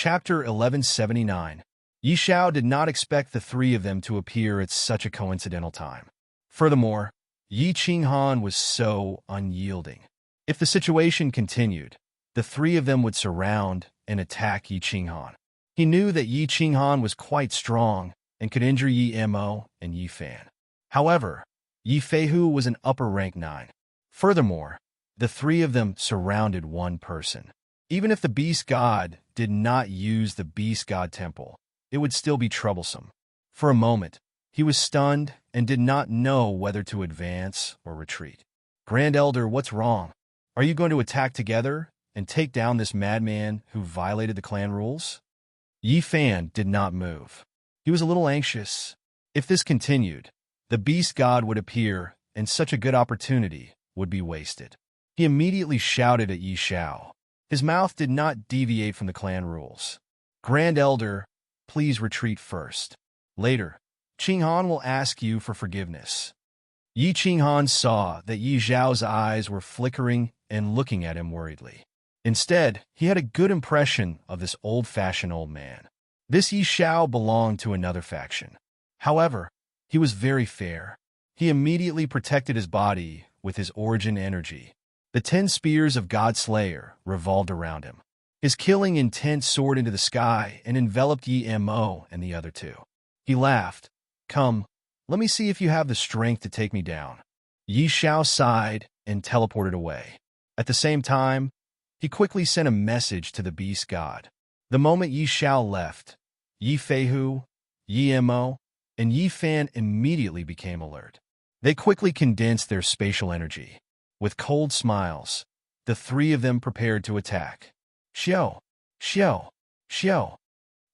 Chapter 1179. Yi Xiao did not expect the three of them to appear at such a coincidental time. Furthermore, Yi Qinghan was so unyielding. If the situation continued, the three of them would surround and attack Yi Qinghan. He knew that Yi Qinghan was quite strong and could injure Yi Mo and Yi Fan. However, Yi Feihu was an upper rank 9. Furthermore, the three of them surrounded one person. Even if the beast god did not use the beast god temple, it would still be troublesome. For a moment, he was stunned and did not know whether to advance or retreat. Grand Elder, what's wrong? Are you going to attack together and take down this madman who violated the clan rules? Yi Fan did not move. He was a little anxious. If this continued, the beast god would appear and such a good opportunity would be wasted. He immediately shouted at Yi Xiao. His mouth did not deviate from the clan rules. Grand Elder, please retreat first. Later, Qinghan will ask you for forgiveness. Yi Qinghan saw that Yi Xiao's eyes were flickering and looking at him worriedly. Instead, he had a good impression of this old-fashioned old man. This Yi Xiao belonged to another faction. However, he was very fair. He immediately protected his body with his origin energy. The 10 spears of God Slayer revolved around him. His killing intent soared into the sky and enveloped Yi Mo and the other two. He laughed. Come, let me see if you have the strength to take me down. Yi Xiao sighed and teleported away. At the same time, he quickly sent a message to the beast god. The moment Yi Xiao left, Yi Feihu, Yi Mo, and Yi Fan immediately became alert. They quickly condensed their spatial energy. With cold smiles, the three of them prepared to attack. Xiao, Xiao, Xiao.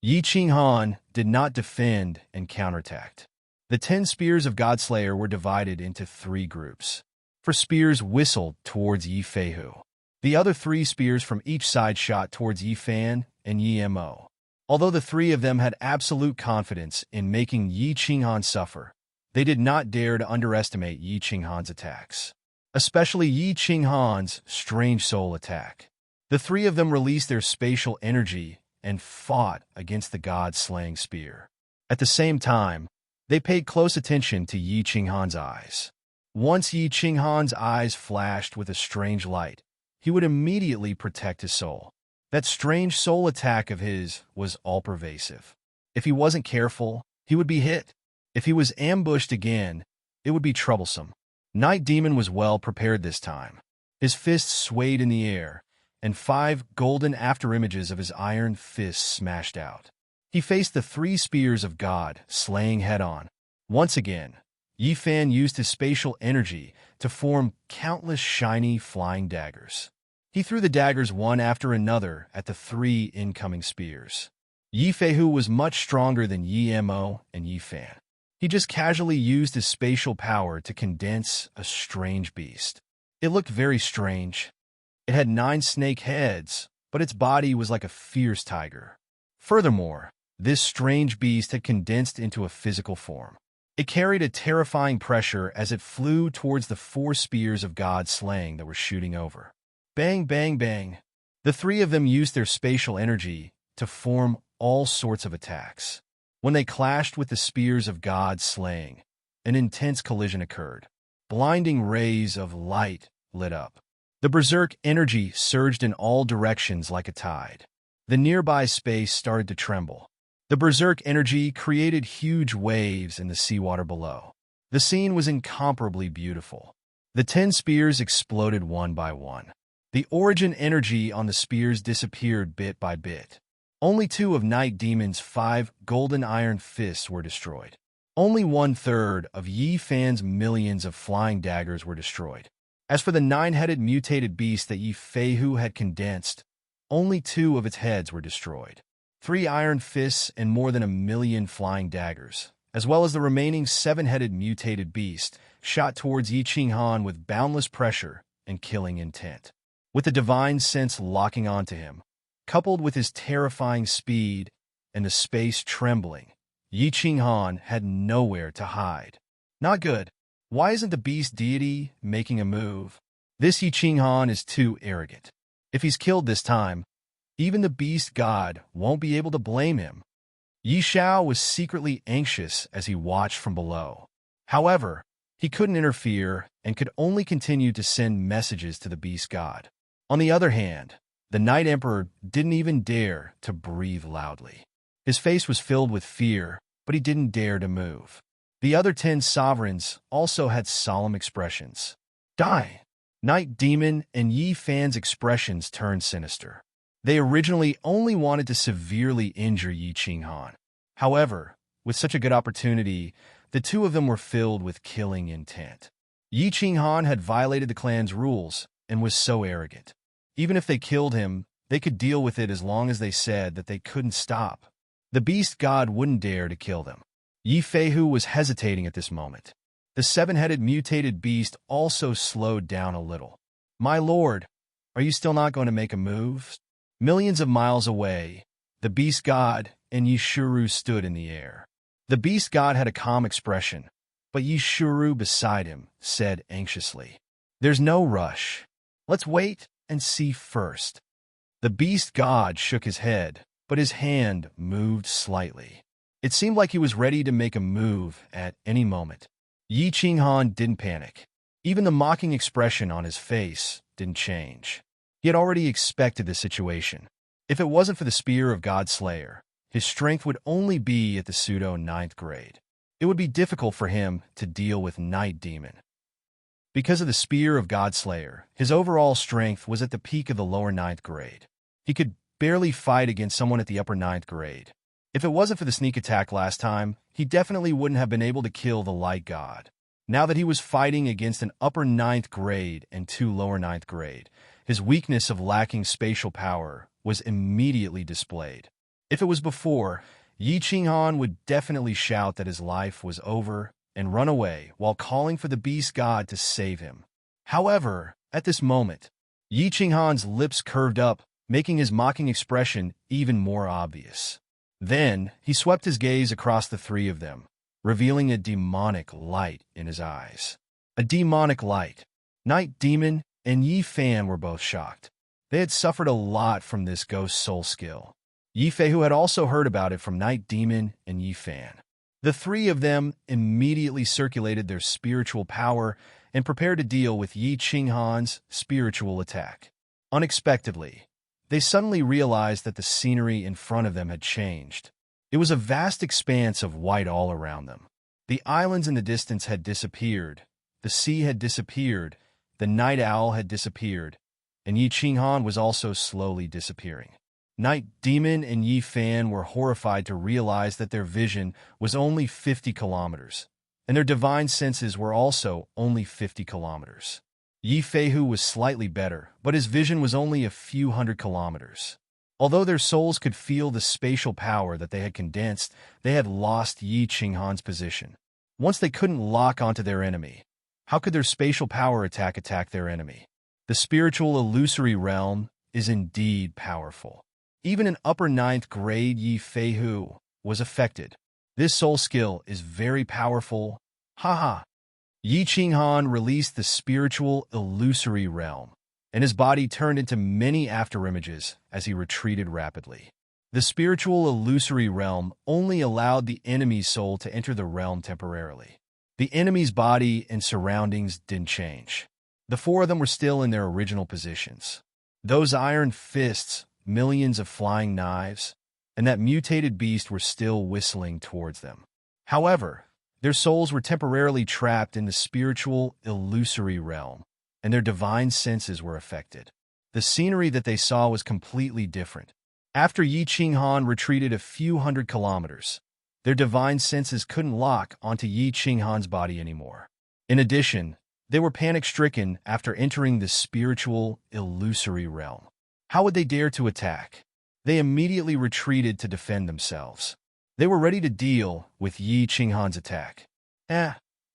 Yi Qinghan did not defend and counterattacked. The 10 spears of Godslayer were divided into 3 groups. 4 spears whistled towards Yi Feihu. The other 3 spears from each side shot towards Yi Fan and Yi Mo. Although the 3 of them had absolute confidence in making Yi Qinghan suffer, they did not dare to underestimate Yi Qinghan's attacks. Especially Yi Qinghan's strange soul attack. The 3 of them released their spatial energy and fought against the god-slaying spear. At the same time, they paid close attention to Yi Qinghan's eyes. Once Yi Qinghan's eyes flashed with a strange light, he would immediately protect his soul. That strange soul attack of his was all-pervasive. If he wasn't careful, he would be hit. If he was ambushed again, it would be troublesome. Night Demon was well prepared this time. His fists swayed in the air, and 5 golden afterimages of his iron fists smashed out. He faced the 3 spears of God, slaying head-on. Once again, Yi Fan used his spatial energy to form countless shiny flying daggers. He threw the daggers one after another at the 3 incoming spears. Yi Feihu was much stronger than Yi Mo and Yi Fan. He just casually used his spatial power to condense a strange beast. It looked very strange. It had 9 snake heads, but its body was like a fierce tiger. Furthermore, this strange beast had condensed into a physical form. It carried a terrifying pressure as it flew towards the 4 spears of God slaying that were shooting over. Bang, bang, bang. The 3 of them used their spatial energy to form all sorts of attacks. When they clashed with the spears of God slaying, an intense collision occurred. Blinding rays of light lit up. The berserk energy surged in all directions like a tide. The nearby space started to tremble. The berserk energy created huge waves in the seawater below. The scene was incomparably beautiful. The 10 spears exploded one by one. The origin energy on the spears disappeared bit by bit. Only 2 of Night Demon's 5 golden iron fists were destroyed. Only 1/3 of Yi Fan's millions of flying daggers were destroyed. As for the 9-headed mutated beast that Yi Feihu had condensed, only 2 of its heads were destroyed. 3 iron fists and more than 1,000,000 flying daggers, as well as the remaining 7-headed mutated beast, shot towards Yi Qinghan with boundless pressure and killing intent. With the divine sense locking onto him, coupled with his terrifying speed and the space trembling, Yi Qinghan had nowhere to hide. Not good. Why isn't the beast deity making a move? This Yi Qinghan is too arrogant. If he's killed this time, Even the beast god won't be able to blame him. Yi Xiao was secretly anxious as he watched from below. However, he couldn't interfere and could only continue to send messages to the beast god. On the other hand, the Night Emperor didn't even dare to breathe loudly. His face was filled with fear, but he didn't dare to move. The other 10 sovereigns also had solemn expressions. Die! Night Demon and Yi Fan's expressions turned sinister. They originally only wanted to severely injure Yi Qinghan. However, with such a good opportunity, the two of them were filled with killing intent. Yi Qinghan had violated the clan's rules and was so arrogant. Even if they killed him, they could deal with it as long as they said that they couldn't stop. The beast god wouldn't dare to kill them. Yi Feihu was hesitating at this moment. The seven-headed mutated beast also slowed down a little. My lord, are you still not going to make a move? Millions of miles away, the beast god and Yi Shuru stood in the air. The beast god had a calm expression, but Yi Shuru beside him said anxiously, "There's no rush. Let's wait and see first." The beast god shook his head, but his hand moved slightly. It seemed like he was ready to make a move at any moment. Yi Qinghan didn't panic. Even the mocking expression on his face didn't change. He had already expected the situation. If it wasn't for the Spear of God Slayer, his strength would only be at the pseudo-9th grade. It would be difficult for him to deal with Night Demon. Because of the Spear of God Slayer, his overall strength was at the peak of the lower 9th grade. He could barely fight against someone at the upper 9th grade. If it wasn't for the sneak attack last time, he definitely wouldn't have been able to kill the Light God. Now that he was fighting against an upper 9th grade and 2 lower 9th grade, his weakness of lacking spatial power was immediately displayed. If it was before, Yi Qinghan would definitely shout that his life was over and run away while calling for the beast god to save him. However, at this moment, Yi Qinghan's lips curved up, making his mocking expression even more obvious. Then, he swept his gaze across the three of them, revealing a demonic light in his eyes. A demonic light. Night Demon and Yi Fan were both shocked. They had suffered a lot from this ghost soul skill. Yi Feihu had also heard about it from Night Demon and Yi Fan. The three of them immediately circulated their spiritual power and prepared to deal with Yi Qinghan's spiritual attack. Unexpectedly, they suddenly realized that the scenery in front of them had changed. It was a vast expanse of white all around them. The islands in the distance had disappeared, the sea had disappeared, the night owl had disappeared, and Yi Qinghan was also slowly disappearing. Night Demon and Yi Fan were horrified to realize that their vision was only 50 kilometers, and their divine senses were also only 50 kilometers. Yi Feihu was slightly better, but his vision was only a few hundred kilometers. Although their souls could feel the spatial power that they had condensed, they had lost Yi Qinghan's position. Once they couldn't lock onto their enemy, how could their spatial power attack their enemy? The spiritual illusory realm is indeed powerful. Even an upper 9th grade Yi Feihu was affected. This soul skill is very powerful. Haha. Yi Qinghan released the spiritual illusory realm, and his body turned into many afterimages as he retreated rapidly. The spiritual illusory realm only allowed the enemy's soul to enter the realm temporarily. The enemy's body and surroundings didn't change. The four of them were still in their original positions. Those iron fists, millions of flying knives, and that mutated beast were still whistling towards them. However, their souls were temporarily trapped in the spiritual illusory realm, and their divine senses were affected. The scenery that they saw was completely different. After Yi Qinghan retreated a few hundred kilometers, their divine senses couldn't lock onto Yi Qinghan's body anymore. In addition, they were panic-stricken after entering the spiritual illusory realm. How would they dare to attack? They immediately retreated to defend themselves. They were ready to deal with Yi Qinghan's attack.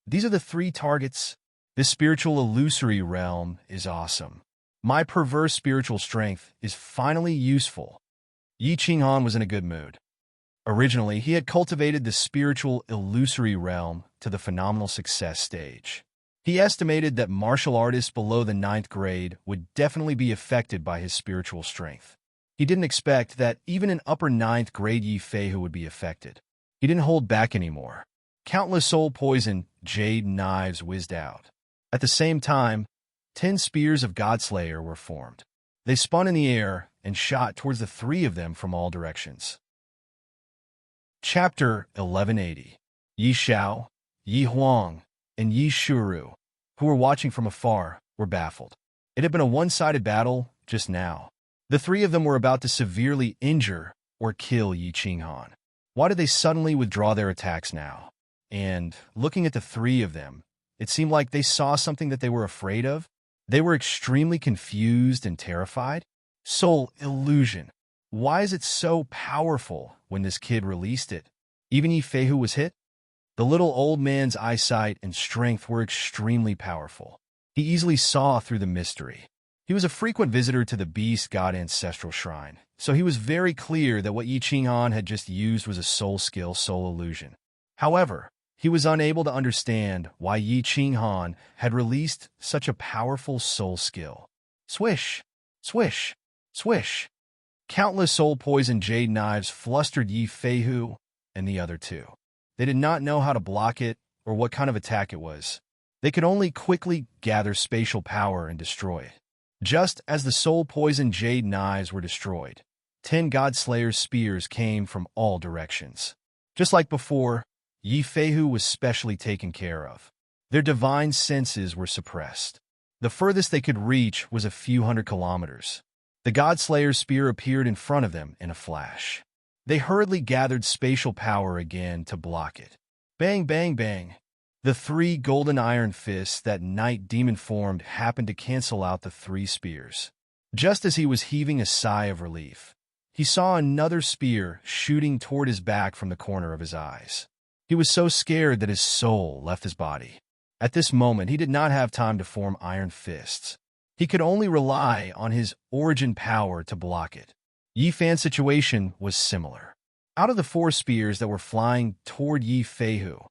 These are the three targets. This spiritual illusory realm is awesome. My perverse spiritual strength is finally useful. Yi Qinghan was in a good mood. Originally, he had cultivated the spiritual illusory realm to the phenomenal success stage. He estimated that martial artists below the 9th grade would definitely be affected by his spiritual strength. He didn't expect that even an upper ninth grade Yi Feihu would be affected. He didn't hold back anymore. Countless soul poison jade knives whizzed out. At the same time, 10 spears of Godslayer were formed. They spun in the air and shot towards the three of them from all directions. Chapter 1180. Yi Xiao, Yi Huang, and Yi Shuru, who were watching from afar, were baffled. It had been a one-sided battle just now. The three of them were about to severely injure or kill Yi Qinghan. Why did they suddenly withdraw their attacks now? And, looking at the three of them, it seemed like they saw something that they were afraid of. They were extremely confused and terrified. Soul illusion. Why is it so powerful when this kid released it? Even Yi Feihu was hit? The little old man's eyesight and strength were extremely powerful. He easily saw through the mystery. He was a frequent visitor to the Beast God Ancestral Shrine, so he was very clear that what Yi Qinghan had just used was a soul skill, soul illusion. However, he was unable to understand why Yi Qinghan had released such a powerful soul skill. Swish, swish, swish. Countless soul poison jade knives flustered Yi Feihu and the other two. They did not know how to block it or what kind of attack it was. They could only quickly gather spatial power and destroy it. Just as the soul poison jade knives were destroyed, 10 Godslayer's spears came from all directions. Just like before, Yi Feihu was specially taken care of. Their divine senses were suppressed. The furthest they could reach was a few hundred kilometers. The Godslayer's spear appeared in front of them in a flash. They hurriedly gathered spatial power again to block it. Bang, bang, bang. The 3 golden iron fists that Night Demon formed happened to cancel out the 3 spears. Just as he was heaving a sigh of relief, he saw another spear shooting toward his back from the corner of his eyes. He was so scared that his soul left his body. At this moment, he did not have time to form iron fists. He could only rely on his origin power to block it. Yi Fan's situation was similar. Out of the 4 spears that were flying toward Yi Feihu,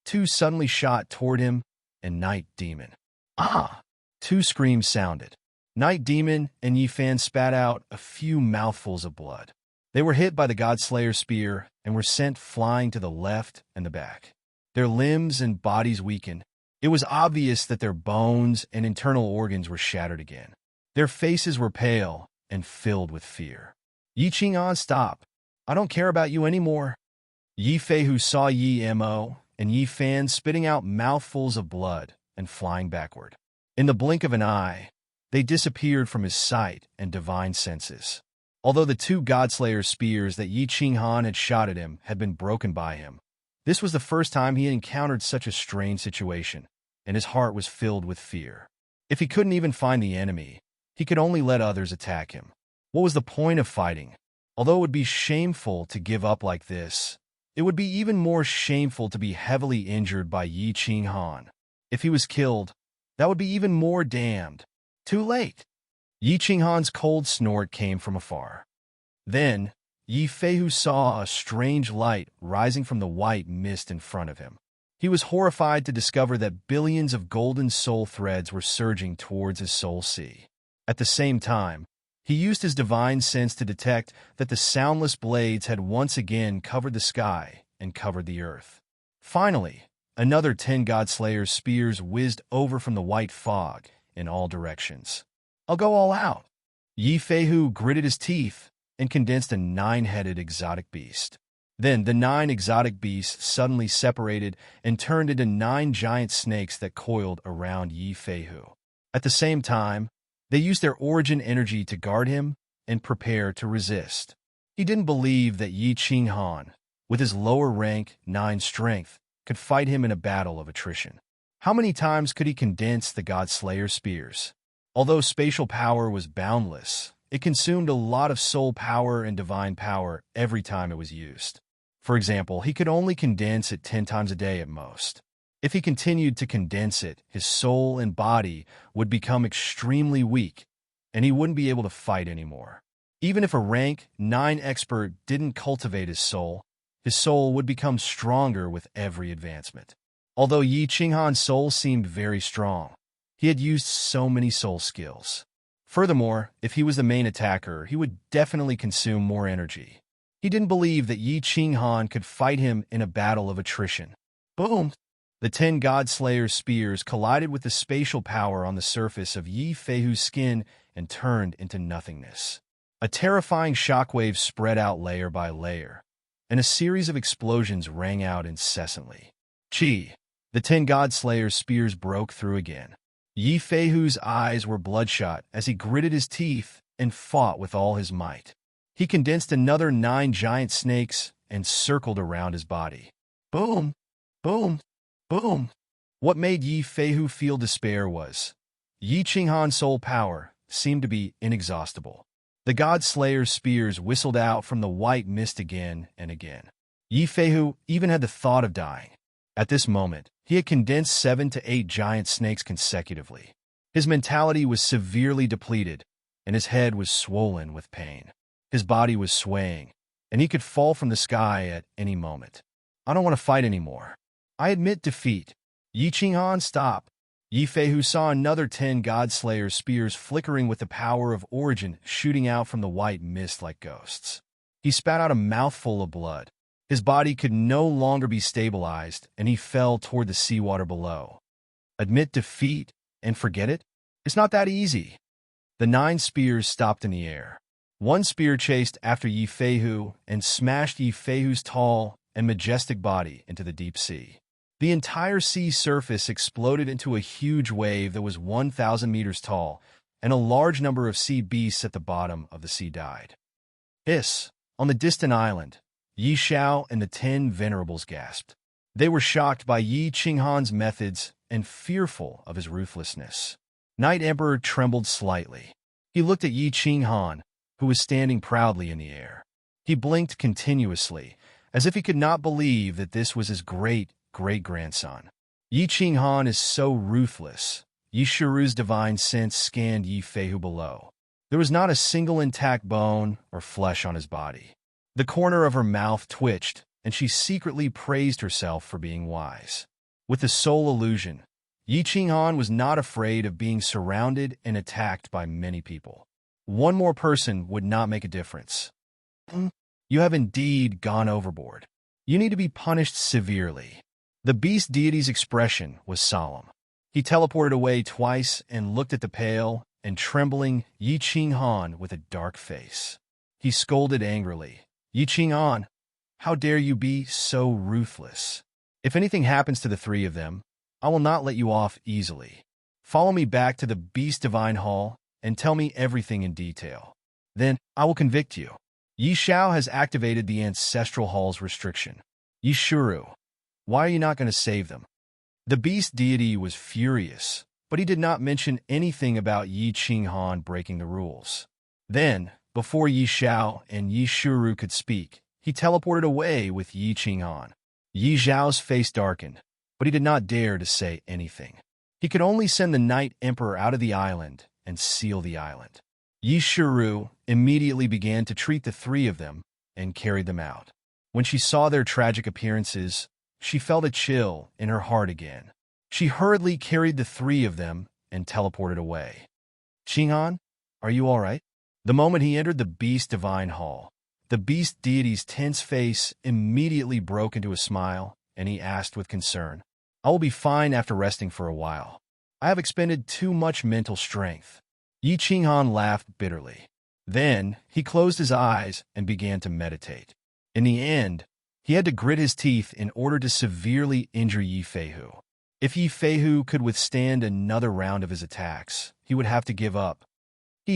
2 suddenly shot toward him and Night Demon. Ah! 2 screams sounded. Night Demon and Yi Fan spat out a few mouthfuls of blood. They were hit by the Godslayer spear and were sent flying to the left and the back. Their limbs and bodies weakened. It was obvious that their bones and internal organs were shattered again. Their faces were pale and filled with fear. Yi Qinghan, stop. I don't care about you anymore. Yi Feihu saw Yi Mo and Yi Fan spitting out mouthfuls of blood and flying backward. In the blink of an eye, they disappeared from his sight and divine senses. Although the 2 Godslayer spears that Yi Qinghan had shot at him had been broken by him, this was the first time he had encountered such a strange situation, and his heart was filled with fear. If he couldn't even find the enemy, he could only let others attack him. What was the point of fighting? Although it would be shameful to give up like this, it would be even more shameful to be heavily injured by Yi Qinghan. If he was killed, that would be even more damned. Too late. Yi Qinghan's cold snort came from afar. Then, Yi Feihu saw a strange light rising from the white mist in front of him. He was horrified to discover that billions of golden soul threads were surging towards his soul sea. At the same time, he used his divine sense to detect that the soundless blades had once again covered the sky and covered the earth. Finally, another 10 Godslayer's spears whizzed over from the white fog in all directions. I'll go all out. Yi Feihu gritted his teeth and condensed a 9-headed exotic beast. Then the 9 exotic beasts suddenly separated and turned into 9 giant snakes that coiled around Yi Feihu. At the same time, they used their origin energy to guard him and prepare to resist. He didn't believe that Yi Qinghan, with his lower rank 9 strength, could fight him in a battle of attrition. How many times could he condense the Godslayer spears? Although spatial power was boundless, it consumed a lot of soul power and divine power every time it was used. For example, he could only condense it 10 times a day at most. If he continued to condense it, his soul and body would become extremely weak, and he wouldn't be able to fight anymore. Even if a rank 9 expert didn't cultivate his soul would become stronger with every advancement. Although Yi Qinghan's soul seemed very strong, he had used so many soul skills. Furthermore, if he was the main attacker, he would definitely consume more energy. He didn't believe that Yi Qinghan could fight him in a battle of attrition. Boom! The 10 God-Slayer's spears collided with the spatial power on the surface of Yi Feihu's skin and turned into nothingness. A terrifying shockwave spread out layer by layer, and a series of explosions rang out incessantly. Chi! The 10 God-Slayer's spears broke through again. Yi Feihu's eyes were bloodshot as he gritted his teeth and fought with all his might. He condensed another 9 giant snakes and circled around his body. Boom! Boom! Boom! What made Yi Feihu feel despair was Yi Qinghan's soul power seemed to be inexhaustible. The God-Slayer's spears whistled out from the white mist again and again. Yi Feihu even had the thought of dying. At this moment, he had condensed 7 to 8 giant snakes consecutively. His mentality was severely depleted, and his head was swollen with pain. His body was swaying, and he could fall from the sky at any moment. I don't want to fight anymore. I admit defeat. Yi Qinghan, stop. Yi Feihu saw another 10 God-Slayer's spears flickering with the power of origin shooting out from the white mist like ghosts. He spat out a mouthful of blood. His body could no longer be stabilized, and he fell toward the seawater below. Admit defeat and forget it? It's not that easy. The 9 spears stopped in the air. One spear chased after Yi Feihu and smashed Yi Feihu's tall and majestic body into the deep sea. The entire sea surface exploded into a huge wave that was 1,000 meters tall, and a large number of sea beasts at the bottom of the sea died. Hiss! On the distant island, Yi Xiao and the 10 venerables gasped. They were shocked by Yi Qinghan's methods and fearful of his ruthlessness. Night Emperor trembled slightly. He looked at Yi Qinghan, who was standing proudly in the air. He blinked continuously, as if he could not believe that this was his great-great-grandson. Yi Qinghan is so ruthless. Yi Shiru's divine sense scanned Yi Feihu below. There was not a single intact bone or flesh on his body. The corner of her mouth twitched, and she secretly praised herself for being wise. With the soul illusion, Yi Qinghan was not afraid of being surrounded and attacked by many people. One more person would not make a difference. You have indeed gone overboard. You need to be punished severely. The beast deity's expression was solemn. He teleported away twice and looked at the pale and trembling Yi Qinghan with a dark face. He scolded angrily. Yi Qinghan, how dare you be so ruthless? If anything happens to the 3 of them, I will not let you off easily. Follow me back to the Beast Divine Hall and tell me everything in detail. Then I will convict you. Yi Xiao has activated the Ancestral Hall's restriction. Yi Shiru, why are you not going to save them? The beast deity was furious, but he did not mention anything about Yi Qinghan breaking the rules. Then, before Yi Xiao and Yi Shiru could speak, he teleported away with Yi Qinghan. Yi Xiao's face darkened, but he did not dare to say anything. He could only send the Night Emperor out of the island and seal the island. Yi Shiru immediately began to treat the 3 of them and carried them out. When she saw their tragic appearances, she felt a chill in her heart again. She hurriedly carried the 3 of them and teleported away. Qinghan, are you all right? The moment he entered the Beast Divine Hall, the beast deity's tense face immediately broke into a smile, and he asked with concern, I will be fine after resting for a while. I have expended too much mental strength. Yi Qinghan laughed bitterly. Then he closed his eyes and began to meditate. In the end, he had to grit his teeth in order to severely injure Yi Feihu. If Yi Feihu could withstand another round of his attacks, he would have to give up.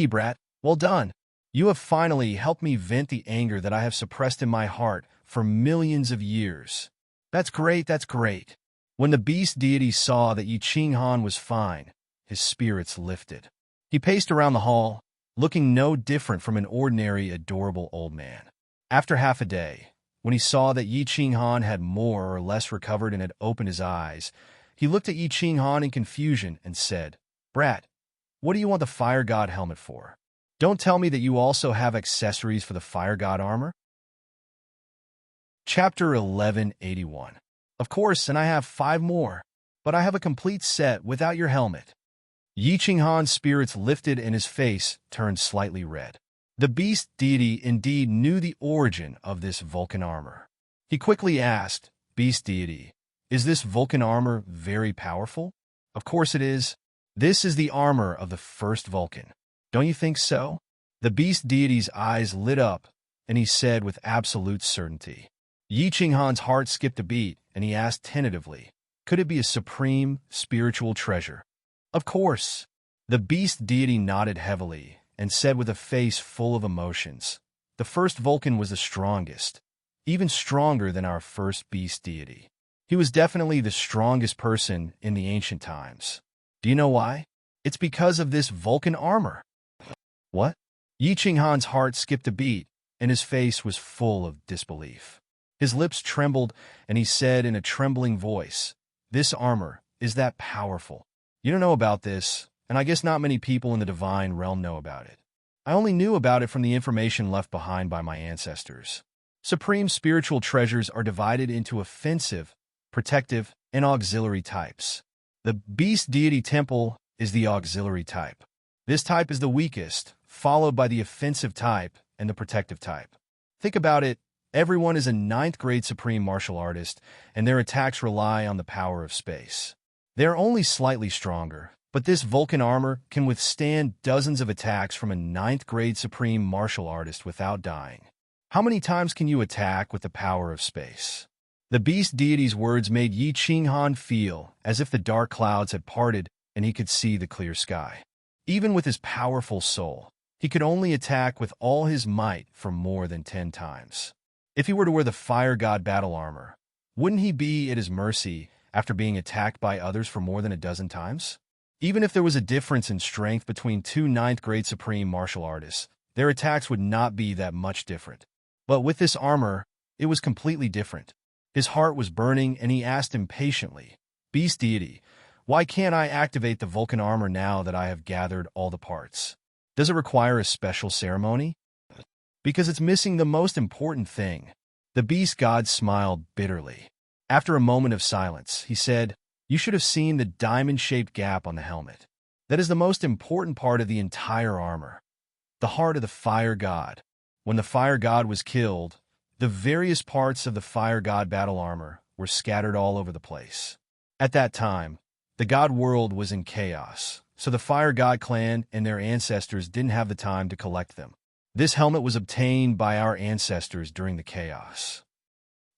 Brat, well done. You have finally helped me vent the anger that I have suppressed in my heart for millions of years. That's great, that's great. When the beast deity saw that Yi Qinghan was fine, his spirits lifted. He paced around the hall, looking no different from an ordinary, adorable old man. After half a day, when he saw that Yi Qinghan had more or less recovered and had opened his eyes, he looked at Yi Qinghan in confusion and said, Brat, what do you want the fire god helmet for? Don't tell me that you also have accessories for the fire god armor? Chapter 1181. Of course, and I have 5 more, but I have a complete set without your helmet. Yi Qinghan's spirits lifted and his face turned slightly red. The beast deity indeed knew the origin of this Vulcan armor. He quickly asked, "Beast deity, is this Vulcan armor very powerful?" "Of course it is. This is the armor of the first Vulcan. Don't you think so?" The beast deity's eyes lit up, and he said with absolute certainty. Yi Qinghan's heart skipped a beat, and he asked tentatively, "Could it be a supreme spiritual treasure?" "Of course." The beast deity nodded heavily and said with a face full of emotions, "The first Vulcan was the strongest, even stronger than our first beast deity. He was definitely the strongest person in the ancient times. Do you know why? It's because of this Vulcan armor." "What?" Yi Qinghan's heart skipped a beat, and his face was full of disbelief. His lips trembled, and he said in a trembling voice, "This armor is that powerful. You don't know about this, and I guess not many people in the divine realm know about it. I only knew about it from the information left behind by my ancestors. Supreme spiritual treasures are divided into offensive, protective, and auxiliary types. The beast deity temple is the auxiliary type. This type is the weakest, followed by the offensive type and the protective type. Think about it. Everyone is a 9th grade supreme martial artist, and their attacks rely on the power of space. They are only slightly stronger, but this Vulcan armor can withstand dozens of attacks from a 9th grade supreme martial artist without dying. How many times can you attack with the power of space?" The beast deity's words made Yi Qinghan feel as if the dark clouds had parted and he could see the clear sky. Even with his powerful soul, he could only attack with all his might for more than 10 times. If he were to wear the fire god battle armor, wouldn't he be at his mercy after being attacked by others for more than a dozen times? Even if there was a difference in strength between two 9th grade supreme martial artists, their attacks would not be that much different. But with this armor, it was completely different. His heart was burning, and he asked impatiently, "Beast deity, why can't I activate the Vulcan armor now that I have gathered all the parts? Does it require a special ceremony?" "Because it's missing the most important thing." The beast god smiled bitterly. After a moment of silence, he said, "You should have seen the diamond-shaped gap on the helmet. That is the most important part of the entire armor. The heart of the fire god. When the fire god was killed, the various parts of the fire god battle armor were scattered all over the place. At that time, the god world was in chaos, so the fire god clan and their ancestors didn't have the time to collect them. This helmet was obtained by our ancestors during the chaos.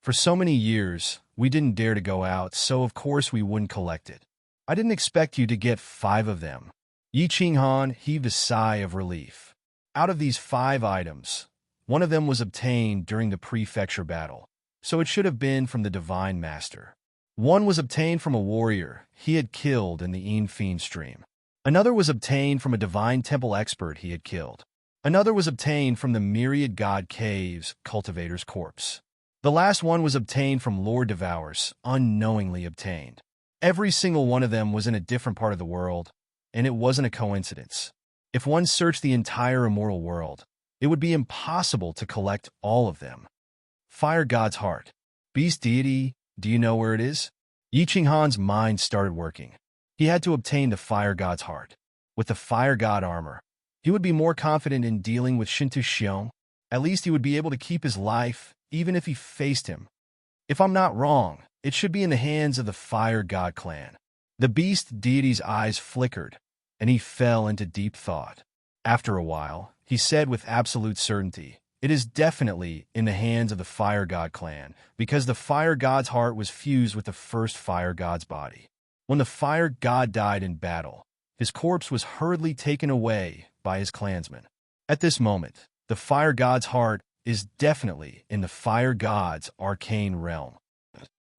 For so many years, we didn't dare to go out, so of course we wouldn't collect it. I didn't expect you to get 5 of them." Yi Qinghan heaved a sigh of relief. Out of these 5 items, one of them was obtained during the prefecture battle, so it should have been from the Divine Master. One was obtained from a warrior he had killed in the Fiend stream. Another was obtained from a divine temple expert he had killed. Another was obtained from the Myriad God Cave's cultivator's corpse. The last one was obtained from Lord Devour's, unknowingly obtained. Every single one of them was in a different part of the world, and it wasn't a coincidence. If one searched the entire immortal world, it would be impossible to collect all of them. Fire God's heart. Beast deity, do you know where it is? Yi Qinghan's mind started working. He had to obtain the Fire God's heart. With the Fire God armor, he would be more confident in dealing with Shintu Xiong. At least he would be able to keep his life, even if he faced him. If I'm not wrong, it should be in the hands of the Fire God clan. The beast deity's eyes flickered, and he fell into deep thought. After a while, he said with absolute certainty, "It is definitely in the hands of the Fire God clan, because the Fire God's heart was fused with the first Fire God's body. When the Fire God died in battle, his corpse was hurriedly taken away by his clansmen. At this moment, the Fire God's heart is definitely in the Fire God's arcane realm."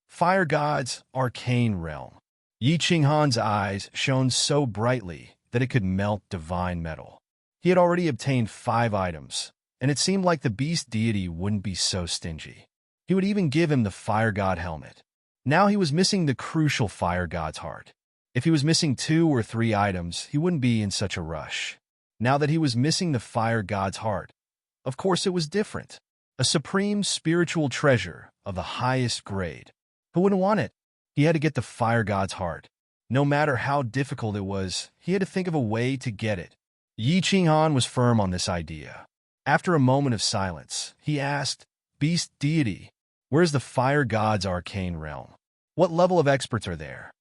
Fire God's arcane realm. Yi Qinghan's eyes shone so brightly that it could melt divine metal. He had already obtained 5 items, and it seemed like the beast deity wouldn't be so stingy. He would even give him the Fire God helmet. Now he was missing the crucial Fire God's heart. If he was missing 2 or 3 items, he wouldn't be in such a rush. Now that he was missing the Fire God's heart, of course it was different. A supreme spiritual treasure of the highest grade. Who wouldn't want it? He had to get the Fire God's heart. No matter how difficult it was, he had to think of a way to get it. Yi Qinghan was firm on this idea. After a moment of silence, he asked, "Beast deity, where's the fire god's arcane realm? What level of experts are there?"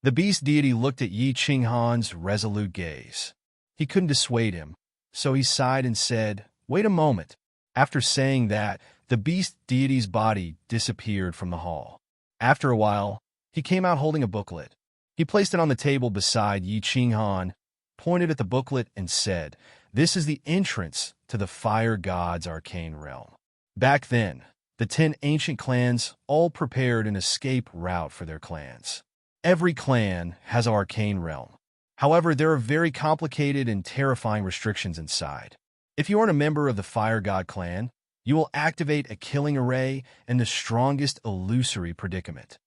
The beast deity looked at Yi Qinghan's resolute gaze. He couldn't dissuade him, so he sighed and said, "Wait a moment." After saying that, the beast deity's body disappeared from the hall. After a while, he came out holding a booklet. He placed it on the table beside Yi Qinghan, pointed at the booklet, and said, "This is the entrance to the fire god's arcane realm." Back then, the 10 ancient clans all prepared an escape route for their clans. Every clan has an arcane realm. However, there are very complicated and terrifying restrictions inside. If you aren't a member of the Fire God clan, you will activate a killing array and the strongest illusory predicament.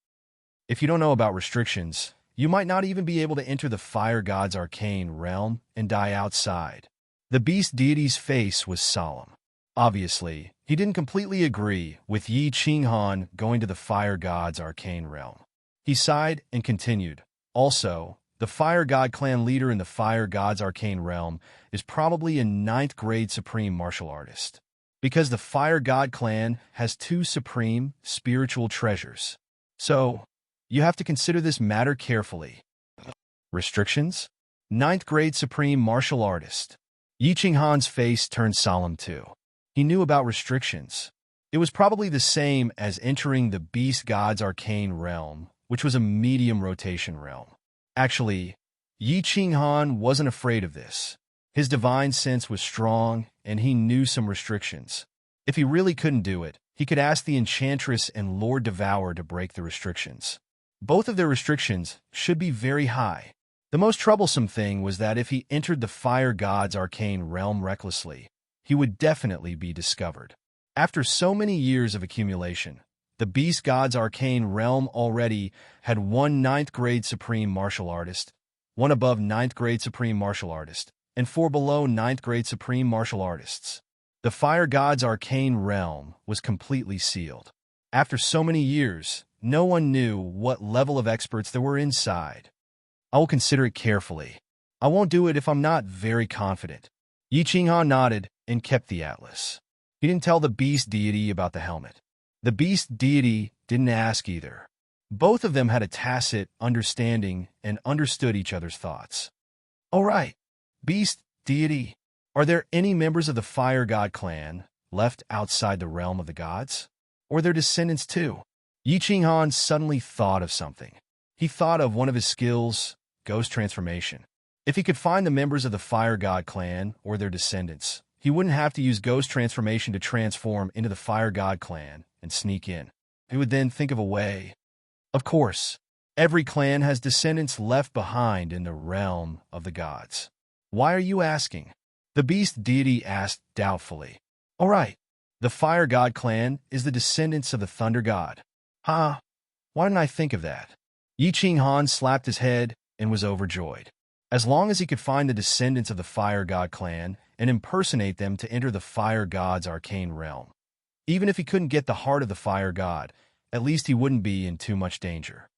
If you don't know about restrictions, you might not even be able to enter the Fire God's arcane realm and die outside. The beast deity's face was solemn. Obviously, he didn't completely agree with Yi Qinghan going to the Fire God's arcane realm. He sighed and continued, "Also, the Fire God clan leader in the Fire God's arcane realm is probably a 9th grade supreme martial artist. Because the Fire God clan has 2 supreme spiritual treasures. So, you have to consider this matter carefully." Restrictions? 9th grade supreme martial artist. Yi Qinghan's face turned solemn too. He knew about restrictions. It was probably the same as entering the Beast God's arcane realm, which was a medium rotation realm. Actually, Yi Qinghan wasn't afraid of this. His divine sense was strong, and he knew some restrictions. If he really couldn't do it, he could ask the Enchantress and Lord Devour to break the restrictions. Both of their restrictions should be very high. The most troublesome thing was that if he entered the Fire God's arcane realm recklessly, he would definitely be discovered. After so many years of accumulation, the Beast God's arcane realm already had 1 9th grade supreme martial artist, 1 above 9th grade supreme martial artist, and 4 below 9th grade supreme martial artists. The Fire God's arcane realm was completely sealed. After so many years, no one knew what level of experts there were inside. "I will consider it carefully. I won't do it if I'm not very confident." Yi Qinghan nodded and kept the atlas. He didn't tell the beast deity about the helmet. The beast deity didn't ask either. Both of them had a tacit understanding and understood each other's thoughts. "All right, beast deity, are there any members of the Fire God clan left outside the realm of the gods? Or their descendants too?" Yi Qinghan suddenly thought of something. He thought of one of his skills, ghost transformation. If he could find the members of the Fire God clan or their descendants, he wouldn't have to use ghost transformation to transform into the Fire God clan and sneak in. He would then think of a way. Of course, every clan has descendants left behind in the realm of the gods. "Why are you asking?" the beast deity asked doubtfully. "All right, the Fire God clan is the descendants of the Thunder God." "Huh? Why didn't I think of that?" Yi Qinghan slapped his head and was overjoyed. As long as he could find the descendants of the Fire God clan and impersonate them to enter the Fire God's arcane realm. Even if he couldn't get the heart of the Fire God, at least he wouldn't be in too much danger.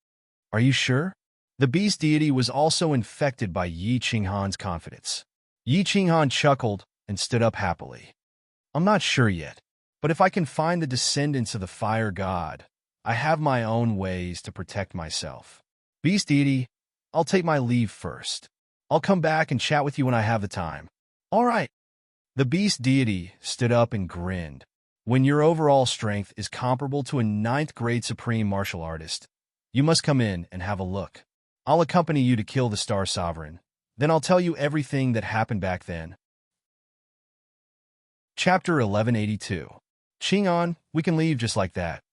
"Are you sure?" The beast deity was also infected by Yi Qinghan's confidence. Yi Qinghan chuckled and stood up happily. "I'm not sure yet, but if I can find the descendants of the Fire God, I have my own ways to protect myself. Beast deity, I'll take my leave first. I'll come back and chat with you when I have the time." "All right." The beast deity stood up and grinned. "When your overall strength is comparable to a 9th grade supreme martial artist, you must come in and have a look. I'll accompany you to kill the Star Sovereign. Then I'll tell you everything that happened back then." Chapter 1182. "Qinghan, we can leave just like that."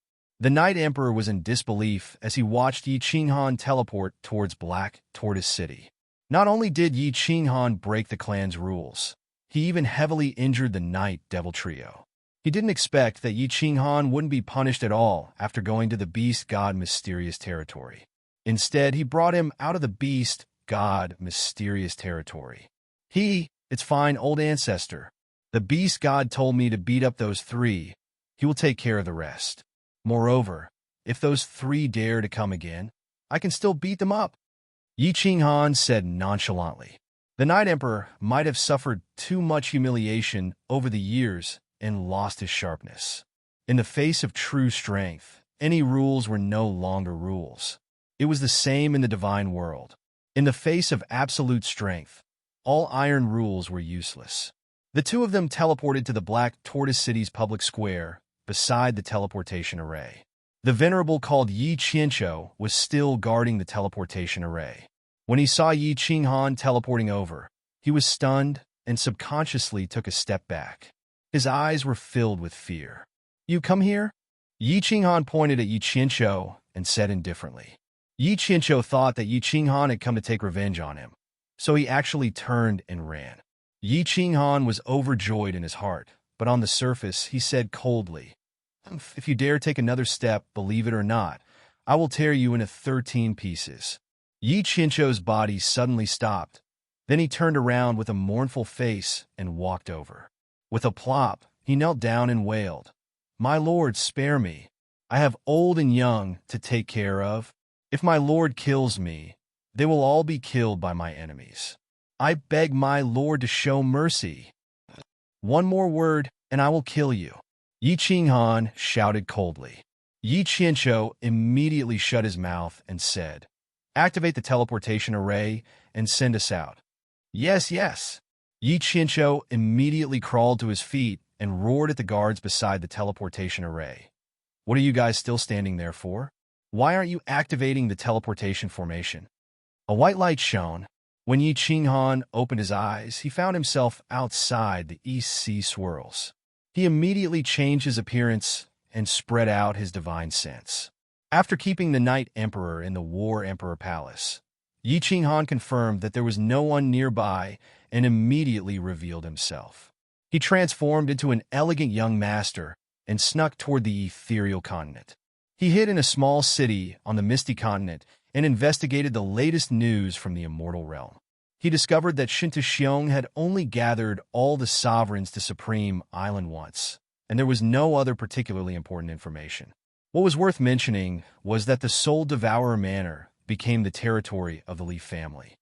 The Night Emperor was in disbelief as he watched Yi Qinghan teleport towards Black Tortoise City. Not only did Yi Qinghan break the clan's rules, he even heavily injured the Night Devil Trio. He didn't expect that Yi Qinghan wouldn't be punished at all after going to the Beast God Mysterious Territory. Instead, he brought him out of the Beast God Mysterious Territory. "It's fine, old ancestor. The Beast God told me to beat up those 3. He will take care of the rest. Moreover, if those 3 dare to come again, I can still beat them up." Yi Qinghan said nonchalantly. The Night Emperor might have suffered too much humiliation over the years and lost his sharpness. In the face of true strength, any rules were no longer rules. It was the same in the divine world. In the face of absolute strength, all iron rules were useless. The two of them teleported to the Black Tortoise City's public square, beside the teleportation array. The venerable called Yi Qianqiu was still guarding the teleportation array. When he saw Yi Qinghan teleporting over, he was stunned and subconsciously took a step back. His eyes were filled with fear. "You come here?" Yi Qinghan pointed at Yi Qianqiu and said indifferently. Yi Qianqiu thought that Yi Qinghan had come to take revenge on him, so he actually turned and ran. Yi Qinghan was overjoyed in his heart, but on the surface he said coldly, "If you dare take another step, believe it or not, I will tear you into 13 pieces." Yi Qianqiu's body suddenly stopped. Then he turned around with a mournful face and walked over. With a plop, he knelt down and wailed, "My lord, spare me. I have old and young to take care of. If my lord kills me, they will all be killed by my enemies. I beg my lord to show mercy. One more word, and I will kill you." Yi Qinghan shouted coldly. Yi Qianqiu immediately shut his mouth and said, "Activate the teleportation array and send us out." "Yes, yes." Yi Qianqiu immediately crawled to his feet and roared at the guards beside the teleportation array. "What are you guys still standing there for? Why aren't you activating the teleportation formation?" A white light shone. When Yi Qinghan opened his eyes, he found himself outside the East Sea swirls. He immediately changed his appearance and spread out his divine sense. After keeping the Night Emperor in the War Emperor Palace, Yi Qinghan confirmed that there was no one nearby and immediately revealed himself. He transformed into an elegant young master and snuck toward the ethereal continent. He hid in a small city on the misty continent and investigated the latest news from the immortal realm. He discovered that Shinta had only gathered all the sovereigns to Supreme Island once, and there was no other particularly important information. What was worth mentioning was that the Soul Devourer Manor became the territory of the Leaf family.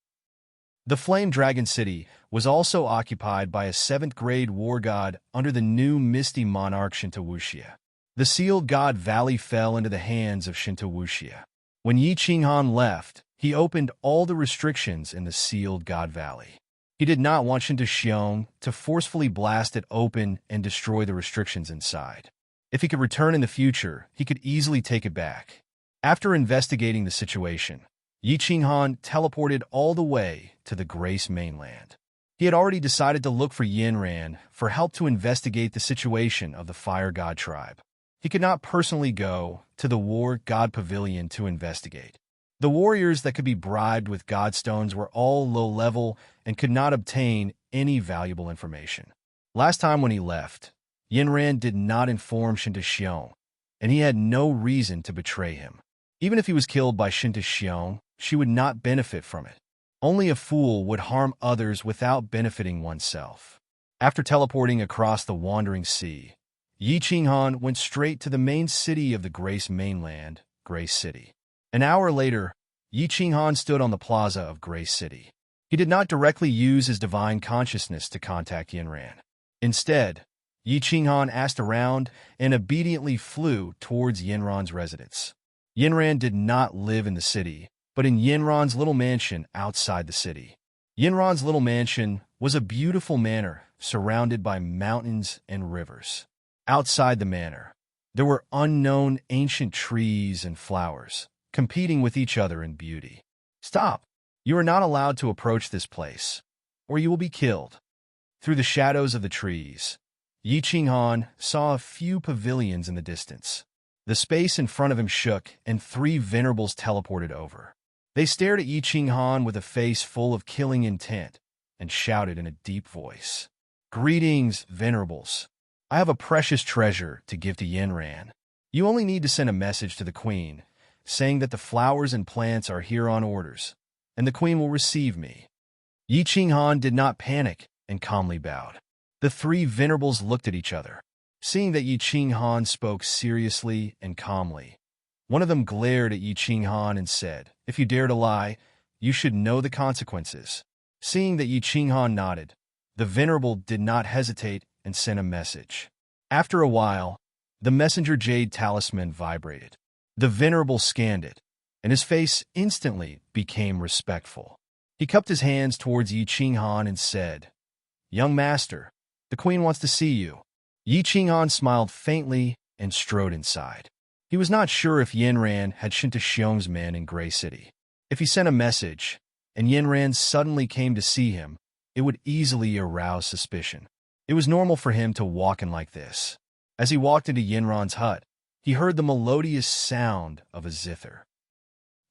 The Flame Dragon City was also occupied by a 7th-grade war god under the new Misty monarch Shinta. The sealed god Valley fell into the hands of Shinta. When Yi Qinghan left, he opened all the restrictions in the sealed god Valley. He did not want Shinta to forcefully blast it open and destroy the restrictions inside. If he could return in the future, he could easily take it back. After investigating the situation, Yi Qinghan teleported all the way to the Grace mainland. He had already decided to look for Yanran for help to investigate the situation of the Fire God tribe. He could not personally go to the War God Pavilion to investigate. The warriors that could be bribed with godstones were all low-level and could not obtain any valuable information. Last time when he left, Yanran did not inform Shinta, and he had no reason to betray him. Even if he was killed by Shinta, she would not benefit from it. Only a fool would harm others without benefiting oneself. After teleporting across the wandering sea, Yi Qinghan went straight to the main city of the Grace mainland, Grace City. An hour later, Yi Qinghan stood on the plaza of Grace City. He did not directly use his divine consciousness to contact Yanran. Instead, Yi Qinghan asked around and obediently flew towards Yanran's residence. Yanran did not live in the city, but in Yanran's little mansion outside the city. Yanran's little mansion was a beautiful manor surrounded by mountains and rivers. Outside the manor, there were unknown ancient trees and flowers, competing with each other in beauty. "Stop! You are not allowed to approach this place, or you will be killed." Through the shadows of the trees, Yi Qinghan saw a few pavilions in the distance. The space in front of him shook, and 3 venerables teleported over. They stared at Yi Qinghan with a face full of killing intent and shouted in a deep voice, "Greetings, venerables. I have a precious treasure to give to Yanran. You only need to send a message to the queen, saying that the flowers and plants are here on orders, and the queen will receive me." Yi Qinghan did not panic and calmly bowed. The 3 venerables looked at each other. Seeing that Yi Qinghan spoke seriously and calmly, one of them glared at Yi Qinghan and said, "If you dare to lie, You should know the consequences. Seeing that Yi Qinghan nodded, the Venerable did not hesitate and sent a message. After a while, the messenger jade talisman vibrated. The Venerable scanned it, and his face instantly became respectful. He cupped his hands towards Yi Qinghan and said, "Young master, the queen wants to see you." Yi Qinghan smiled faintly and strode inside. He was not sure if Yanran had Shinta Xiong's men in Gray City. If he sent a message, and Yanran suddenly came to see him, it would easily arouse suspicion. It was normal for him to walk in like this. As he walked into Yanran's hut, he heard the melodious sound of a zither.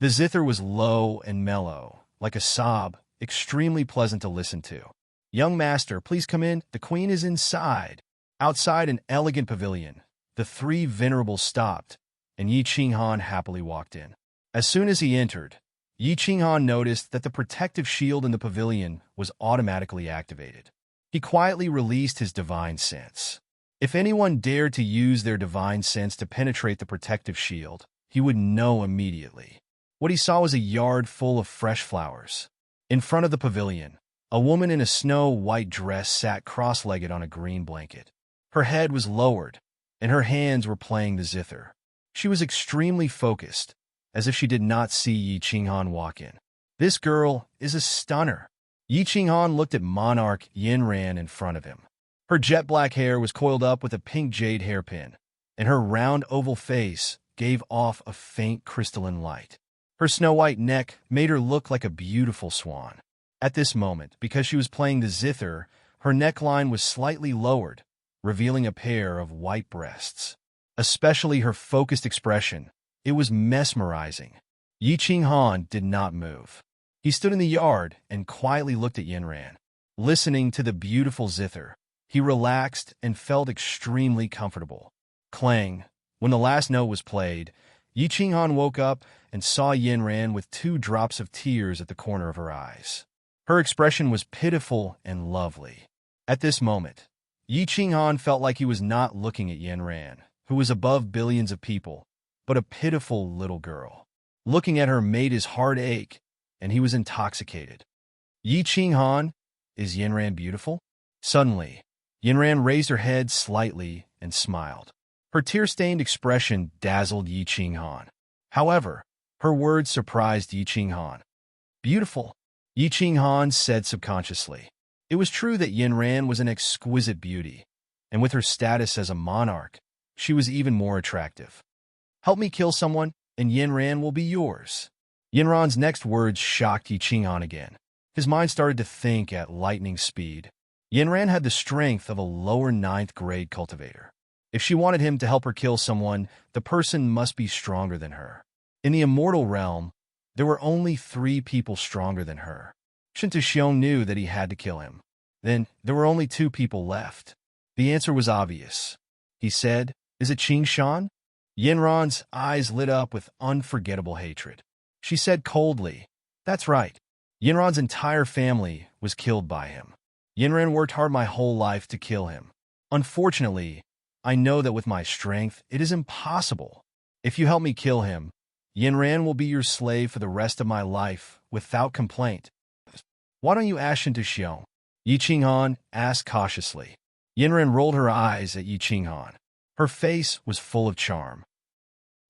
The zither was low and mellow, like a sob, extremely pleasant to listen to. "Young master, please come in. The queen is inside." Outside an elegant pavilion, the three venerables stopped, and Yi Qinghan happily walked in. As soon as he entered, Yi Qinghan noticed that the protective shield in the pavilion was automatically activated. He quietly released his divine sense. If anyone dared to use their divine sense to penetrate the protective shield, he would know immediately. What he saw was a yard full of fresh flowers. In front of the pavilion, a woman in a snow-white dress sat cross-legged on a green blanket. Her head was lowered, and her hands were playing the zither. She was extremely focused, as if she did not see Yi Qinghan walk in. "This girl is a stunner." Yi Qinghan looked at Monarch Yanran in front of him. Her jet-black hair was coiled up with a pink jade hairpin, and her round oval face gave off a faint crystalline light. Her snow-white neck made her look like a beautiful swan. At this moment, because she was playing the zither, her neckline was slightly lowered, revealing a pair of white breasts. Especially her focused expression, it was mesmerizing. Yi Qinghan did not move. He stood in the yard and quietly looked at Yanran. Listening to the beautiful zither, he relaxed and felt extremely comfortable. Clang! When the last note was played, Yi Qinghan woke up and saw Yanran with 2 drops of tears at the corner of her eyes. Her expression was pitiful and lovely. At this moment, Yi Qinghan felt like he was not looking at Yanran, who was above billions of people, but a pitiful little girl. Looking at her made his heart ache, and he was intoxicated. "Yi Qinghan, is Yanran beautiful?" Suddenly, Yanran raised her head slightly and smiled. Her tear-stained expression dazzled Yi Qinghan. However, her words surprised Yi Qinghan. "Beautiful," Yi Qinghan said subconsciously. It was true that Yanran was an exquisite beauty, and with her status as a monarch, she was even more attractive. "Help me kill someone, and Yanran will be yours." Yanran's next words shocked Yi Qinghan again. His mind started to think at lightning speed. Yanran had the strength of a lower 9th grade cultivator. If she wanted him to help her kill someone, the person must be stronger than her. In the immortal realm, there were only 3 people stronger than her. Shinta Xiong knew that he had to kill him. Then, there were only 2 people left. The answer was obvious. He said, "Is it Qing Shan?" Yanran's eyes lit up with unforgettable hatred. She said coldly, "That's right. Yanran's entire family was killed by him. Yanran worked hard my whole life to kill him. Unfortunately, I know that with my strength, it is impossible. If you help me kill him, Yanran will be your slave for the rest of my life, without complaint. Why don't you ask Shinta Xiong?" Yi Qinghan asked cautiously. Yanran rolled her eyes at Yi Qinghan. Her face was full of charm.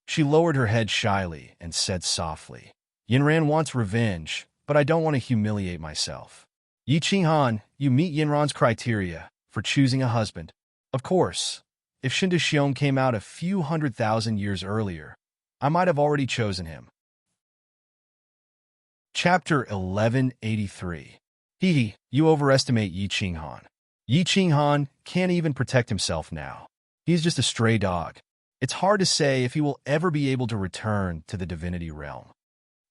She lowered her head shyly and said softly, "Yanran wants revenge, but I don't want to humiliate myself." "Yi Qinghan, you meet Yanran's criteria for choosing a husband. Of course, if Shinta Xiong came out a few 100,000 years earlier, I might have already chosen him." Chapter 1183. You overestimate Yi Qinghan. Yi Qinghan can't even protect himself now. He's just a stray dog. It's hard to say if he will ever be able to return to the divinity realm.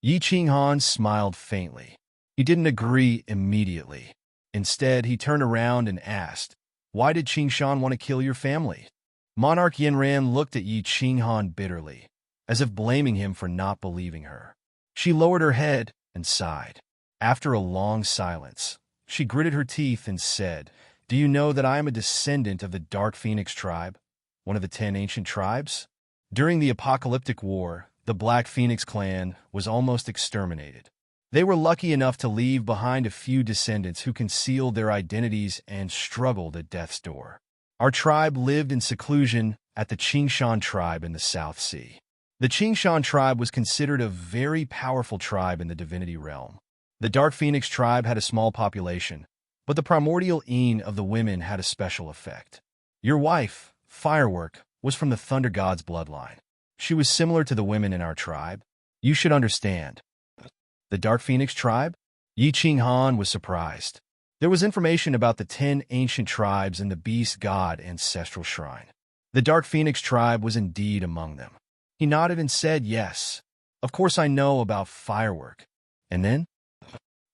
Yi Qinghan smiled faintly. He didn't agree immediately. Instead, he turned around and asked, "Why did Qing Shan want to kill your family?" Monarch Yanran looked at Yi Qinghan bitterly, as if blaming him for not believing her. She lowered her head and sighed. After a long silence, she gritted her teeth and said, "Do you know that I am a descendant of the Dark Phoenix tribe, one of the 10 ancient tribes? During the Apocalyptic War, the Black Phoenix clan was almost exterminated. They were lucky enough to leave behind a few descendants who concealed their identities and struggled at death's door. Our tribe lived in seclusion at the Qingshan tribe in the South Sea. The Qingshan tribe was considered a very powerful tribe in the divinity realm. The Dark Phoenix tribe had a small population, but the primordial een of the women had a special effect. Your wife, Firework, was from the Thunder God's bloodline. She was similar to the women in our tribe. You should understand. The Dark Phoenix tribe? Yi Qinghan was surprised. There was information about the 10 ancient tribes in the Beast God Ancestral Shrine. The Dark Phoenix tribe was indeed among them. He nodded and said, yes. Of course I know about Firework. And then?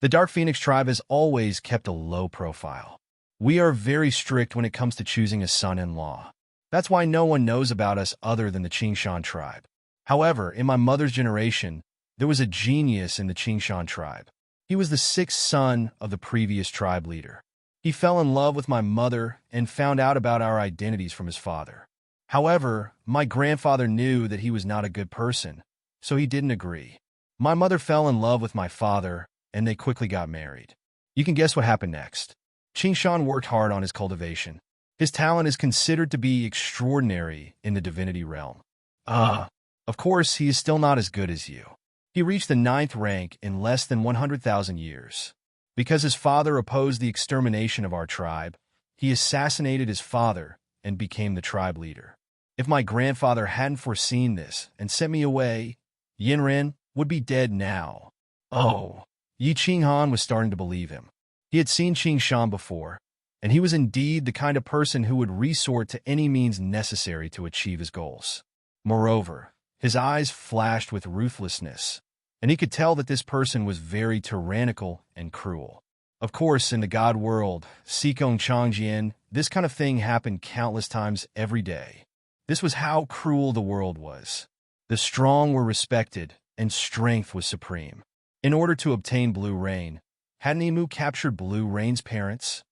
The Dark Phoenix tribe has always kept a low profile. We are very strict when it comes to choosing a son-in-law. That's why no one knows about us other than the Qingshan tribe. However, in my mother's generation, there was a genius in the Qingshan tribe. He was the 6th son of the previous tribe leader. He fell in love with my mother and found out about our identities from his father. However, my grandfather knew that he was not a good person, so he didn't agree. My mother fell in love with my father, and they quickly got married. You can guess what happened next. Qingshan worked hard on his cultivation. His talent is considered to be extraordinary in the divinity realm. Of course, he is still not as good as you. He reached the 9th rank in less than 100,000 years. Because his father opposed the extermination of our tribe, he assassinated his father and became the tribe leader. If my grandfather hadn't foreseen this and sent me away, Yinren would be dead now. Oh, Yi Qinghan was starting to believe him. He had seen Qingshan before, and he was indeed the kind of person who would resort to any means necessary to achieve his goals. Moreover, his eyes flashed with ruthlessness, and he could tell that this person was very tyrannical and cruel. Of course, in the god world, Sikong Changjian, this kind of thing happened countless times every day. This was how cruel the world was. The strong were respected, and strength was supreme. In order to obtain Blue Rain, hadn't Emu captured Blue Rain's parents?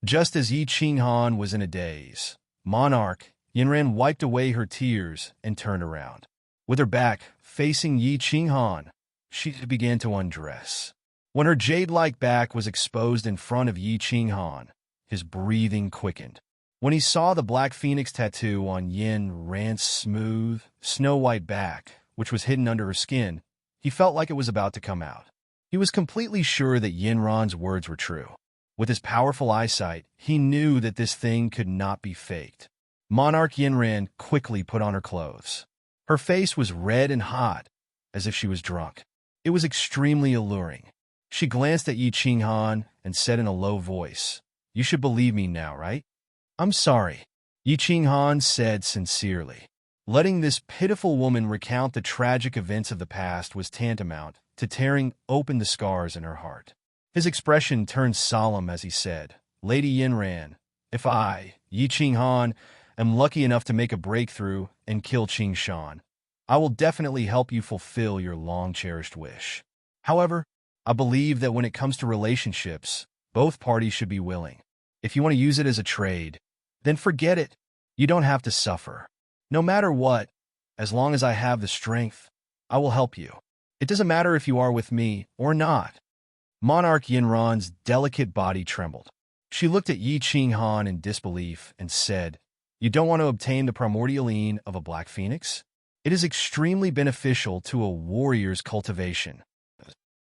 Just as Yi Qinghan was in a daze, Monarch Yinren wiped away her tears and turned around. With her back facing Yi Qinghan, she began to undress. When her jade-like back was exposed in front of Yi Qinghan, his breathing quickened. When he saw the black phoenix tattoo on Yin Ran's smooth, snow-white back, which was hidden under her skin, he felt like it was about to come out. He was completely sure that Yin Ran's words were true. With his powerful eyesight, he knew that this thing could not be faked. Monarch Yinren quickly put on her clothes. Her face was red and hot, as if she was drunk. It was extremely alluring. She glanced at Yi Qinghan and said in a low voice, "You should believe me now, right?" "I'm sorry," Yi Qinghan said sincerely. Letting this pitiful woman recount the tragic events of the past was tantamount to tearing open the scars in her heart. His expression turned solemn as he said, "Lady Yinran, if I, Yi Qinghan, am lucky enough to make a breakthrough and kill Qingshan, I will definitely help you fulfill your long-cherished wish. However, I believe that when it comes to relationships, both parties should be willing. If you want to use it as a trade, then forget it. You don't have to suffer. No matter what, as long as I have the strength, I will help you. It doesn't matter if you are with me or not." Monarch Yinran's delicate body trembled. She looked at Yi Qinghan in disbelief and said, "You don't want to obtain the primordial een of a black phoenix? It is extremely beneficial to a warrior's cultivation."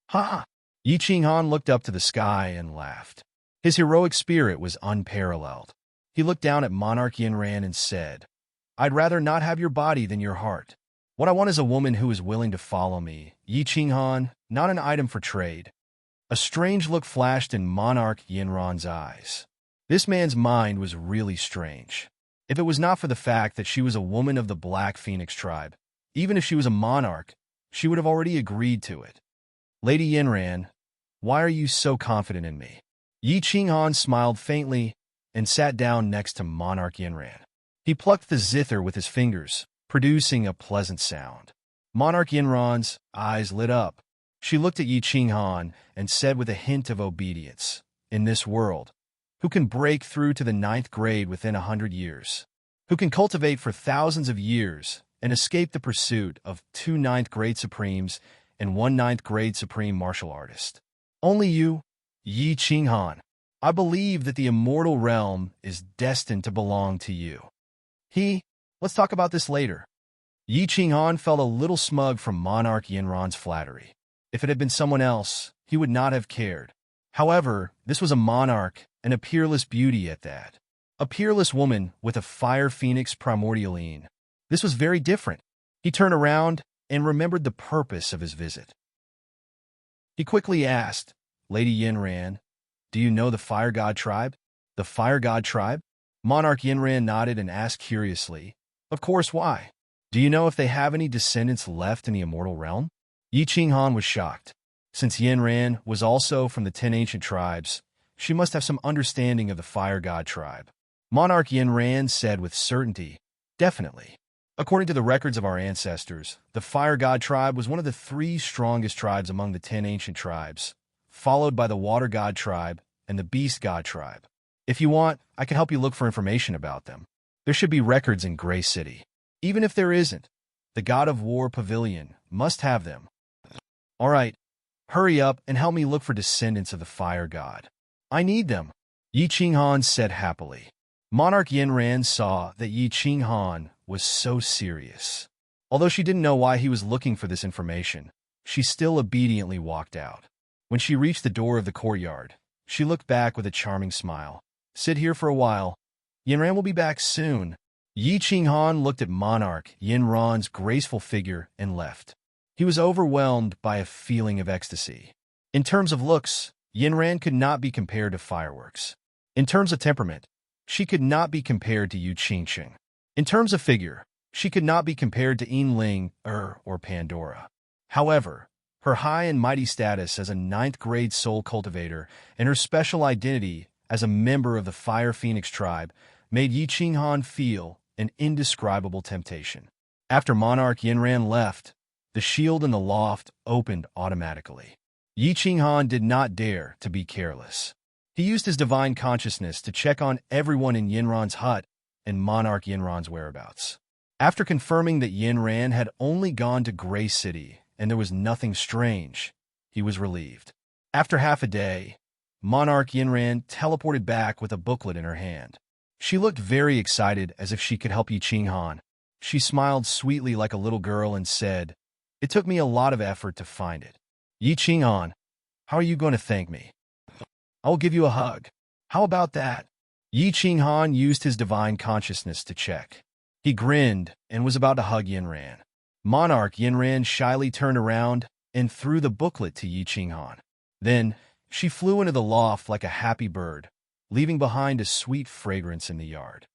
"Ha!" Yi Qinghan looked up to the sky and laughed. His heroic spirit was unparalleled. He looked down at Monarch Yinran and said, "I'd rather not have your body than your heart. What I want is a woman who is willing to follow me, Yi Qinghan, not an item for trade." A strange look flashed in Monarch Yinran's eyes. This man's mind was really strange. If it was not for the fact that she was a woman of the Black Phoenix tribe, even if she was a monarch, she would have already agreed to it. "Lady Yinran, why are you so confident in me?" Yi Qinghan smiled faintly and sat down next to Monarch Yinran. He plucked the zither with his fingers, producing a pleasant sound. Monarch Yinran's eyes lit up. She looked at Yi Qinghan and said with a hint of obedience, "In this world, who can break through to the 9th grade within 100 years? Who can cultivate for thousands of years and escape the pursuit of 2 9th grade supremes and one ninth grade supreme martial artist. Only you, Yi Qinghan. I believe that the immortal realm is destined to belong to you. Let's talk about this later. Yi Qinghan felt a little smug from Monarch Yinran's flattery. If it had been someone else, he would not have cared. However, this was a monarch and a peerless beauty at that. A peerless woman with a fire phoenix primordialine. This was very different. He turned around and remembered the purpose of his visit. He quickly asked, Lady Yinran, do you know the Fire God tribe? The Fire God tribe? Monarch Yinran nodded and asked curiously, Of course, why? Do you know if they have any descendants left in the immortal realm? Yi Qinghan was shocked. Since Yinran was also from the 10 ancient tribes, she must have some understanding of the Fire God tribe. Monarch Yinran said with certainty, Definitely. According to the records of our ancestors, the Fire God tribe was one of the 3 strongest tribes among the 10 ancient tribes, followed by the Water God tribe and the Beast God tribe. If you want, I can help you look for information about them. There should be records in Gray City. Even if there isn't, the God of War Pavilion must have them. All right, hurry up and help me look for descendants of the Fire God. I need them, Yi Qinghan said happily. Monarch Yinran saw that Yi Qinghan was so serious. Although she didn't know why he was looking for this information, she still obediently walked out. When she reached the door of the courtyard, she looked back with a charming smile. Sit here for a while. Yinran will be back soon. Yi Qinghan looked at Monarch Yinran's graceful figure and left. He was overwhelmed by a feeling of ecstasy. In terms of looks, Yinran could not be compared to fireworks. In terms of temperament, she could not be compared to Yu Qingsheng. In terms of figure, she could not be compared to Yinling, or Pandora. However, her high and mighty status as a 9th grade soul cultivator and her special identity as a member of the Fire Phoenix tribe made Yi Qinghan feel an indescribable temptation. After Monarch Yinran left, the shield in the loft opened automatically. Yi Qinghan did not dare to be careless. He used his divine consciousness to check on everyone in Yinran's hut and Monarch Yinran's whereabouts. After confirming that Yinran had only gone to Gray City and there was nothing strange, he was relieved. After half a day, Monarch Yinran teleported back with a booklet in her hand. She looked very excited, as if she could help Yi Qinghan. She smiled sweetly like a little girl and said, It took me a lot of effort to find it. Yi Qinghan, how are you going to thank me? I will give you a hug. How about that? Yi Qinghan used his divine consciousness to check. He grinned and was about to hug Yinran. Monarch Yinran shyly turned around and threw the booklet to Yi Qinghan. Then, she flew into the loft like a happy bird, leaving behind a sweet fragrance in the yard.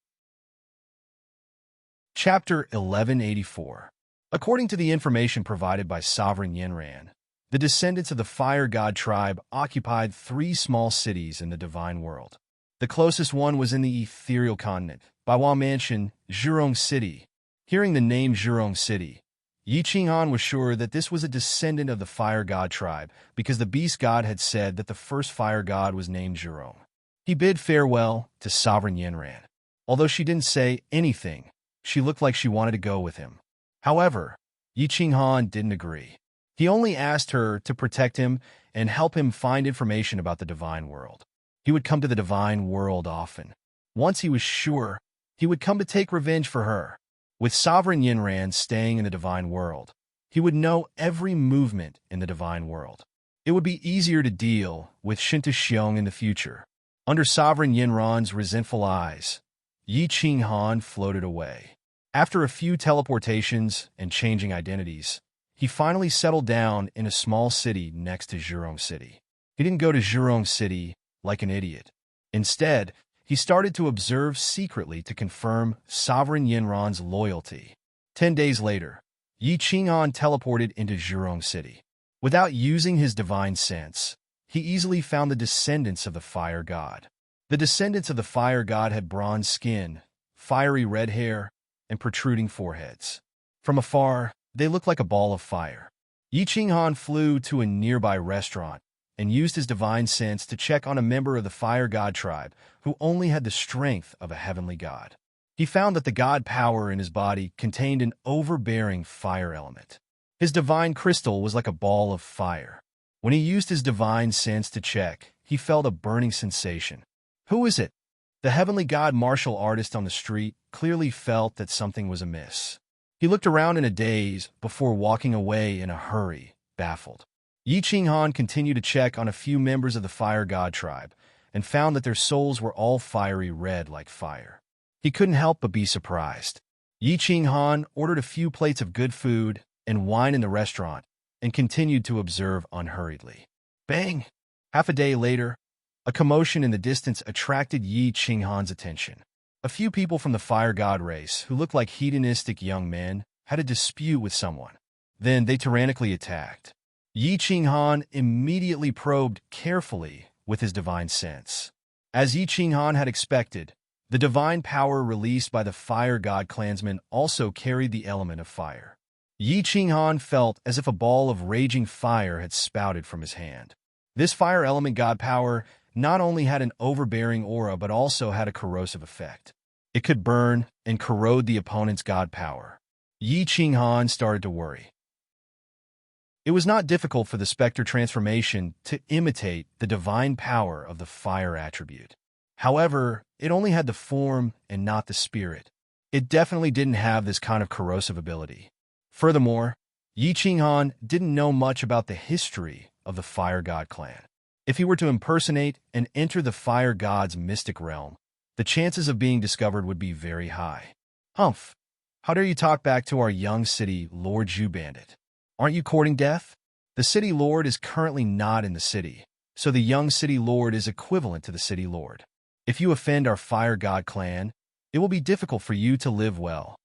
Chapter 1184. According to the information provided by Sovereign Yinran, the descendants of the Fire God tribe occupied 3 small cities in the divine world. The closest one was in the ethereal continent, Baiwa Mansion, Zhurong City. Hearing the name Zhurong City, Yi Qinghan was sure that this was a descendant of the Fire God tribe because the Beast God had said that the first Fire God was named Zhurong. He bid farewell to Sovereign Yinran. Although she didn't say anything, she looked like she wanted to go with him. However, Yi Qinghan didn't agree. He only asked her to protect him and help him find information about the divine world. He would come to the divine world often. Once he was sure, he would come to take revenge for her. With Sovereign Yinran staying in the divine world, he would know every movement in the divine world. It would be easier to deal with Shinta Xiong in the future. Under Sovereign Yinran's resentful eyes, Yi Qinghan floated away. After a few teleportations and changing identities, he finally settled down in a small city next to Zhurong City. He didn't go to Zhurong City like an idiot. Instead, he started to observe secretly to confirm Sovereign Yinran's loyalty. 10 days later, Yi Qinghan teleported into Zhurong City. Without using his divine sense, he easily found the descendants of the Fire God. The descendants of the Fire God had bronze skin, fiery red hair, and protruding foreheads. From afar, they looked like a ball of fire. Yi Qinghan flew to a nearby restaurant and used his divine sense to check on a member of the Fire God tribe who only had the strength of a heavenly god. He found that the god power in his body contained an overbearing fire element. His divine crystal was like a ball of fire. When he used his divine sense to check, he felt a burning sensation. Who is it? The heavenly god martial artist on the street clearly felt that something was amiss. He looked around in a daze before walking away in a hurry, baffled. Yi Qinghan continued to check on a few members of the fire god tribe and found that their souls were all fiery red like fire. He couldn't help but be surprised. Yi Qinghan ordered a few plates of good food and wine in the restaurant and continued to observe unhurriedly. Bang! Half a day later, a commotion in the distance attracted Yi Qinghan's attention. A few people from the fire god race, who looked like hedonistic young men, had a dispute with someone. Then they tyrannically attacked. Yi Qinghan immediately probed carefully with his divine sense. As Yi Qinghan had expected, the divine power released by the fire god clansmen also carried the element of fire. Yi Qinghan felt as if a ball of raging fire had spouted from his hand. This fire element god power not only had an overbearing aura but also had a corrosive effect. It could burn and corrode the opponent's god power. Yi Qinghan started to worry. It was not difficult for the specter transformation to imitate the divine power of the fire attribute. However, it only had the form and not the spirit. It definitely didn't have this kind of corrosive ability. Furthermore, Yi Qinghan didn't know much about the history of the fire god clan. If he were to impersonate and enter the fire god's mystic realm, the chances of being discovered would be very high. Humph! How dare you talk back to our young city lord, you bandit? Aren't you courting death? The city lord is currently not in the city, so the young city lord is equivalent to the city lord. If you offend our fire god clan, it will be difficult for you to live well.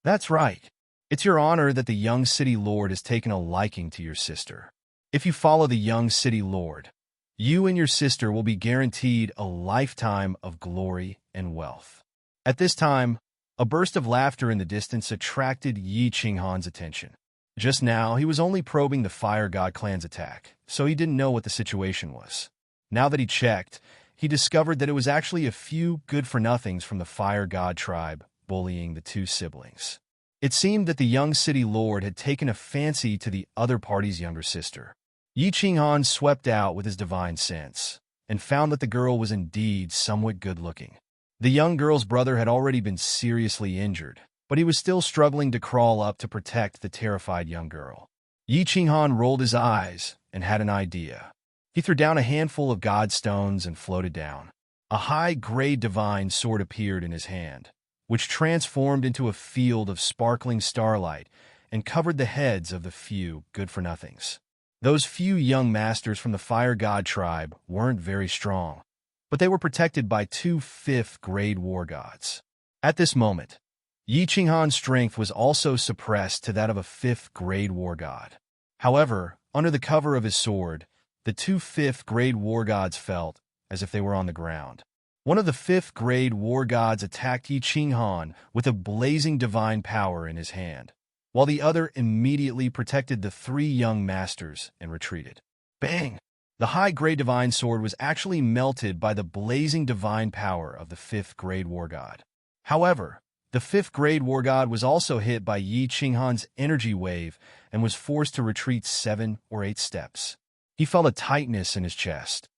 That's right. It's your honor that the young city lord has taken a liking to your sister. If you follow the young city lord, you and your sister will be guaranteed a lifetime of glory and wealth. At this time, a burst of laughter in the distance attracted Yi Qinghan's attention. Just now, he was only probing the fire god clan's attack, so he didn't know what the situation was. Now that he checked, he discovered that it was actually a few good-for-nothings from the fire god tribe bullying the two siblings. It seemed that the young city lord had taken a fancy to the other party's younger sister. Yi Qinghan swept out with his divine sense and found that the girl was indeed somewhat good-looking. The young girl's brother had already been seriously injured, but he was still struggling to crawl up to protect the terrified young girl. Yi Qinghan rolled his eyes and had an idea. He threw down a handful of god stones and floated down. A high-grade divine sword appeared in his hand, which transformed into a field of sparkling starlight and covered the heads of the few good-for-nothings. Those few young masters from the fire god tribe weren't very strong, but they were protected by two fifth-grade war gods. At this moment, Yi Qinghan's strength was also suppressed to that of a fifth-grade war god. However, under the cover of his sword, the two fifth-grade war gods felt as if they were on the ground. One of the fifth-grade war gods attacked Yi Qinghan with a blazing divine power in his hand, while the other immediately protected the three young masters and retreated. Bang! The high-grade divine sword was actually melted by the blazing divine power of the fifth-grade war god. However, the fifth-grade war god was also hit by Yi Qinghan's energy wave and was forced to retreat 7 or 8 steps. He felt a tightness in his chest.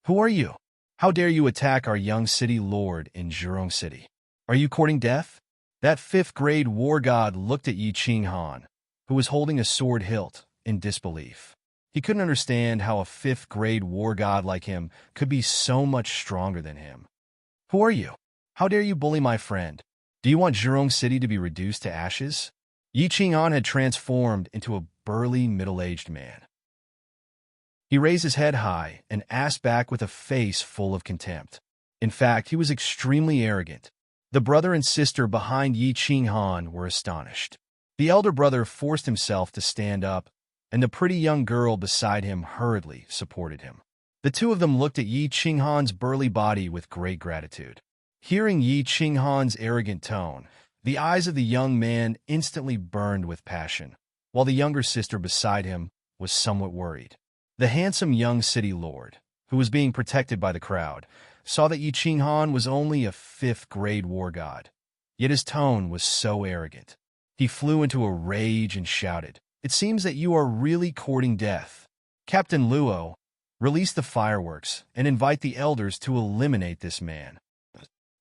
Who are you? How dare you attack our young city lord in Zhurong City? Are you courting death? That fifth-grade war god looked at Yi Qinghan, who was holding a sword hilt, in disbelief. He couldn't understand how a fifth-grade war god like him could be so much stronger than him. Who are you? How dare you bully my friend? Do you want Zhurong City to be reduced to ashes? Yi Qinghan had transformed into a burly, middle-aged man. He raised his head high and asked back with a face full of contempt. In fact, he was extremely arrogant. The brother and sister behind Yi Qinghan were astonished. The elder brother forced himself to stand up, and the pretty young girl beside him hurriedly supported him. The two of them looked at Yi Qinghan's burly body with great gratitude. Hearing Yi Qinghan's arrogant tone, the eyes of the young man instantly burned with passion, while the younger sister beside him was somewhat worried. The handsome young city lord, who was being protected by the crowd, saw that Yi Qinghan was only a fifth-grade war god, yet his tone was so arrogant. He flew into a rage and shouted, It seems that you are really courting death. Captain Luo, release the fireworks and invite the elders to eliminate this man.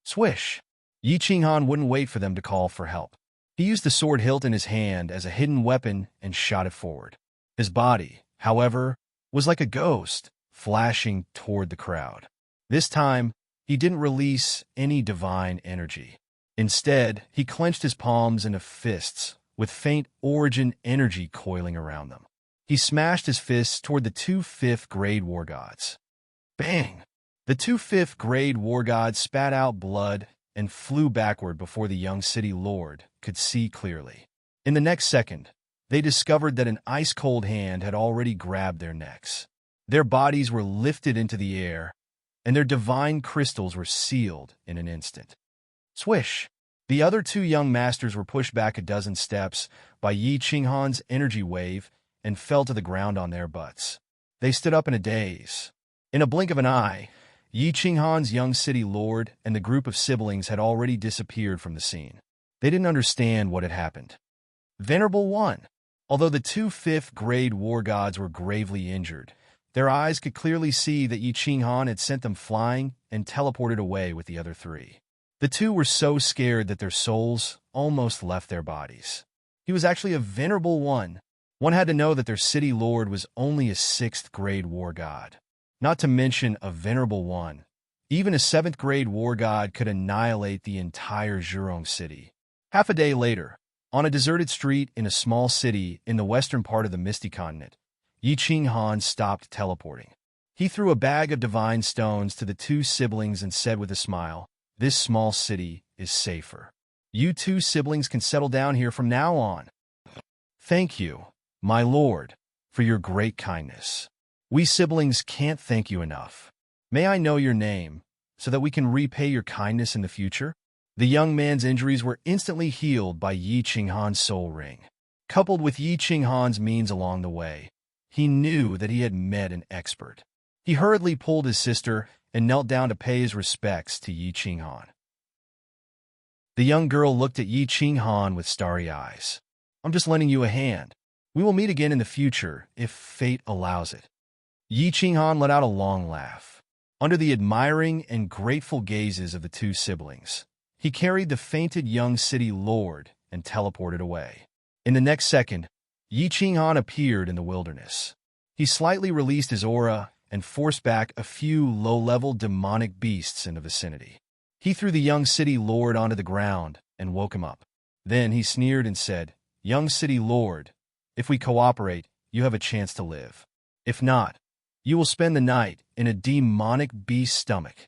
Swish! Yi Qinghan wouldn't wait for them to call for help. He used the sword hilt in his hand as a hidden weapon and shot it forward. His body, however, was like a ghost, flashing toward the crowd. This time, he didn't release any divine energy. Instead, he clenched his palms into fists, with faint origin energy coiling around them. He smashed his fists toward the two fifth-grade war gods. Bang! The two fifth-grade war gods spat out blood and flew backward before the young city lord could see clearly. In the next second, they discovered that an ice-cold hand had already grabbed their necks. Their bodies were lifted into the air, and their divine crystals were sealed in an instant. Swish! The other two young masters were pushed back a dozen steps by Yi Qinghan's energy wave and fell to the ground on their butts. They stood up in a daze. In a blink of an eye, Yi Qinghan's young city lord and the group of siblings had already disappeared from the scene. They didn't understand what had happened. Venerable One, although the two fifth-grade war gods were gravely injured, their eyes could clearly see that Yi Qinghan had sent them flying and teleported away with the other three. The two were so scared that their souls almost left their bodies. He was actually a Venerable One. One had to know that their city lord was only a sixth-grade war god. Not to mention a Venerable One. Even a seventh-grade war god could annihilate the entire Zhurong city. Half a day later, on a deserted street in a small city in the western part of the Misty continent, Yi Qinghan stopped teleporting. He threw a bag of divine stones to the two siblings and said with a smile, "This small city is safer. You two siblings can settle down here from now on. Thank you, my lord, for your great kindness. We siblings can't thank you enough. May I know your name, so that we can repay your kindness in the future?" The young man's injuries were instantly healed by Yi Qinghan's soul ring. Coupled with Yi Qinghan's means along the way, he knew that he had met an expert. He hurriedly pulled his sister and knelt down to pay his respects to Yi Qinghan. The young girl looked at Yi Qinghan with starry eyes. "I'm just lending you a hand. We will meet again in the future, if fate allows it." Yi Qinghan let out a long laugh. Under the admiring and grateful gazes of the two siblings, he carried the fainted young city lord and teleported away. In the next second, Yi Qinghan appeared in the wilderness. He slightly released his aura and forced back a few low-level demonic beasts in the vicinity. He threw the young city lord onto the ground and woke him up. Then he sneered and said, "Young city lord, if we cooperate, you have a chance to live. If not, you will spend the night in a demonic beast's stomach."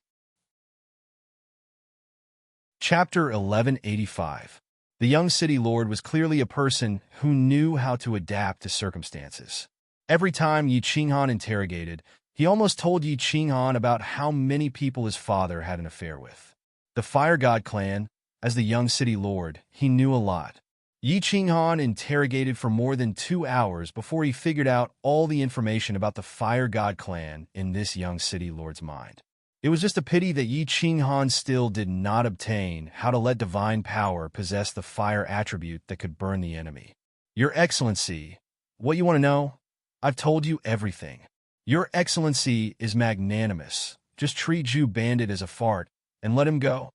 Chapter 1185. The young city lord was clearly a person who knew how to adapt to circumstances. Every time Yi Qinghan interrogated, he almost told Yi Qinghan about how many people his father had an affair with. The Fire God clan, as the young city lord, he knew a lot. Yi Qinghan interrogated for more than 2 hours before he figured out all the information about the Fire God clan in this young city lord's mind. It was just a pity that Yi Qinghan still did not obtain how to let divine power possess the fire attribute that could burn the enemy. "Your Excellency, what you want to know? I've told you everything. Your Excellency is magnanimous. Just treat Zhu Bandit as a fart and let him go."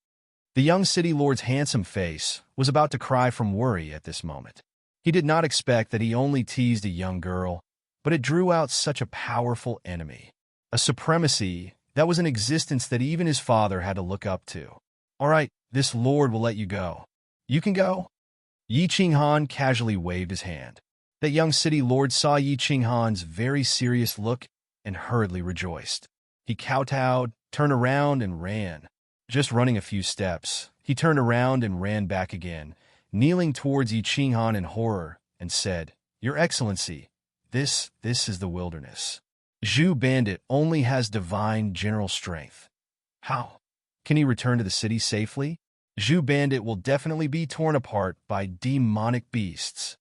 The young city lord's handsome face was about to cry from worry at this moment. He did not expect that he only teased a young girl, but it drew out such a powerful enemy. A supremacy that was an existence that even his father had to look up to. "All right, this lord will let you go. You can go." Yi Qinghan casually waved his hand. That young city lord saw Yi Qinghan's very serious look and hurriedly rejoiced. He kowtowed, turned around, and ran. Just running a few steps, he turned around and ran back again, kneeling towards Yi Qinghan in horror, and said, "Your Excellency, this is the wilderness. Zhu Bandit only has divine general strength. How can he return to the city safely? Zhu Bandit will definitely be torn apart by demonic beasts.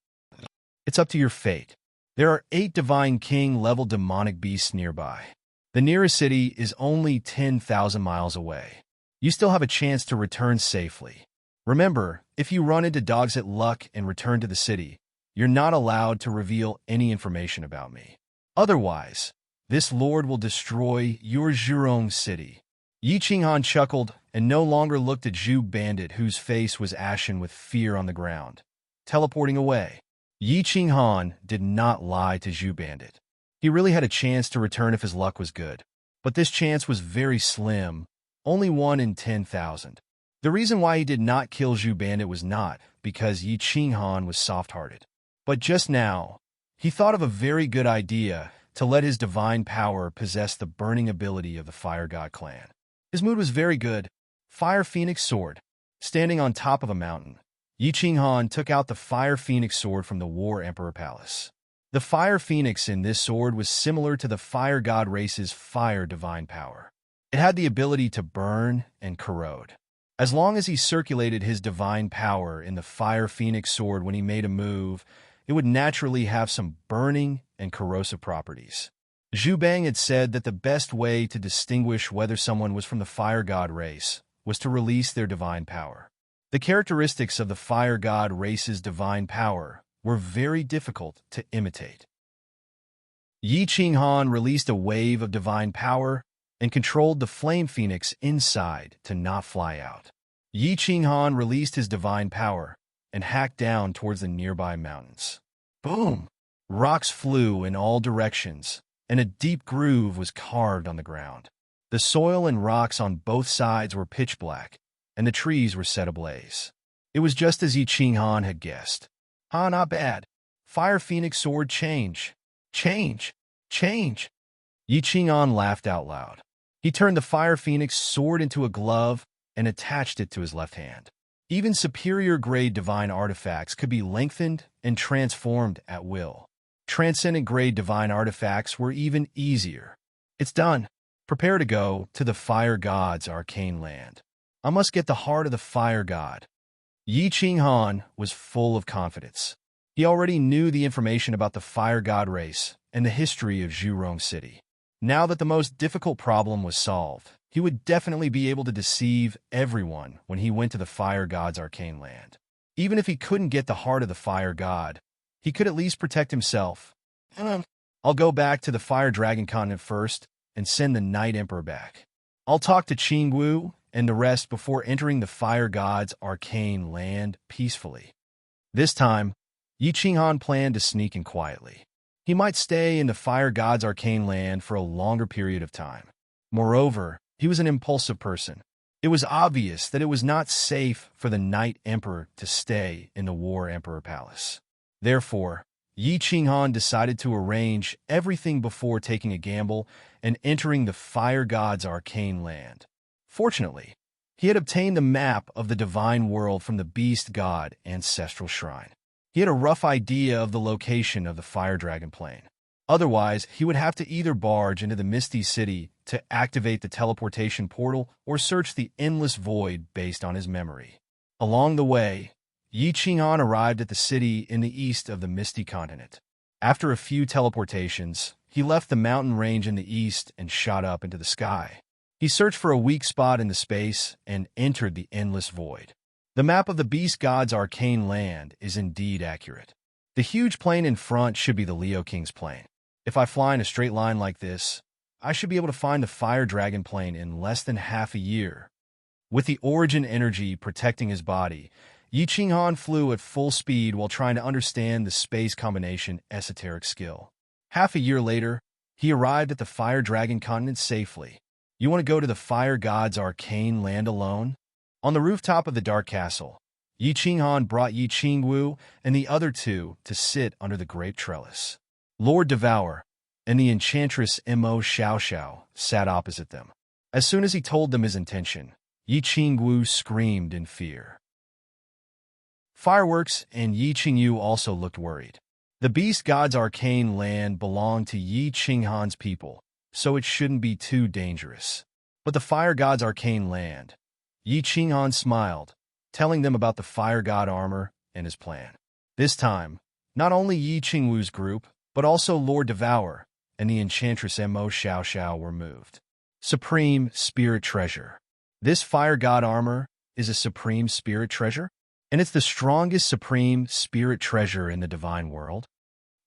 It's up to your fate. There are 8 divine king-level demonic beasts nearby. The nearest city is only 10,000 miles away. You still have a chance to return safely. Remember, if you run into dogs at luck and return to the city, You're not allowed to reveal any information about me. Otherwise, this lord will destroy your Zhurong city." Yi Qinghan chuckled and no longer looked at Zhu Bandit, whose face was ashen with fear on the ground, teleporting away. Yi Qinghan did not lie to Zhu Bandit. He really had a chance to return if his luck was good. But this chance was very slim, only 1 in 10,000. The reason why he did not kill Zhu Bandit was not because Yi Qinghan was soft-hearted. But just now, he thought of a very good idea to let his divine power possess the burning ability of the Fire God clan. His mood was very good. Fire Phoenix Sword. Standing on top of a mountain, Yi Qinghan took out the Fire Phoenix Sword from the War Emperor Palace. The Fire Phoenix in this sword was similar to the Fire God race's Fire Divine Power. It had the ability to burn and corrode. As long as he circulated his divine power in the Fire Phoenix Sword when he made a move, it would naturally have some burning and corrosive properties. Zhu Bang had said that the best way to distinguish whether someone was from the Fire God race was to release their divine power. The characteristics of the Fire God race's divine power were very difficult to imitate. Yi Qinghan released a wave of divine power and controlled the Flame Phoenix inside to not fly out. Yi Qinghan released his divine power and hacked down towards the nearby mountains. Boom! Rocks flew in all directions, and a deep groove was carved on the ground. The soil and rocks on both sides were pitch black, and the trees were set ablaze. It was just as Yi Qinghan had guessed. Not bad. Fire Phoenix Sword change. Change. Change. Yi Qinghan laughed out loud. He turned the Fire Phoenix Sword into a glove and attached it to his left hand. Even superior-grade divine artifacts could be lengthened and transformed at will. Transcendent-grade divine artifacts were even easier. It's done. Prepare to go to the Fire God's arcane land. I must get the heart of the Fire God. Yi Qinghan was full of confidence. He already knew the information about the Fire God race and the history of Zhurong City. Now that the most difficult problem was solved, he would definitely be able to deceive everyone when he went to the Fire God's arcane land. Even if he couldn't get the heart of the Fire God, he could at least protect himself. I'll go back to the Fire Dragon continent first and send the Night Emperor back. I'll talk to Qingwu and the rest before entering the Fire God's arcane land peacefully. This time, Yi Qinghan planned to sneak in quietly. He might stay in the Fire God's arcane land for a longer period of time. Moreover, he was an impulsive person. It was obvious that it was not safe for the Night Emperor to stay in the War Emperor Palace. Therefore, Yi Qinghan decided to arrange everything before taking a gamble and entering the Fire God's arcane land. Fortunately, he had obtained the map of the divine world from the Beast God Ancestral Shrine. He had a rough idea of the location of the Fire Dragon Plain. Otherwise, he would have to either barge into the Misty City to activate the teleportation portal or search the endless void based on his memory. Along the way, Yi Qinghan arrived at the city in the east of the Misty continent. After a few teleportations, he left the mountain range in the east and shot up into the sky. He searched for a weak spot in the space and entered the endless void. The map of the Beast God's arcane land is indeed accurate. The huge plain in front should be the Leo King's plain. If I fly in a straight line like this, I should be able to find the Fire Dragon Plain in less than half a year. With the origin energy protecting his body, Yi Qinghan flew at full speed while trying to understand the space combination esoteric skill. Half a year later, he arrived at the Fire Dragon continent safely. You want to go to the Fire God's arcane land alone? On the rooftop of the Dark Castle, Yi Qinghan brought Yi Qingwu and the other two to sit under the grape trellis. Lord Devour and the enchantress Mo Xiaoxiao sat opposite them. As soon as he told them his intention, Yi Qingwu screamed in fear. Fireworks and Yi Qingyu also looked worried. The Beast God's arcane land belonged to Yi Qinghan's people, so it shouldn't be too dangerous. But the Fire God's arcane land, Yi Qinghan smiled, telling them about the Fire God armor and his plan. This time, not only Yi Qingwu's group, but also Lord Devour and the enchantress Mo Xiaoxiao were moved. Supreme Spirit Treasure. This Fire God armor is a supreme spirit treasure? and it's the strongest supreme spirit treasure in the divine world.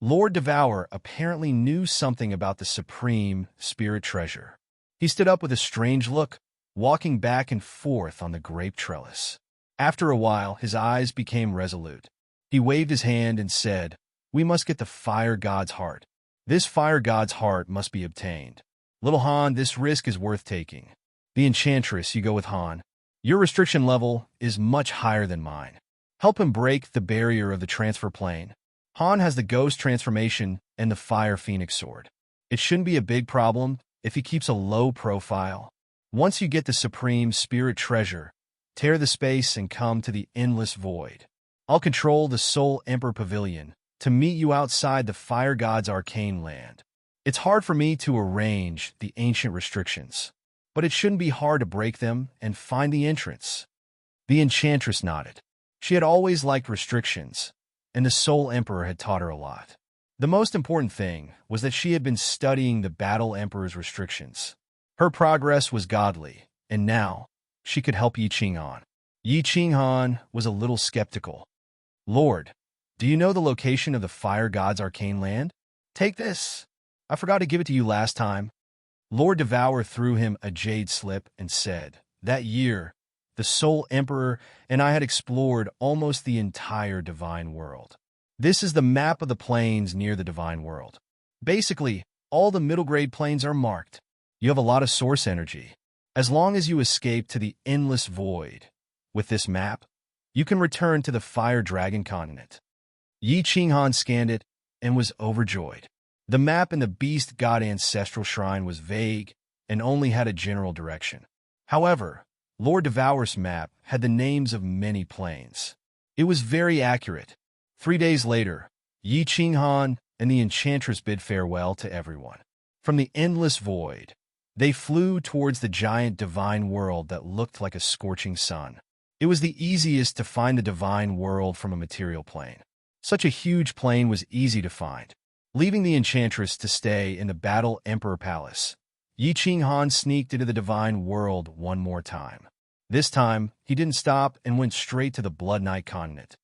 Lord Devour apparently knew something about the supreme spirit treasure. He stood up with a strange look, walking back and forth on the grape trellis. After a while, his eyes became resolute. He waved his hand and said, "We must get the fire god's heart. This fire god's heart must be obtained. Little Han, this risk is worth taking. The enchantress, you go with Han. Your restriction level is much higher than mine. Help him break the barrier of the transfer plane. Han has the ghost transformation and the fire phoenix sword. It shouldn't be a big problem if he keeps a low profile. Once you get the supreme spirit treasure, tear the space and come to the endless void. I'll control the Soul Emperor Pavilion to meet you outside the fire god's arcane land. It's hard for me to arrange the ancient restrictions, but it shouldn't be hard to break them and find the entrance." The enchantress nodded. She had always liked restrictions, and the Soul Emperor had taught her a lot. The most important thing was that she had been studying the Battle Emperor's restrictions. Her progress was godly, and now she could help Yi Qinghan. Yi Qinghan was a little skeptical. "Lord, do you know the location of the fire god's arcane land? Take this. I forgot to give it to you last time." Lord Devour threw him a jade slip and said, "That year, the Soul Emperor and I had explored almost the entire divine world. This is the map of the planes near the divine world. Basically, all the middle grade planes are marked. You have a lot of source energy. As long as you escape to the endless void with this map, you can return to the Fire Dragon continent." Yi Qinghan scanned it and was overjoyed. The map in the Beast God Ancestral Shrine was vague and only had a general direction. However, Lord Devour's map had the names of many planes. It was very accurate. 3 days later, Yi Qinghan and the enchantress bid farewell to everyone. From the endless void, they flew towards the giant divine world that looked like a scorching sun. It was the easiest to find the divine world from a material plane. Such a huge plane was easy to find. Leaving the enchantress to stay in the Battle Emperor Palace, Yi Qinghan sneaked into the divine world one more time. This time, he didn't stop and went straight to the Blood Knight continent.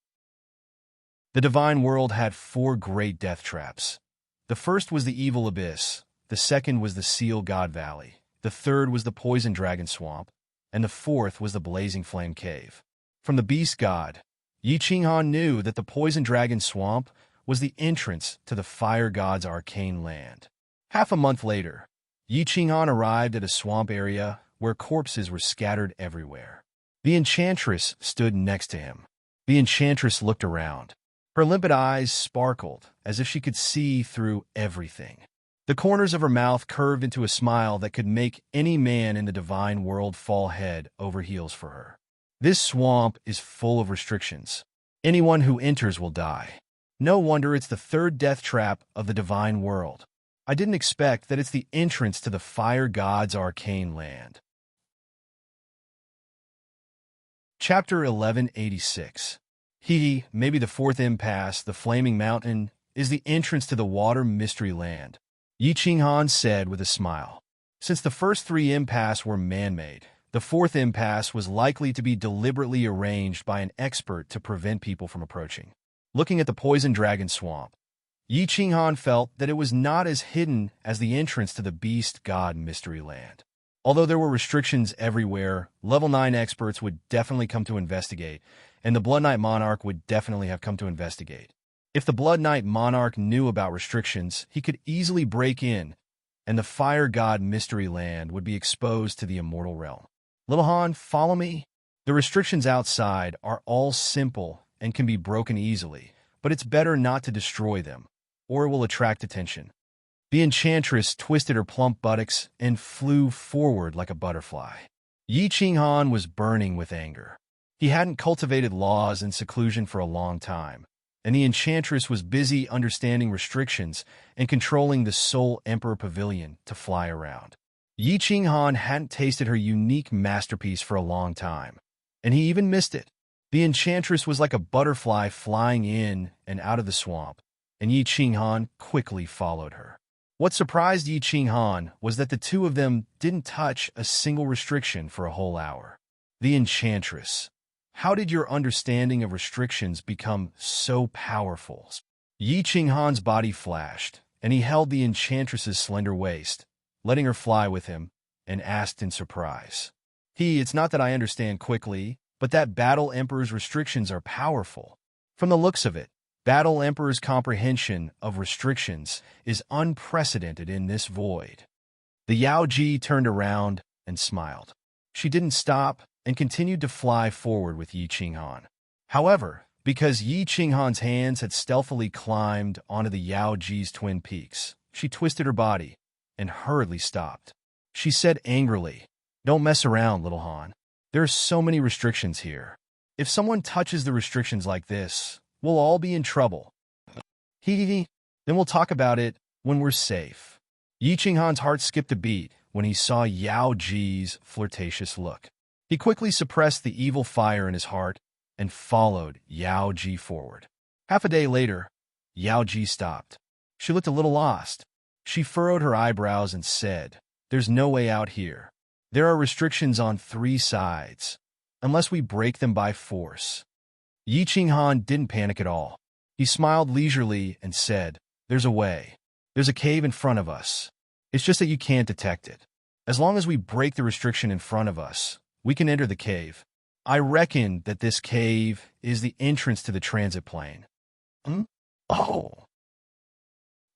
The divine world had 4 great death traps. The first was the Evil Abyss, the second was the Seal God Valley, the third was the Poison Dragon Swamp, and the fourth was the Blazing Flame Cave. From the Beast God, Yi Qinghan knew that the Poison Dragon Swamp was the entrance to the Fire God's arcane land. Half a month later, Yi Qinghan arrived at a swamp area where corpses were scattered everywhere. The enchantress stood next to him. The enchantress looked around. Her limpid eyes sparkled as if she could see through everything. The corners of her mouth curved into a smile that could make any man in the divine world fall head over heels for her. "This swamp is full of restrictions. Anyone who enters will die. No wonder it's the 3rd death trap of the divine world. I didn't expect that it's the entrance to the fire god's arcane land." Chapter 1186. Maybe the 4th impasse, the Flaming Mountain, is the entrance to the Water Mystery Land, Yi Qinghan said with a smile. Since the first 3 impasses were man-made, the 4th impasse was likely to be deliberately arranged by an expert to prevent people from approaching. Looking at the Poison Dragon Swamp, Yi Qinghan felt that it was not as hidden as the entrance to the Beast God Mystery Land. Although there were restrictions everywhere, Level 9 experts would definitely come to investigate, and the Blood Knight Monarch would definitely have come to investigate. If the Blood Knight Monarch knew about restrictions, he could easily break in, and the Fire God Mystery Land would be exposed to the Immortal Realm. "Little Han, follow me." The restrictions outside are all simple and can be broken easily, but it's better not to destroy them, or it will attract attention. The enchantress twisted her plump buttocks and flew forward like a butterfly. Yi Qinghan was burning with anger. He hadn't cultivated laws and seclusion for a long time, and the enchantress was busy understanding restrictions and controlling the Soul Emperor Pavilion to fly around. Yi Qinghan hadn't tasted her unique masterpiece for a long time, and he even missed it. The enchantress was like a butterfly flying in and out of the swamp, and Yi Qinghan quickly followed her. What surprised Yi Qinghan was that the two of them didn't touch a single restriction for a whole hour. The enchantress, How did your understanding of restrictions become so powerful? Yi Qinghan's body flashed, and he held the enchantress's slender waist, letting her fly with him, and asked in surprise. It's not that I understand quickly, but that Battle Emperor's restrictions are powerful. From the looks of it, Battle Emperor's comprehension of restrictions is unprecedented in this void. The Yao Ji turned around and smiled. She didn't stop and continued to fly forward with Yi Qinghan. However, because Yi Qinghan's hands had stealthily climbed onto the Yao Ji's twin peaks, she twisted her body and hurriedly stopped. She said angrily, "Don't mess around, little Han. There are so many restrictions here. If someone touches the restrictions like this, we'll all be in trouble. Then we'll talk about it when we're safe." Yi Qinghan's heart skipped a beat when he saw Yao Ji's flirtatious look. He quickly suppressed the evil fire in his heart and followed Yao Ji forward. Half a day later, Yao Ji stopped. She looked a little lost. She furrowed her eyebrows and said, "There's no way out here. There are restrictions on 3 sides, unless we break them by force." Yi Qinghan didn't panic at all. He smiled leisurely and said, "There's a way. There's a cave in front of us. It's just that you can't detect it. As long as we break the restriction in front of us, we can enter the cave. I reckon that this cave is the entrance to the transit plane." Oh.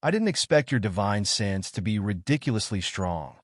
I didn't expect your divine sense to be ridiculously strong,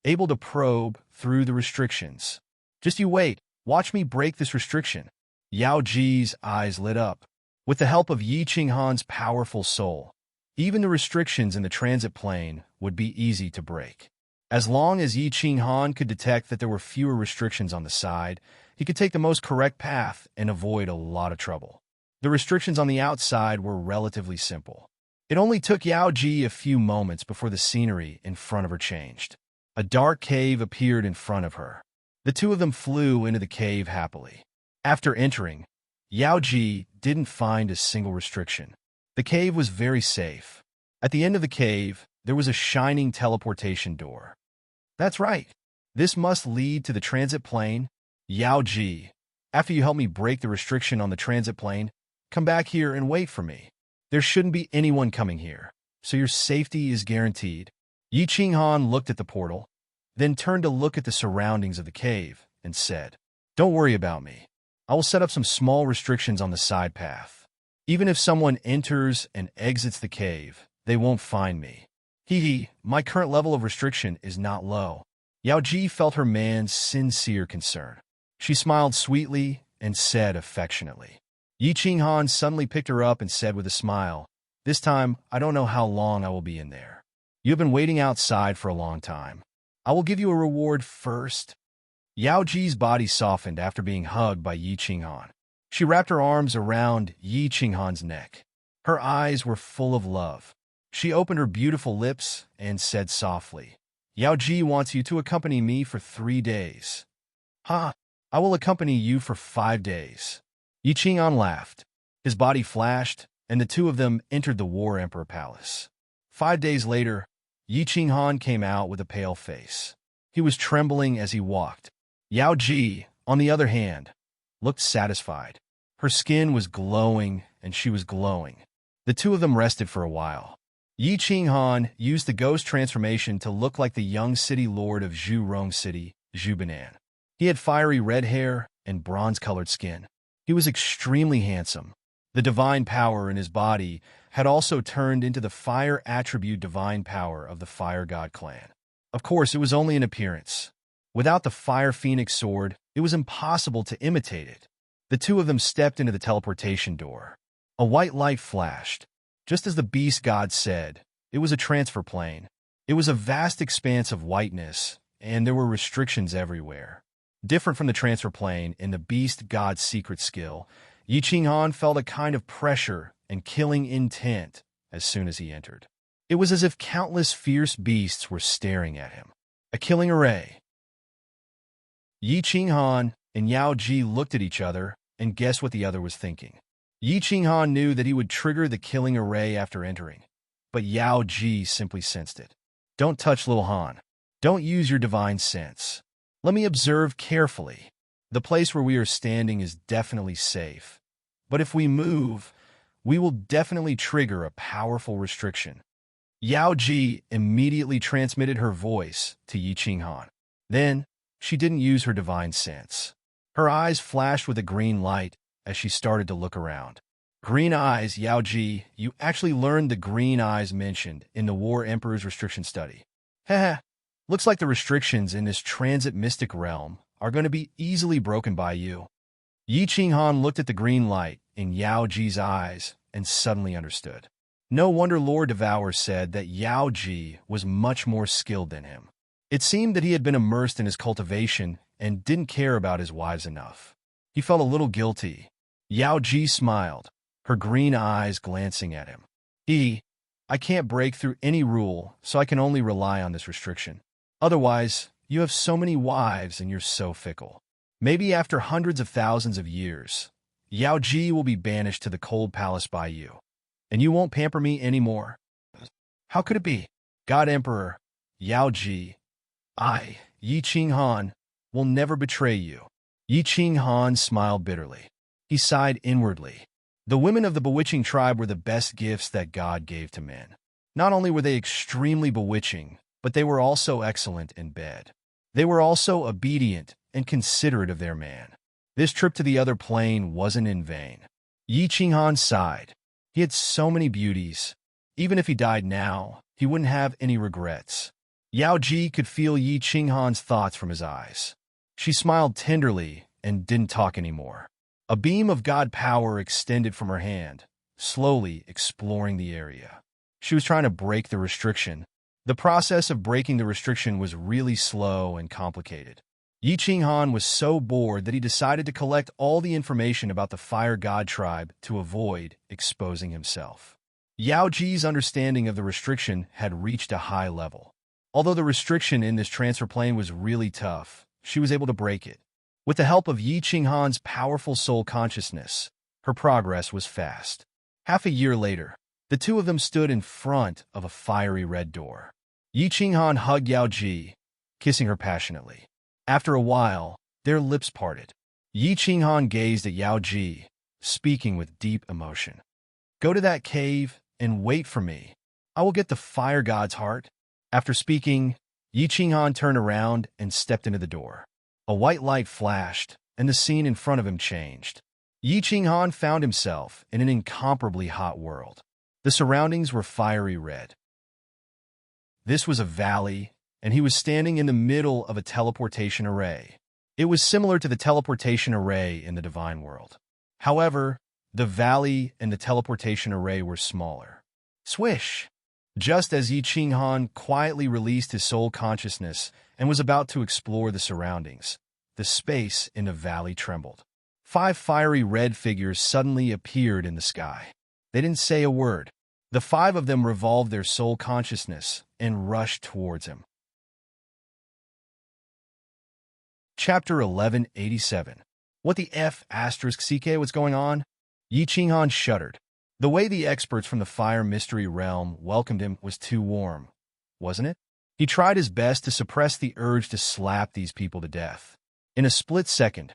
able to probe through the restrictions. Just you wait. Watch me break this restriction. Yao Ji's eyes lit up. With the help of Yi Qinghan's powerful soul, even the restrictions in the transit plane would be easy to break. As long as Yi Qinghan could detect that there were fewer restrictions on the side, he could take the most correct path and avoid a lot of trouble. The restrictions on the outside were relatively simple. It only took Yao Ji a few moments before the scenery in front of her changed. A dark cave appeared in front of her. The two of them flew into the cave happily. After entering, Yao Ji didn't find a single restriction. The cave was very safe. At the end of the cave, there was a shining teleportation door. That's right. This must lead to the transit plane. Yao Ji, after you help me break the restriction on the transit plane, come back here and wait for me. There shouldn't be anyone coming here, so your safety is guaranteed. Yi Qinghan looked at the portal, then turned to look at the surroundings of the cave and said, "Don't worry about me. I will set up some small restrictions on the side path. Even if someone enters and exits the cave, they won't find me. My current level of restriction is not low." Yao Ji felt her man's sincere concern. She smiled sweetly and said affectionately. Yi Qinghan suddenly picked her up and said with a smile, "This time, I don't know how long I will be in there. You have been waiting outside for a long time. I will give you a reward first." Yao Ji's body softened after being hugged by Yi Qinghan. She wrapped her arms around Yi Qinghan's neck. Her eyes were full of love. She opened her beautiful lips and said softly, "Yao Ji wants you to accompany me for 3 days." "I will accompany you for 5 days." Yi Qinghan laughed. His body flashed, and the two of them entered the War Emperor Palace. 5 days later, Yi Qinghan came out with a pale face. He was trembling as he walked. Yao Ji, on the other hand, looked satisfied. Her skin was glowing, and she was glowing. The two of them rested for a while. Yi Qinghan used the ghost transformation to look like the young city lord of Zhurong City, Zhubanan. He had fiery red hair and bronze-colored skin. He was extremely handsome. The divine power in his body had also turned into the fire attribute divine power of the Fire God clan. Of course, it was only an appearance. Without the Fire Phoenix sword, it was impossible to imitate it. The two of them stepped into the teleportation door. A white light flashed. Just as the beast god said, it was a transfer plane. It was a vast expanse of whiteness, and there were restrictions everywhere. Different from the transfer plane in the beast god's secret skill, Yi Qinghan felt a kind of pressure and killing intent as soon as he entered. It was as if countless fierce beasts were staring at him. A killing array. Yi Qinghan and Yao Ji looked at each other and guessed what the other was thinking. Yi Qinghan knew that he would trigger the killing array after entering, but Yao Ji simply sensed it. "Don't touch little Han. Don't use your divine sense. Let me observe carefully." The place where we are standing is definitely safe. But if we move, we will definitely trigger a powerful restriction. Yao Ji immediately transmitted her voice to Yi Qinghan. Then, she didn't use her divine sense. Her eyes flashed with a green light as she started to look around. Green eyes, Yao Ji, you actually learned the green eyes mentioned in the War Emperor's restriction study. Heh, looks like the restrictions in this transit mystic realm are going to be easily broken by you. Yi Qinghan looked at the green light in Yao Ji's eyes and suddenly understood. No wonder Lord Devourer said that Yao Ji was much more skilled than him. It seemed that he had been immersed in his cultivation and didn't care about his wives enough. He felt a little guilty. Yao Ji smiled, her green eyes glancing at him. I can't break through any rule, so I can only rely on this restriction. Otherwise, you have so many wives and you're so fickle. Maybe after hundreds of thousands of years, Yao Ji will be banished to the cold palace by you, and you won't pamper me anymore. How could it be? God Emperor, Yao Ji, Yi Qinghan, will never betray you. Yi Qinghan smiled bitterly. He sighed inwardly. The women of the bewitching tribe were the best gifts that God gave to men. Not only were they extremely bewitching, but they were also excellent in bed. They were also obedient and considerate of their man. This trip to the other plane wasn't in vain. Yi Qinghan sighed. He had so many beauties. Even if he died now, he wouldn't have any regrets. Yao Ji could feel Yi Qinghan's thoughts from his eyes. She smiled tenderly and didn't talk anymore. A beam of God power extended from her hand, slowly exploring the area. She was trying to break the restriction. The process of breaking the restriction was really slow and complicated. Yi Qinghan was so bored that he decided to collect all the information about the Fire God tribe to avoid exposing himself. Yao Ji's understanding of the restriction had reached a high level. Although the restriction in this transfer plane was really tough, she was able to break it. With the help of Yi Qinghan's powerful soul consciousness, her progress was fast. Half a year later, the two of them stood in front of a fiery red door. Yi Qinghan hugged Yao Ji, kissing her passionately. After a while, their lips parted. Yi Qinghan gazed at Yao Ji, speaking with deep emotion. Go to that cave and wait for me. I will get the fire god's heart. After speaking, Yi Qinghan turned around and stepped into the door. A white light flashed, and the scene in front of him changed. Yi Qinghan found himself in an incomparably hot world. The surroundings were fiery red. This was a valley, and he was standing in the middle of a teleportation array. It was similar to the teleportation array in the divine world. However, the valley and the teleportation array were smaller. Swish! Just as Yi Qinghan quietly released his soul consciousness and was about to explore the surroundings, the space in the valley trembled. 5 fiery red figures suddenly appeared in the sky. They didn't say a word. The 5 of them revolved their soul consciousness and rushed towards him. Chapter 1187. What the CK was going on? Yi Qinghan shuddered. The way the experts from the fire mystery realm welcomed him was too warm, wasn't it? He tried his best to suppress the urge to slap these people to death. In a split second,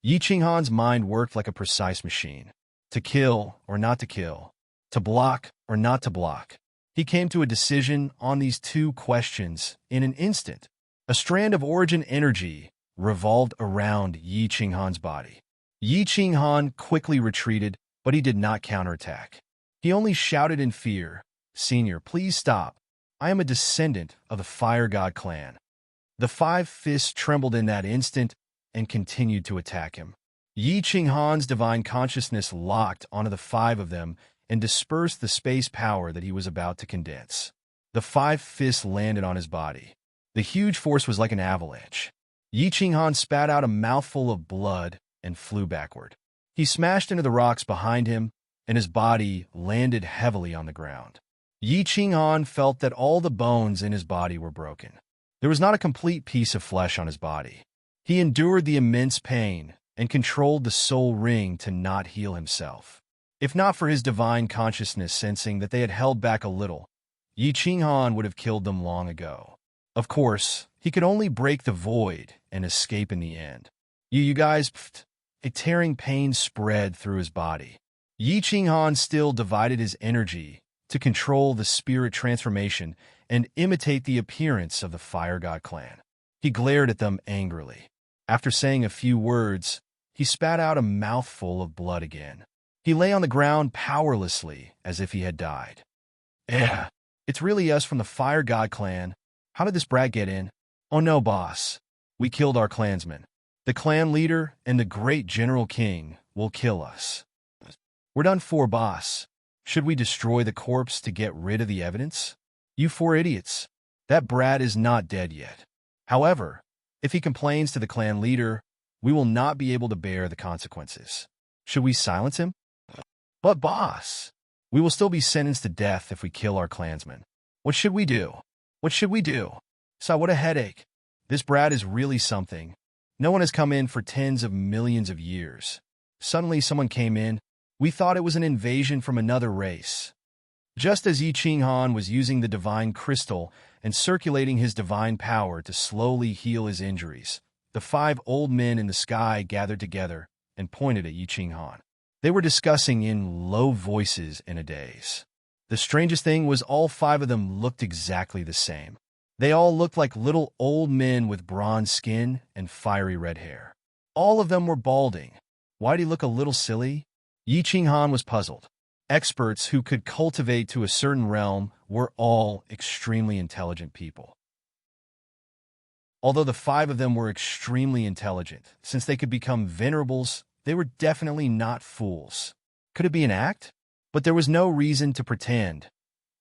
Yi Qinghan's mind worked like a precise machine. To kill or not to kill, to block or not to block. He came to a decision on these 2 questions in an instant. A strand of origin energy revolved around Yi Qinghan's body. Yi Qinghan quickly retreated, but he did not counterattack. He only shouted in fear, "Senior, please stop. I am a descendant of the Fire God clan." The 5 fists trembled in that instant and continued to attack him. Yi Qinghan's divine consciousness locked onto the 5 of them and dispersed the space power that he was about to condense. The 5 fists landed on his body. The huge force was like an avalanche. Yi Qinghan spat out a mouthful of blood and flew backward. He smashed into the rocks behind him, and his body landed heavily on the ground. Yi Qinghan felt that all the bones in his body were broken. There was not a complete piece of flesh on his body. He endured the immense pain and controlled the soul ring to not heal himself. If not for his divine consciousness sensing that they had held back a little, Yi Qinghan would have killed them long ago. Of course, he could only break the void and escape in the end. You guys, pfft. A tearing pain spread through his body. Yi Qinghan still divided his energy to control the spirit transformation and imitate the appearance of the Fire God clan. He glared at them angrily. After saying a few words, he spat out a mouthful of blood again. He lay on the ground powerlessly as if he had died. It's really us from the Fire God clan. How did this brat get in? Oh no, boss. We killed our clansman. The clan leader and the great General King will kill us. We're done for, boss. Should we destroy the corpse to get rid of the evidence? You four idiots. That brat is not dead yet. However, if he complains to the clan leader, we will not be able to bear the consequences. Should we silence him? But boss, we will still be sentenced to death if we kill our clansman. What should we do? What should we do? So what a headache. This brat is really something. No one has come in for tens of millions of years. Suddenly someone came in. We thought it was an invasion from another race. Just as Yi Qinghan was using the divine crystal and circulating his divine power to slowly heal his injuries, the 5 old men in the sky gathered together and pointed at Yi Qinghan. They were discussing in low voices in a daze. The strangest thing was all 5 of them looked exactly the same. They all looked like little old men with bronze skin and fiery red hair. All of them were balding. Why'd he look a little silly? Yi Qinghan was puzzled. Experts who could cultivate to a certain realm were all extremely intelligent people. Although the 5 of them were extremely intelligent, since they could become venerables, they were definitely not fools. Could it be an act? But there was no reason to pretend.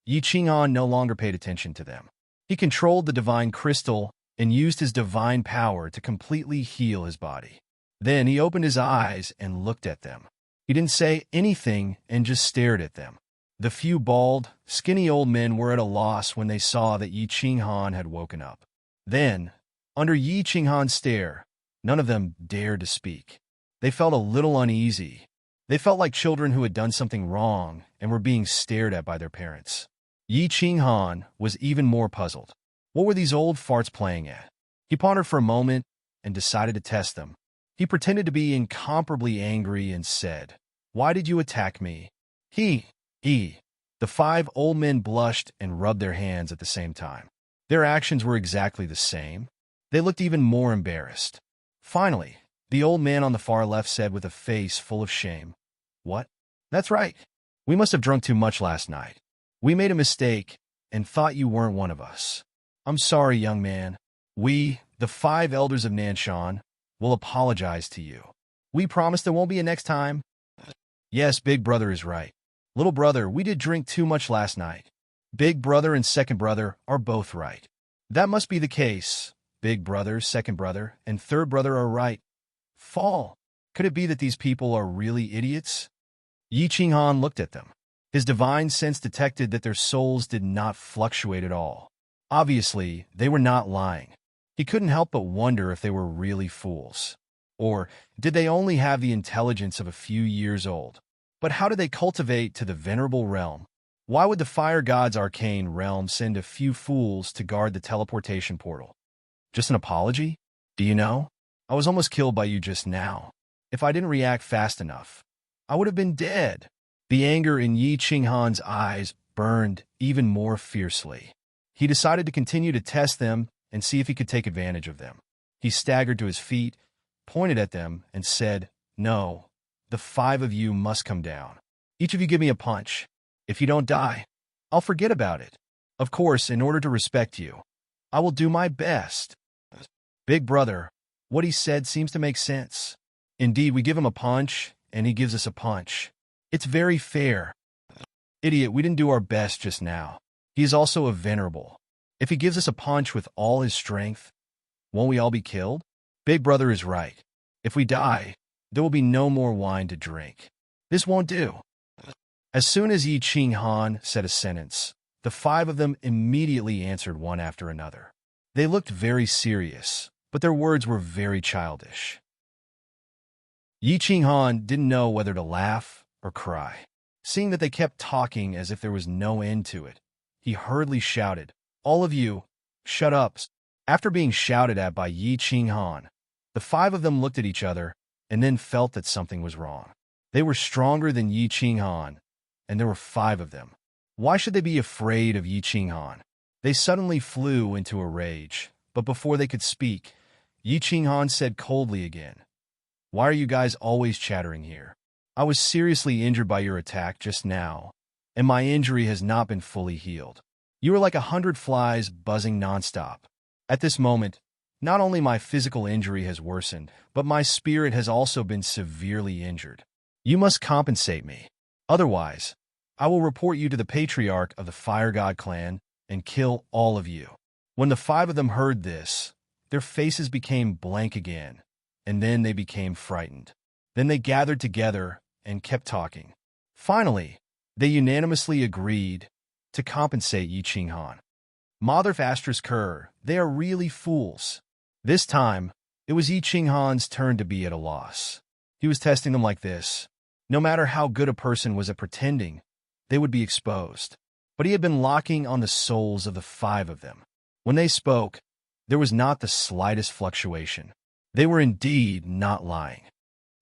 Yi Qinghan no longer paid attention to them. He controlled the divine crystal and used his divine power to completely heal his body. Then he opened his eyes and looked at them. He didn't say anything and just stared at them. The few bald, skinny old men were at a loss when they saw that Yi Qinghan had woken up. Then, under Yi Qinghan's stare, none of them dared to speak. They felt a little uneasy. They felt like children who had done something wrong and were being stared at by their parents. Yi Qinghan was even more puzzled. What were these old farts playing at? He pondered for a moment and decided to test them. He pretended to be incomparably angry and said, "Why did you attack me?" The 5 old men blushed and rubbed their hands at the same time. Their actions were exactly the same. They looked even more embarrassed. Finally, the old man on the far left said with a face full of shame, "What? That's right. We must have drunk too much last night. We made a mistake and thought you weren't one of us. I'm sorry, young man. We, the 5 elders of Nanshan, will apologize to you. We promise there won't be a next time." Yes, big brother is right. Little brother, we did drink too much last night. Big brother and second brother are both right. That must be the case. Big brother, second brother, and third brother are right. Fall. Could it be that these people are really idiots? Yi Qinghan looked at them. His divine sense detected that their souls did not fluctuate at all. Obviously, they were not lying. He couldn't help but wonder if they were really fools. Or did they only have the intelligence of a few years old? But how did they cultivate to the venerable realm? Why would the Fire God's arcane realm send a few fools to guard the teleportation portal? Just an apology? Do you know? I was almost killed by you just now. If I didn't react fast enough, I would have been dead. The anger in Yi Qinghan's eyes burned even more fiercely. He decided to continue to test them and see if he could take advantage of them. He staggered to his feet, pointed at them, and said, "No, the 5 of you must come down. Each of you give me a punch. If you don't die, I'll forget about it. Of course, in order to respect you, I will do my best." Big brother, what he said seems to make sense. Indeed, we give him a punch, and he gives us a punch. It's very fair. Idiot, we didn't do our best just now. He is also a venerable. If he gives us a punch with all his strength, won't we all be killed? Big brother is right. If we die, there will be no more wine to drink. This won't do. As soon as Yi Qinghan said a sentence, the 5 of them immediately answered one after another. They looked very serious, but their words were very childish. Yi Qinghan didn't know whether to laugh or cry. Seeing that they kept talking as if there was no end to it, he hurriedly shouted, "All of you, shut up." After being shouted at by Yi Qinghan, The five of them looked at each other and then felt that something was wrong. They were stronger than Yi Qinghan, and there were five of them. Why should they be afraid of Yi Qinghan? They suddenly flew into a rage, but before they could speak, Yi Qinghan said coldly again, "Why are you guys always chattering here? I was seriously injured by your attack just now, and my injury has not been fully healed. You are like 100 flies buzzing nonstop. At this moment, not only my physical injury has worsened, but my spirit has also been severely injured. You must compensate me. Otherwise, I will report you to the patriarch of the Fire God clan and kill all of you." When the five of them heard this, their faces became blank again, and then they became frightened. Then they gathered together and kept talking. Finally, they unanimously agreed to compensate Yi Qinghan. Mother Asterisk Kerr, they are really fools. This time, it was Yi Qinghan's turn to be at a loss. He was testing them like this. No matter how good a person was at pretending, they would be exposed. But he had been locking on the souls of the five of them. When they spoke, there was not the slightest fluctuation. They were indeed not lying.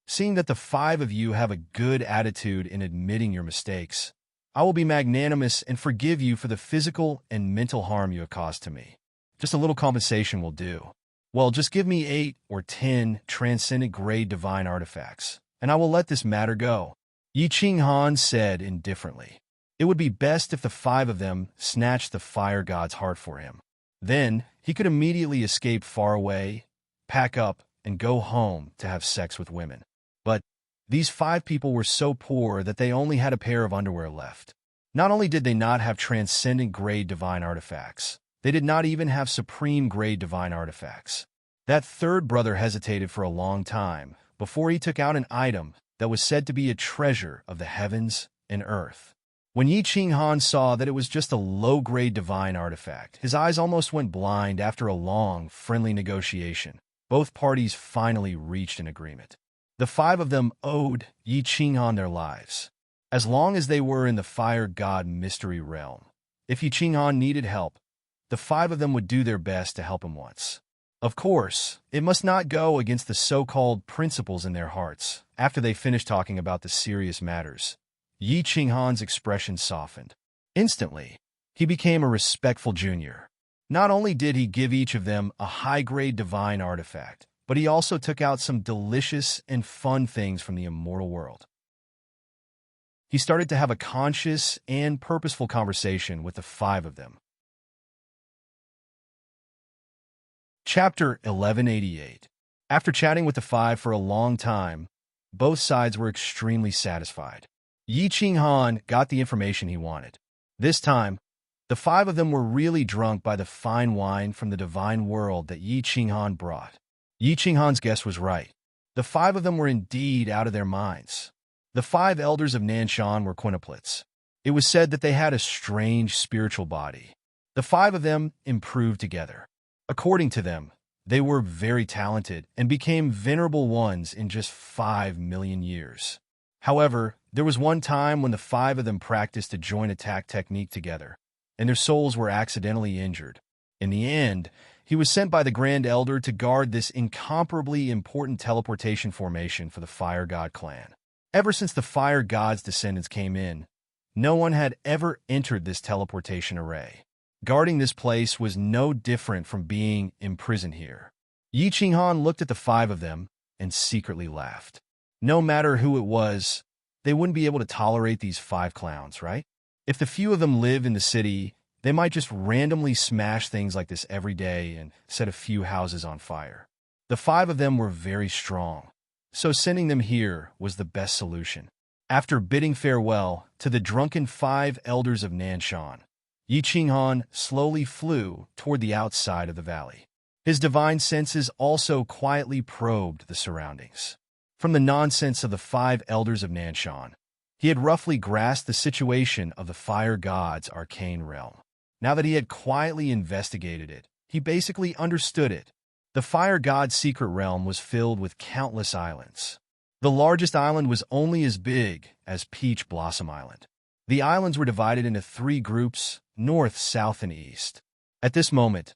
Seeing that the five of you have a good attitude in admitting your mistakes, I will be magnanimous and forgive you for the physical and mental harm you have caused to me. Just a little compensation will do. Well, just give me 8 or 10 transcendent grade divine artifacts, and I will let this matter go. Yi Qinghan said indifferently. It would be best if the five of them snatched the fire god's heart for him. Then he could immediately escape far away, pack up, and go home to have sex with women. But these five people were so poor that they only had a pair of underwear left. Not only did they not have transcendent grade divine artifacts, they did not even have supreme grade divine artifacts. That third brother hesitated for a long time before he took out an item that was said to be a treasure of the heavens and earth. When Yi Qinghan saw that it was just a low-grade divine artifact, his eyes almost went blind. After a long, friendly negotiation, both parties finally reached an agreement. The five of them owed Yi Qinghan their lives, as long as they were in the fire god mystery realm. If Yi Qinghan needed help, the five of them would do their best to help him once. Of course, it must not go against the so-called principles in their hearts. After they finished talking about the serious matters, Yi Qinghan's expression softened. Instantly, he became a respectful junior. Not only did he give each of them a high-grade divine artifact, but he also took out some delicious and fun things from the immortal world. He started to have a conscious and purposeful conversation with the five of them. Chapter 1188. After chatting with the five for a long time, both sides were extremely satisfied. Yi Qinghan got the information he wanted. This time, the five of them were really drunk by the fine wine from the divine world that Yi Qinghan brought. Yi Qinghan's guess was right. The five of them were indeed out of their minds. The five elders of Nanshan were quintuplets. It was said that they had a strange spiritual body. The five of them improved together. According to them, they were very talented and became venerable ones in just 5 million years. However, there was one time when the five of them practiced a joint attack technique together, and their souls were accidentally injured. In the end, he was sent by the Grand Elder to guard this incomparably important teleportation formation for the Fire God clan. Ever since the Fire God's descendants came in, no one had ever entered this teleportation array. Guarding this place was no different from being imprisoned here. Yi Qinghan looked at the five of them and secretly laughed. No matter who it was, they wouldn't be able to tolerate these five clowns, right? If the few of them live in the city, they might just randomly smash things like this every day and set a few houses on fire. The five of them were very strong, so sending them here was the best solution. After bidding farewell to the drunken five elders of Nanshan, Yi Qinghan slowly flew toward the outside of the valley. His divine senses also quietly probed the surroundings. From the nonsense of the five elders of Nanshan, he had roughly grasped the situation of the fire god's arcane realm. Now that he had quietly investigated it, he basically understood it. The fire god's secret realm was filled with countless islands. The largest island was only as big as Peach Blossom Island. The islands were divided into 3 groups, north, south, and east. At this moment,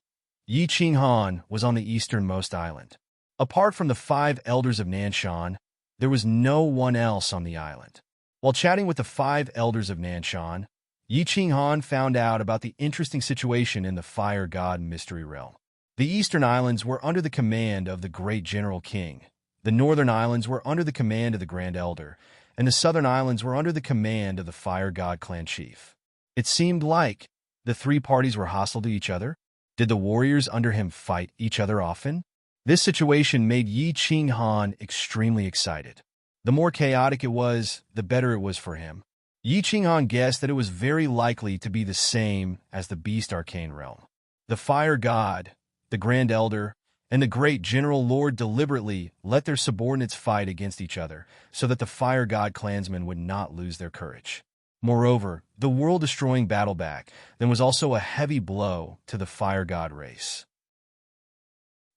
Yi Qinghan was on the easternmost island. Apart from the 5 elders of Nanshan, there was no one else on the island. While chatting with the 5 elders of Nanshan, Yi Qinghan found out about the interesting situation in the Fire God Mystery Realm. The Eastern Islands were under the command of the Great General King. The Northern Islands were under the command of the Grand Elder, and the Southern Islands were under the command of the Fire God Clan Chief. It seemed like the 3 parties were hostile to each other. Did the warriors under him fight each other often? This situation made Yi Qinghan extremely excited. The more chaotic it was, the better it was for him. Yi Qinghan guessed that it was very likely to be the same as the Beast Arcane Realm. The Fire God, the Grand Elder, and the Great General Lord deliberately let their subordinates fight against each other so that the Fire God clansmen would not lose their courage. Moreover, the world-destroying battle back then was also a heavy blow to the Fire God race.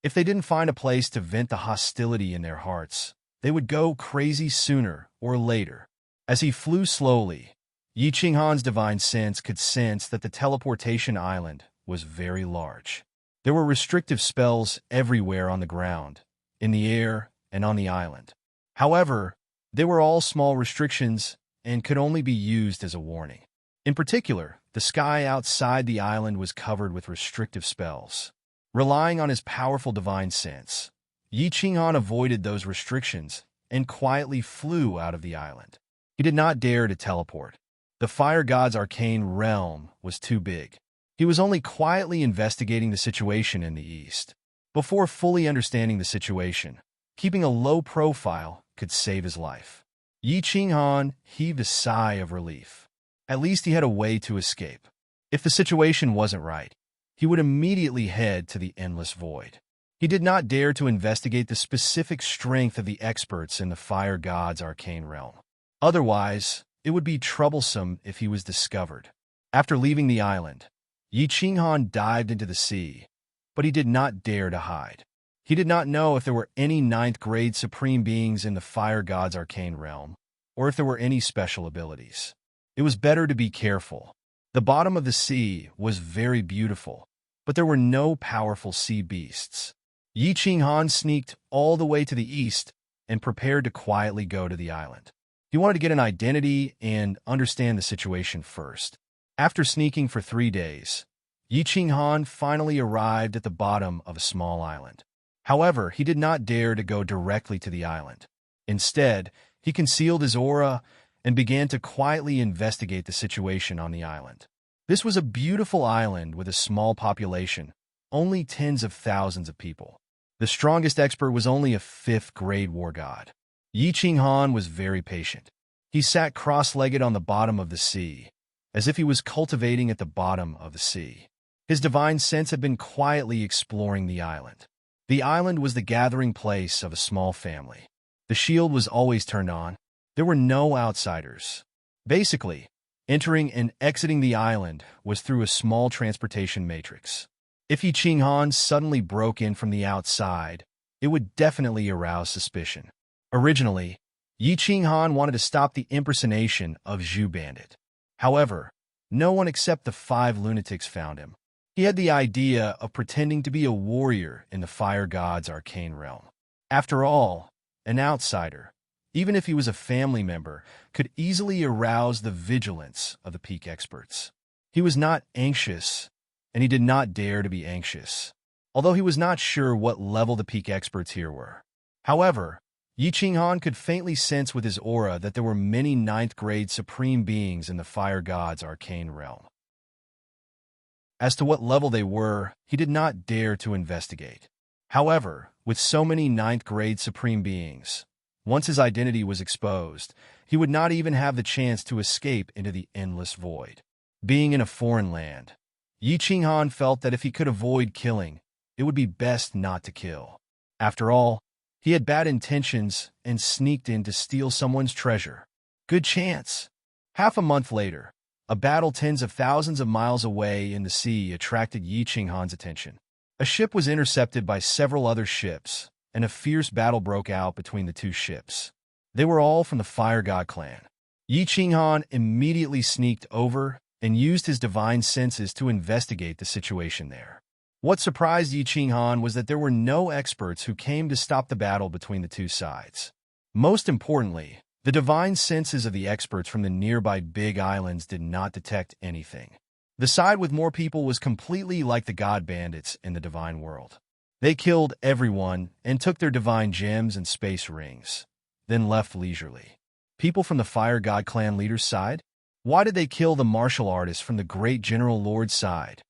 If they didn't find a place to vent the hostility in their hearts, they would go crazy sooner or later. As he flew slowly, Yi Qinghan's divine sense could sense that the teleportation island was very large. There were restrictive spells everywhere on the ground, in the air, and on the island. However, they were all small restrictions and could only be used as a warning. In particular, the sky outside the island was covered with restrictive spells. Relying on his powerful divine sense, Yi Qinghan avoided those restrictions and quietly flew out of the island. He did not dare to teleport. The Fire God's arcane realm was too big. He was only quietly investigating the situation in the east. Before fully understanding the situation, keeping a low profile could save his life. Yi Qinghan heaved a sigh of relief. At least he had a way to escape. If the situation wasn't right, he would immediately head to the endless void. He did not dare to investigate the specific strength of the experts in the Fire God's arcane realm. Otherwise, it would be troublesome if he was discovered. After leaving the island, Yi Qinghan dived into the sea, but he did not dare to hide. He did not know if there were any 9th-grade supreme beings in the Fire God's arcane realm, or if there were any special abilities. It was better to be careful. The bottom of the sea was very beautiful, but there were no powerful sea beasts. Yi Qinghan sneaked all the way to the east and prepared to quietly go to the island. He wanted to get an identity and understand the situation first. After sneaking for 3 days, Yi Qinghan finally arrived at the bottom of a small island. However, he did not dare to go directly to the island. Instead, he concealed his aura and began to quietly investigate the situation on the island. This was a beautiful island with a small population, only tens of thousands of people. The strongest expert was only a 5th-grade war god. Yi Qinghan was very patient. He sat cross-legged on the bottom of the sea, as if he was cultivating at the bottom of the sea. His divine sense had been quietly exploring the island. The island was the gathering place of a small family. The shield was always turned on. There were no outsiders. Basically, entering and exiting the island was through a small transportation matrix. If Yi Qinghan suddenly broke in from the outside, it would definitely arouse suspicion. Originally, Yi Qinghan wanted to stop the impersonation of Zhu Bandit. However, no one except the 5 lunatics found him. He had the idea of pretending to be a warrior in the Fire God's arcane realm. After all, an outsider, even if he was a family member, could easily arouse the vigilance of the peak experts. He was not anxious, and he did not dare to be anxious, although he was not sure what level the peak experts here were. However, Yi Qinghan could faintly sense with his aura that there were many 9th-grade supreme beings in the Fire God's arcane realm. As to what level they were, he did not dare to investigate. However, with so many 9th-grade supreme beings, once his identity was exposed, he would not even have the chance to escape into the endless void. Being in a foreign land, Yi Qinghan felt that if he could avoid killing, it would be best not to kill. After all, he had bad intentions and sneaked in to steal someone's treasure. Good chance. Half a month later, a battle tens of thousands of miles away in the sea attracted Yi Qinghan's attention. A ship was intercepted by several other ships, and a fierce battle broke out between the 2 ships. They were all from the Fire God clan. Yi Qinghan immediately sneaked over and used his divine senses to investigate the situation there. What surprised Yi Qinghan was that there were no experts who came to stop the battle between the two sides. Most importantly, the divine senses of the experts from the nearby big islands did not detect anything. The side with more people was completely like the god bandits in the divine world. They killed everyone and took their divine gems and space rings, then left leisurely. People from the fire god clan leader's side? Why did they kill the martial artist from the great general lord's side?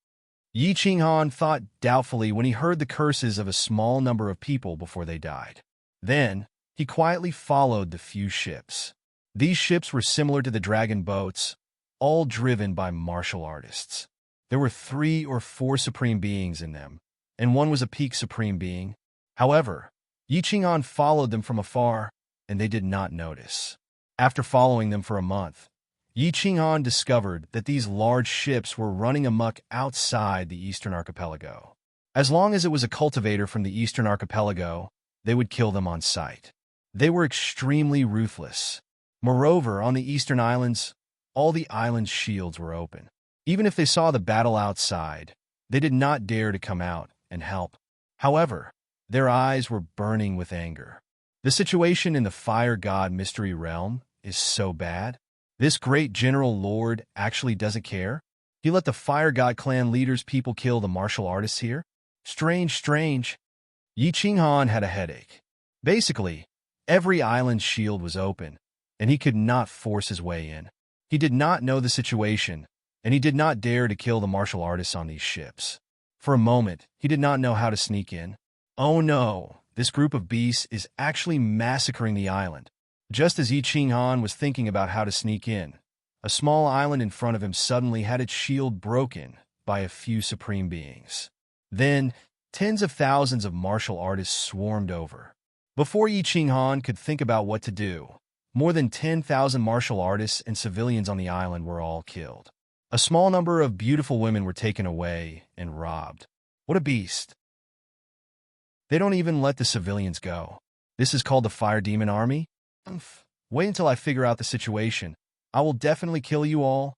Yi Qinghan thought doubtfully when he heard the curses of a small number of people before they died. Then, he quietly followed the few ships. These ships were similar to the dragon boats, all driven by martial artists. There were 3 or 4 supreme beings in them, and one was a peak supreme being. However, Yi Qinghan followed them from afar, and they did not notice. After following them for a month, Yi Qinghan discovered that these large ships were running amok outside the Eastern Archipelago. As long as it was a cultivator from the Eastern Archipelago, they would kill them on sight. They were extremely ruthless. Moreover, on the Eastern Islands, all the island's shields were open. Even if they saw the battle outside, they did not dare to come out and help. However, their eyes were burning with anger. The situation in the Fire God Mystery Realm is so bad. This great general lord actually doesn't care? He let the Fire God clan leaders' people kill the martial artists here? Strange. Yi Qinghan had a headache. Basically, every island's shield was open, and he could not force his way in. He did not know the situation, and he did not dare to kill the martial artists on these ships. For a moment, he did not know how to sneak in. Oh no, this group of beasts is actually massacring the island. Just as Yi Qinghan was thinking about how to sneak in, a small island in front of him suddenly had its shield broken by a few supreme beings. Then, tens of thousands of martial artists swarmed over. Before Yi Qinghan could think about what to do, more than 10,000 martial artists and civilians on the island were all killed. A small number of beautiful women were taken away and robbed. What a beast! They don't even let the civilians go. This is called the Fire Demon Army? Wait until I figure out the situation. I will definitely kill you all.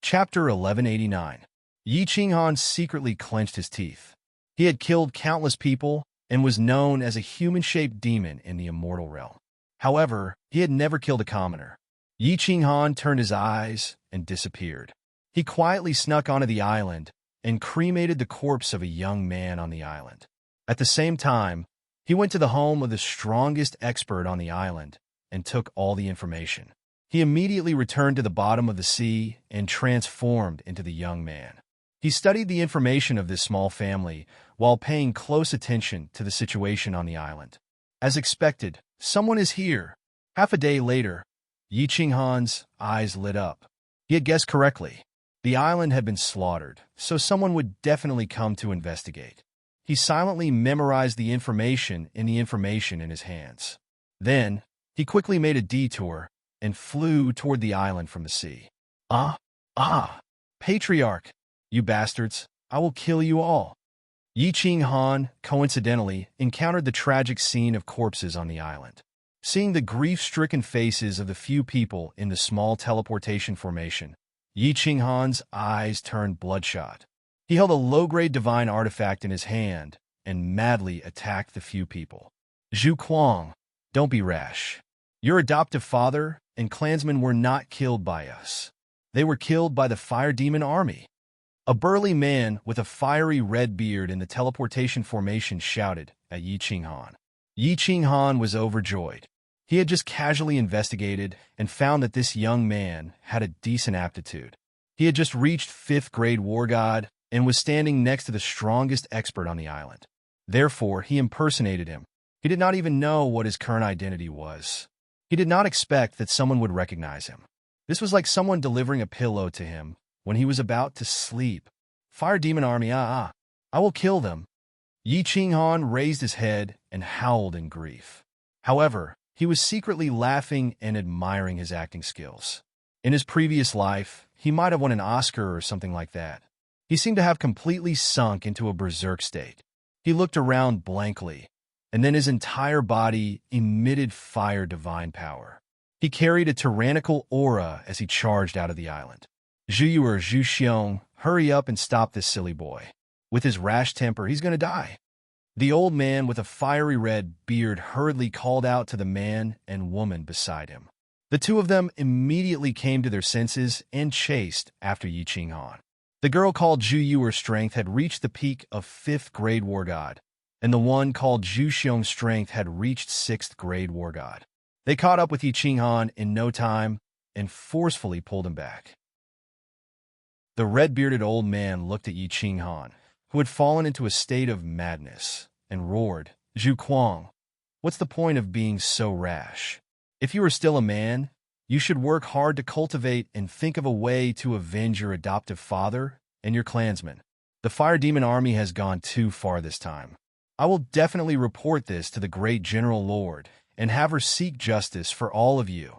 Chapter 1189. Yi Qinghan secretly clenched his teeth. He had killed countless people and was known as a human-shaped demon in the immortal realm. However, he had never killed a commoner. Yi Qinghan turned his eyes and disappeared. He quietly snuck onto the island and cremated the corpse of a young man on the island. At the same time, he went to the home of the strongest expert on the island and took all the information. He immediately returned to the bottom of the sea and transformed into the young man. He studied the information of this small family while paying close attention to the situation on the island. As expected, someone is here. Half a day later, Yi Qinghan's eyes lit up. He had guessed correctly. The island had been slaughtered, so someone would definitely come to investigate. He silently memorized the information in his hands. Then, he quickly made a detour and flew toward the island from the sea. Patriarch, you bastards, I will kill you all. Yi Qinghan, coincidentally, encountered the tragic scene of corpses on the island. Seeing the grief-stricken faces of the few people in the small teleportation formation, Yi Qinghan's eyes turned bloodshot. He held a low-grade divine artifact in his hand and madly attacked the few people. Zhu Kuang, don't be rash. Your adoptive father and clansmen were not killed by us. They were killed by the Fire Demon Army. A burly man with a fiery red beard in the teleportation formation shouted at Yi Qinghan. Yi Qinghan was overjoyed. He had just casually investigated and found that this young man had a decent aptitude. He had just reached 5th grade War God and was standing next to the strongest expert on the island. Therefore, he impersonated him. He did not even know what his current identity was. He did not expect that someone would recognize him. This was like someone delivering a pillow to him when he was about to sleep. Fire Demon Army, I will kill them. Yi Qinghan raised his head and howled in grief. However, he was secretly laughing and admiring his acting skills. In his previous life, he might have won an Oscar or something like that. He seemed to have completely sunk into a berserk state. He looked around blankly, and then his entire body emitted fire divine power. He carried a tyrannical aura as he charged out of the island. Zhu Yu or Zhu Xiong, hurry up and stop this silly boy. With his rash temper, he's going to die. The old man with a fiery red beard hurriedly called out to the man and woman beside him. The two of them immediately came to their senses and chased after Yi Qinghan. The girl called Zhu Yuer's strength had reached the peak of 5th grade war god, and the one called Zhu Xiong's strength had reached 6th grade war god. They caught up with Yi Qinghan in no time and forcefully pulled him back. The red-bearded old man looked at Yi Qinghan, who had fallen into a state of madness, and roared, "Zhu Kuang, what's the point of being so rash? If you are still a man, you should work hard to cultivate and think of a way to avenge your adoptive father and your clansmen. The Fire Demon Army has gone too far this time. I will definitely report this to the great General Lord and have her seek justice for all of you."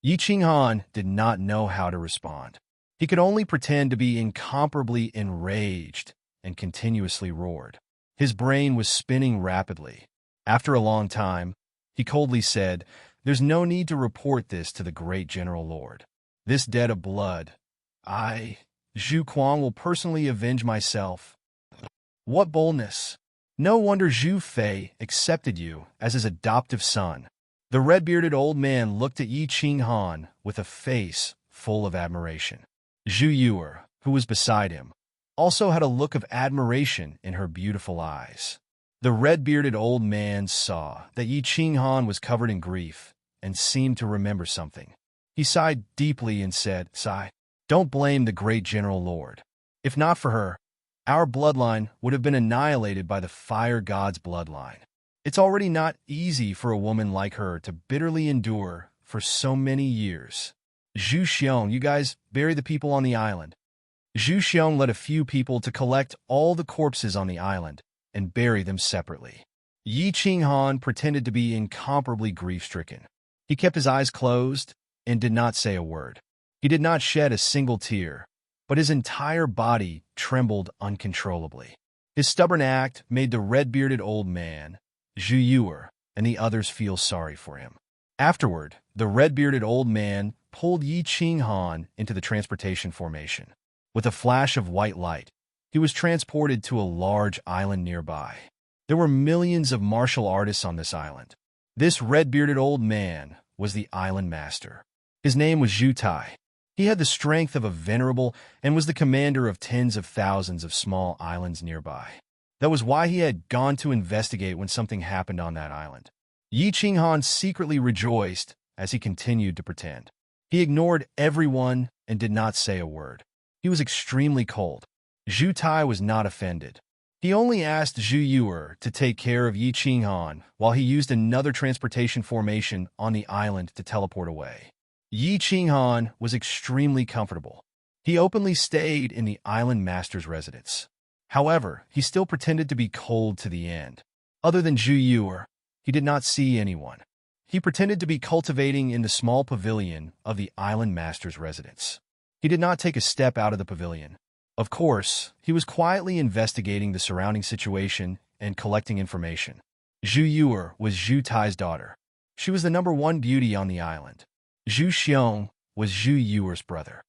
Yi Qinghan did not know how to respond. He could only pretend to be incomparably enraged and continuously roared. His brain was spinning rapidly. After a long time, he coldly said, "There's no need to report this to the great General Lord. This debt of blood, I, Zhu Kuang, will personally avenge myself." What boldness! No wonder Zhu Fei accepted you as his adoptive son. The red-bearded old man looked at Yi Qinghan with a face full of admiration. Zhu Yuer, who was beside him, also had a look of admiration in her beautiful eyes. The red-bearded old man saw that Yi Qinghan was covered in grief and seemed to remember something. He sighed deeply and said, "Sigh, don't blame the great General Lord. If not for her, our bloodline would have been annihilated by the fire god's bloodline. It's already not easy for a woman like her to bitterly endure for so many years. Zhu Xiong, you guys bury the people on the island." Zhu Xiong led a few people to collect all the corpses on the island and bury them separately. Yi Qinghan pretended to be incomparably grief-stricken. He kept his eyes closed and did not say a word. He did not shed a single tear, but his entire body trembled uncontrollably. His stubborn act made the red-bearded old man, Zhu Yuer, and the others feel sorry for him. Afterward, the red-bearded old man pulled Yi Qinghan into the transportation formation. With a flash of white light, he was transported to a large island nearby. There were millions of martial artists on this island. This red-bearded old man was the island master. His name was Zhu Tai. He had the strength of a venerable and was the commander of tens of thousands of small islands nearby. That was why he had gone to investigate when something happened on that island. Yi Qinghan secretly rejoiced as he continued to pretend. He ignored everyone and did not say a word. He was extremely cold. Zhu Tai was not offended. He only asked Zhu Yuer to take care of Yi Qinghan while he used another transportation formation on the island to teleport away. Yi Qinghan was extremely comfortable. He openly stayed in the island master's residence. However, he still pretended to be cold to the end. Other than Zhu Yuer, he did not see anyone. He pretended to be cultivating in the small pavilion of the island master's residence. He did not take a step out of the pavilion. Of course, he was quietly investigating the surrounding situation and collecting information. Zhu Yuer was Zhu Tai's daughter. She was the #1 beauty on the island. Zhu Xiong was Zhu Yuer's brother.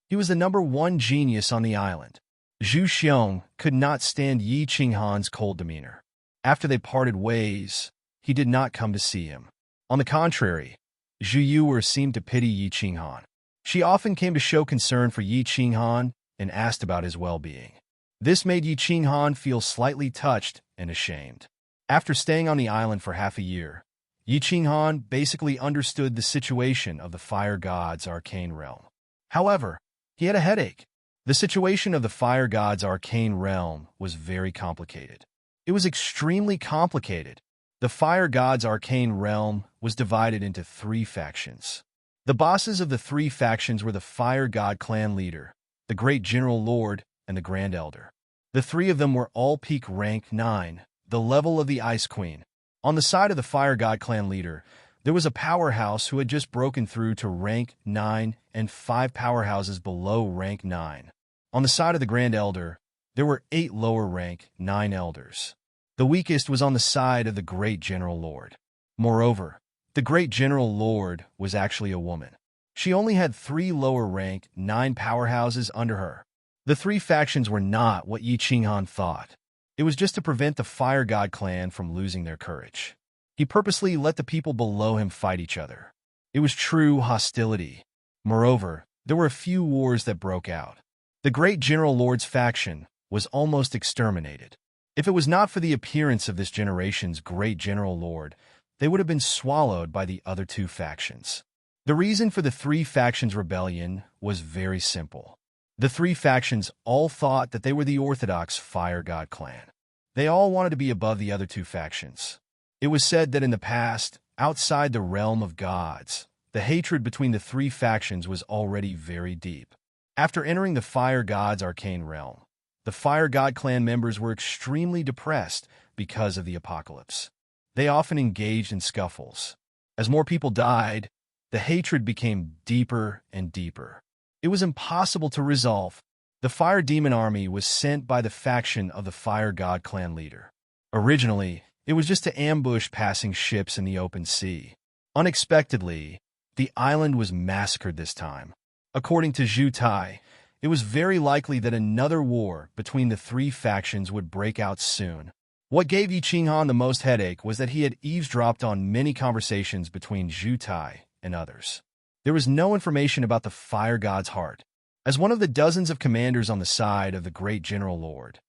He was the #1 genius on the island. Zhu Xiong could not stand Yi Qinghan's cold demeanor. After they parted ways, he did not come to see him. On the contrary, Zhu Yuer seemed to pity Yi Qinghan. She often came to show concern for Yi Qinghan and asked about his well-being. This made Yi Qinghan feel slightly touched and ashamed. After staying on the island for half a year, Yi Qinghan basically understood the situation of the fire god's arcane realm. However, he had a headache. The situation of the fire god's arcane realm was very complicated. It was extremely complicated. The fire god's arcane realm was divided into 3 factions. The bosses of the 3 factions were the Fire God clan leader, the Great General Lord, and the Grand Elder. The 3 of them were all peak rank 9, the level of the Ice Queen. On the side of the Fire God clan leader, there was a powerhouse who had just broken through to rank 9 and 5 powerhouses below rank 9. On the side of the Grand Elder, there were 8 lower rank 9 elders. The weakest was on the side of the Great General Lord. Moreover, the Great General Lord was actually a woman. She only had 3 lower-ranked, 9 powerhouses under her. The 3 factions were not what Yi Qinghan thought. It was just to prevent the Fire God clan from losing their courage. He purposely let the people below him fight each other. It was true hostility. Moreover, there were a few wars that broke out. The Great General Lord's faction was almost exterminated. If it was not for the appearance of this generation's Great General Lord, they would have been swallowed by the other 2 factions. The reason for the 3 factions' rebellion was very simple. The 3 factions all thought that they were the orthodox Fire God clan. They all wanted to be above the other 2 factions. It was said that in the past, outside the realm of gods, the hatred between the 3 factions was already very deep. After entering the Fire God's arcane realm, the Fire God clan members were extremely depressed because of the apocalypse. They often engaged in scuffles. As more people died, the hatred became deeper and deeper. It was impossible to resolve. The Fire Demon Army was sent by the faction of the Fire God clan leader. Originally, it was just to ambush passing ships in the open sea. Unexpectedly, the island was massacred this time. According to Zhu Tai, it was very likely that another war between the 3 factions would break out soon. What gave Yi Qinghan the most headache was that he had eavesdropped on many conversations between Zhu Tai and others. There was no information about the Fire God's heart. As one of the dozens of commanders on the side of the Great General Lord,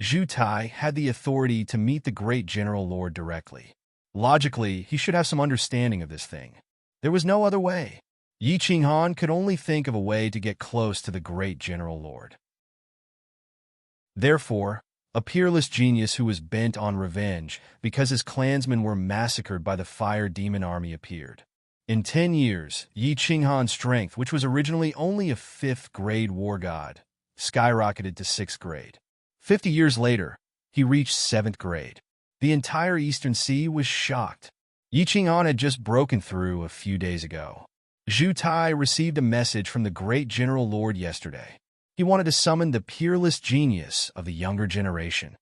Zhu Tai had the authority to meet the Great General Lord directly. Logically, he should have some understanding of this thing. There was no other way. Yi Qinghan could only think of a way to get close to the Great General Lord. Therefore, a peerless genius who was bent on revenge because his clansmen were massacred by the Fire Demon Army appeared. In 10 years, Yi Qinghan's strength, which was originally only a 5th grade war god, skyrocketed to 6th grade. 50 years later, he reached 7th grade. The entire Eastern Sea was shocked. Yi Qinghan had just broken through a few days ago. Zhu Tai received a message from the Great General Lord yesterday. He wanted to summon the peerless genius of the younger generation.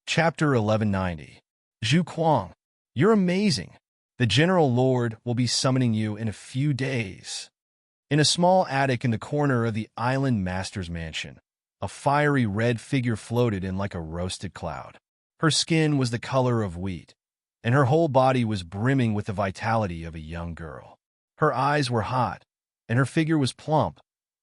Chapter 1190. Zhu Kuang, you're amazing. The General Lord will be summoning you in a few days. In a small attic in the corner of the Island Master's mansion, a fiery red figure floated in like a roasted cloud. Her skin was the color of wheat, and her whole body was brimming with the vitality of a young girl. Her eyes were hot, and her figure was plump,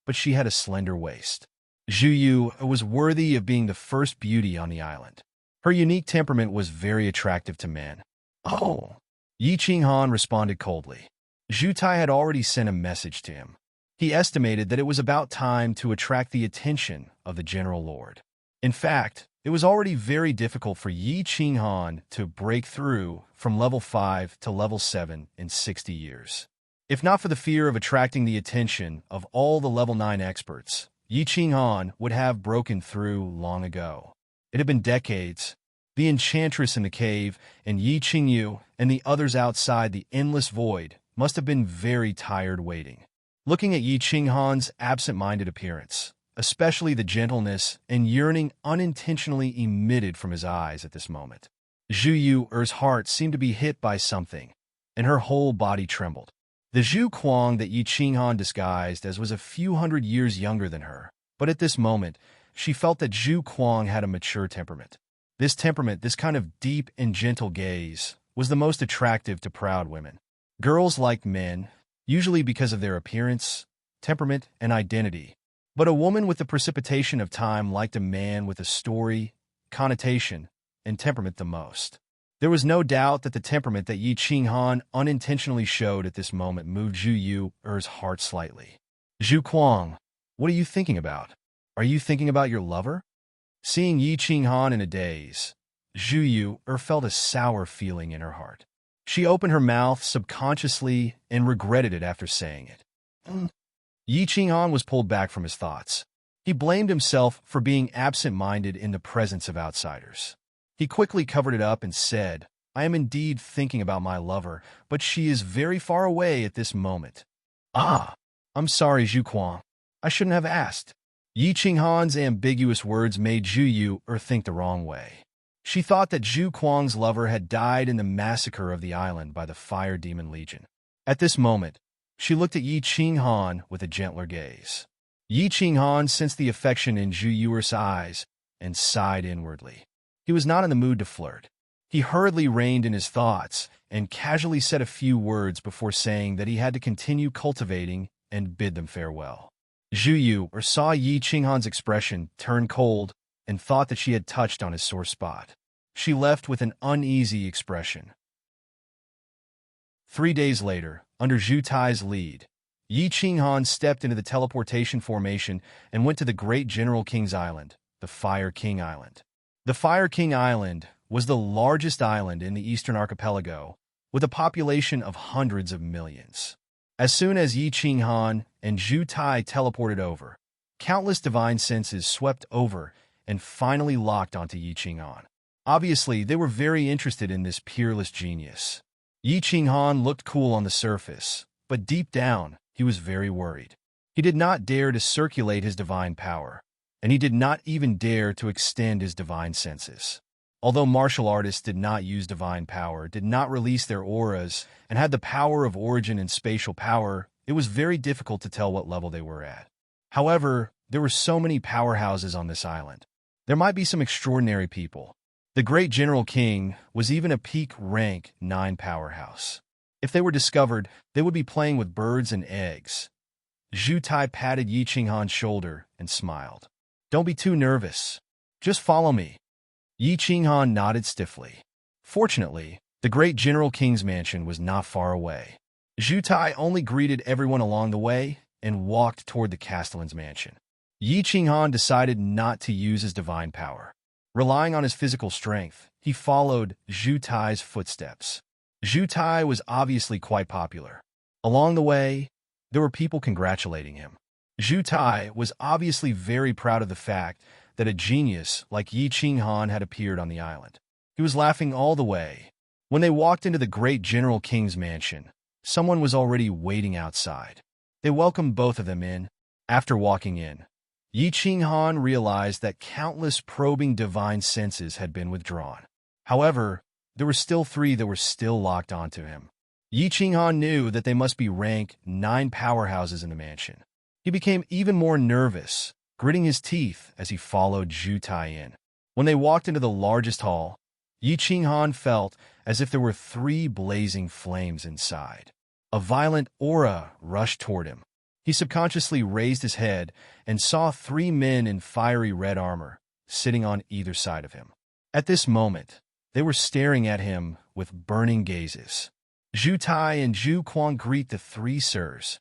but she had a slender waist. Zhu Yu was worthy of being the first beauty on the island. Her unique temperament was very attractive to men. Oh! Yi Qinghan responded coldly. Zhu Tai had already sent a message to him. He estimated that it was about time to attract the attention of the General Lord. In fact, it was already very difficult for Yi Qinghan to break through from level 5 to level 7 in 60 years. If not for the fear of attracting the attention of all the level 9 experts, Yi Qinghan would have broken through long ago. It had been decades. The enchantress in the cave, and Yi Qingyu, and the others outside the endless void must have been very tired waiting. Looking at Yi Qinghan's absent-minded appearance, especially the gentleness and yearning unintentionally emitted from his eyes at this moment, Zhu Yu's heart seemed to be hit by something, and her whole body trembled. The Zhu Kuang that Yi Qinghan disguised as was a few hundred years younger than her, but at this moment, she felt that Zhu Kuang had a mature temperament. This temperament, this kind of deep and gentle gaze, was the most attractive to proud women. Girls liked men, usually because of their appearance, temperament, and identity. But a woman with the precipitation of time liked a man with a story, connotation, and temperament the most. There was no doubt that the temperament that Yi Qinghan unintentionally showed at this moment moved Zhu Yu's heart slightly. Zhu Kuang, what are you thinking about? Are you thinking about your lover? Seeing Yi Qinghan in a daze, Zhu Yu felt a sour feeling in her heart. She opened her mouth subconsciously and regretted it after saying it. Yi Qinghan was pulled back from his thoughts. He blamed himself for being absent-minded in the presence of outsiders. He quickly covered it up and said, I am indeed thinking about my lover, but she is very far away at this moment. Ah, I'm sorry, Zhu Kuang. I shouldn't have asked. Yi Qinghan's ambiguous words made Zhu Yu think the wrong way. She thought that Zhu Kuang's lover had died in the massacre of the island by the Fire Demon Legion. At this moment, she looked at Yi Qinghan with a gentler gaze. Yi Qinghan sensed the affection in Zhu Yuer's eyes and sighed inwardly. He was not in the mood to flirt. He hurriedly reined in his thoughts and casually said a few words before saying that he had to continue cultivating and bid them farewell. Zhu Yuer saw Yi Qinghan's expression turn cold and thought that she had touched on his sore spot. She left with an uneasy expression. 3 days later, under Zhu Tai's lead, Yi Qinghan stepped into the teleportation formation and went to the Great General King's Island, the Fire King Island. The Fire King Island was the largest island in the Eastern Archipelago, with a population of hundreds of millions. As soon as Yi Qinghan and Zhu Tai teleported over, countless divine senses swept over and finally locked onto Yi Qinghan. Obviously, they were very interested in this peerless genius. Yi Qinghan looked cool on the surface, but deep down, he was very worried. He did not dare to circulate his divine power, and he did not even dare to extend his divine senses. Although martial artists did not use divine power, did not release their auras, and had the power of origin and spatial power, it was very difficult to tell what level they were at. However, there were so many powerhouses on this island. There might be some extraordinary people. The Great General King was even a peak rank 9 powerhouse. If they were discovered, they would be playing with birds and eggs. Zhu Tai patted Yi Qinghan's shoulder and smiled. Don't be too nervous. Just follow me. Yi Qinghan nodded stiffly. Fortunately, the Great General King's mansion was not far away. Zhu Tai only greeted everyone along the way and walked toward the castellan's mansion. Yi Qinghan decided not to use his divine power. Relying on his physical strength, he followed Zhu Tai's footsteps. Zhu Tai was obviously quite popular. Along the way, there were people congratulating him. Zhu Tai was obviously very proud of the fact that a genius like Yi Qinghan had appeared on the island. He was laughing all the way. When they walked into the Great General King's mansion, someone was already waiting outside. They welcomed both of them in. After walking in, Yi Qinghan realized that countless probing divine senses had been withdrawn. However, there were still 3 that were still locked onto him. Yi Qinghan knew that they must be rank 9 powerhouses in the mansion. He became even more nervous, gritting his teeth as he followed Zhu Tai in. When they walked into the largest hall, Yi Qinghan felt as if there were 3 blazing flames inside. A violent aura rushed toward him. He subconsciously raised his head and saw 3 men in fiery red armor, sitting on either side of him. At this moment, they were staring at him with burning gazes. Zhu Tai and Zhu Kuang greet the 3 sirs.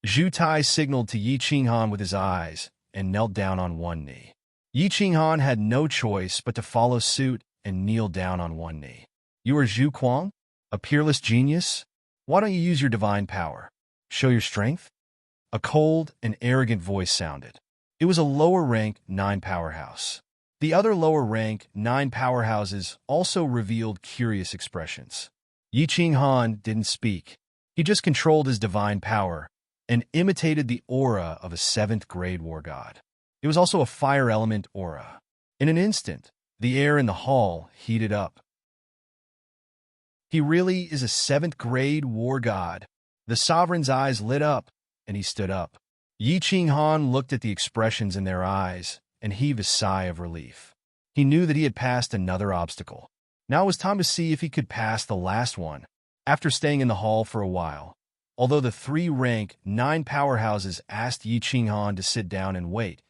Zhu Tai signaled to Yi Qinghan with his eyes and knelt down on one knee. Yi Qinghan had no choice but to follow suit and kneel down on one knee. You are Zhu Kuang? A peerless genius? Why don't you use your divine power? Show your strength? A cold and arrogant voice sounded. It was a lower rank 9 powerhouse. The other lower rank 9 powerhouses also revealed curious expressions. Yi Qinghan didn't speak. He just controlled his divine power and imitated the aura of a 7th grade war god. It was also a fire element aura. In an instant, the air in the hall heated up. He really is a 7th grade war god. The sovereign's eyes lit up, and he stood up. Yi Qinghan looked at the expressions in their eyes and heaved a sigh of relief. He knew that he had passed another obstacle. Now it was time to see if he could pass the last one. After staying in the hall for a while, although the 3 rank 9 powerhouses asked Yi Qinghan to sit down and wait,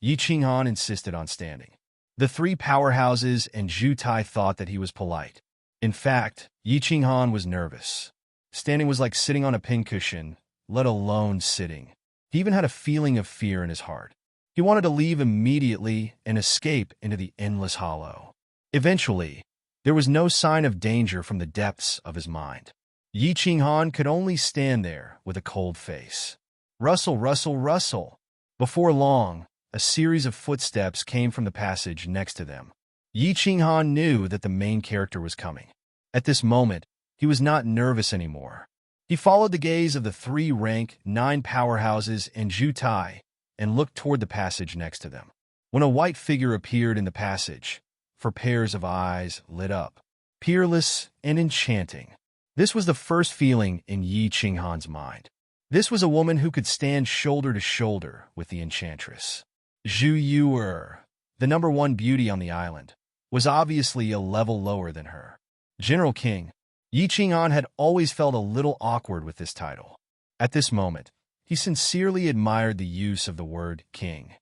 Yi Qinghan insisted on standing. The 3 powerhouses and Zhu Tai thought that he was polite. In fact, Yi Qinghan was nervous. Standing was like sitting on a pincushion, let alone sitting. He even had a feeling of fear in his heart. He wanted to leave immediately and escape into the endless hollow. Eventually, there was no sign of danger from the depths of his mind. Yi Qinghan could only stand there with a cold face. Rustle, rustle, rustle. Before long, a series of footsteps came from the passage next to them. Yi Qinghan knew that the main character was coming. At this moment, he was not nervous anymore. He followed the gaze of the 3 rank 9 powerhouses and Zhu Tai and looked toward the passage next to them. When a white figure appeared in the passage, for pairs of eyes lit up, peerless and enchanting. This was the first feeling in Yi Qinghan's mind. This was a woman who could stand shoulder to shoulder with the enchantress. Zhu Yuer, the #1 beauty on the island, was obviously a level lower than her. General King, Yi Qinghan had always felt a little awkward with this title. At this moment, he sincerely admired the use of the word king.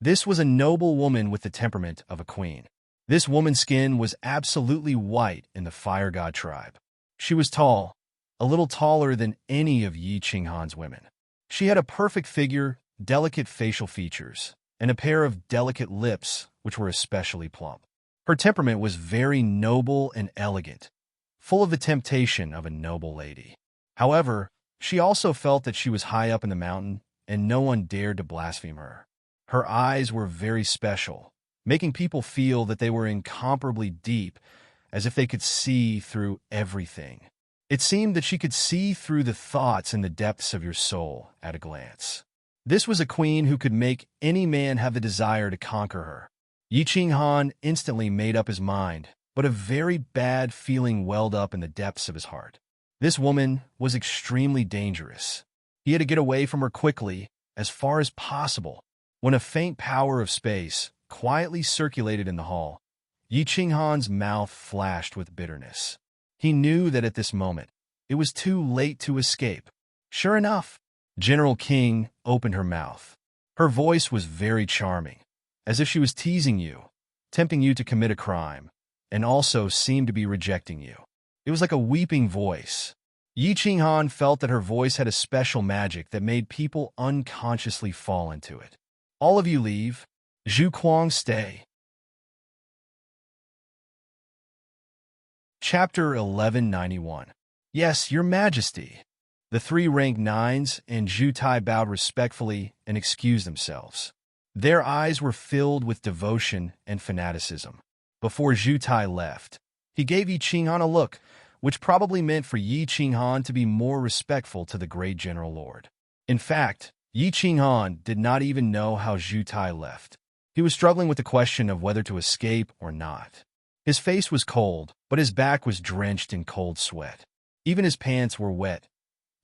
This was a noble woman with the temperament of a queen. This woman's skin was absolutely white in the fire god tribe. She was tall, a little taller than any of Yi Qinghan's women. She had a perfect figure, delicate facial features, and a pair of delicate lips which were especially plump. Her temperament was very noble and elegant, full of the temptation of a noble lady. However, she also felt that she was high up in the mountain, and no one dared to blaspheme her. Her eyes were very special, making people feel that they were incomparably deep, as if they could see through everything. It seemed that she could see through the thoughts in the depths of your soul at a glance. This was a queen who could make any man have the desire to conquer her. Yi Qinghan instantly made up his mind, but a very bad feeling welled up in the depths of his heart. This woman was extremely dangerous. He had to get away from her quickly, as far as possible. When a faint power of space quietly circulated in the hall, Yi Qinghan's mouth flashed with bitterness. He knew that at this moment, it was too late to escape. Sure enough, General King opened her mouth. Her voice was very charming, as if she was teasing you, tempting you to commit a crime, and also seemed to be rejecting you. It was like a weeping voice. Yi Qinghan felt that her voice had a special magic that made people unconsciously fall into it. All of you leave. Zhu Kuang stay. Chapter 1191. Yes, Your Majesty. The 3 rank 9s and Zhu Tai bowed respectfully and excused themselves. Their eyes were filled with devotion and fanaticism. Before Zhu Tai left, he gave Yi Qinghan a look, which probably meant for Yi Qinghan to be more respectful to the great General Lord. In fact, Yi Qinghan did not even know how Zhu Tai left. He was struggling with the question of whether to escape or not. His face was cold, but his back was drenched in cold sweat. Even his pants were wet.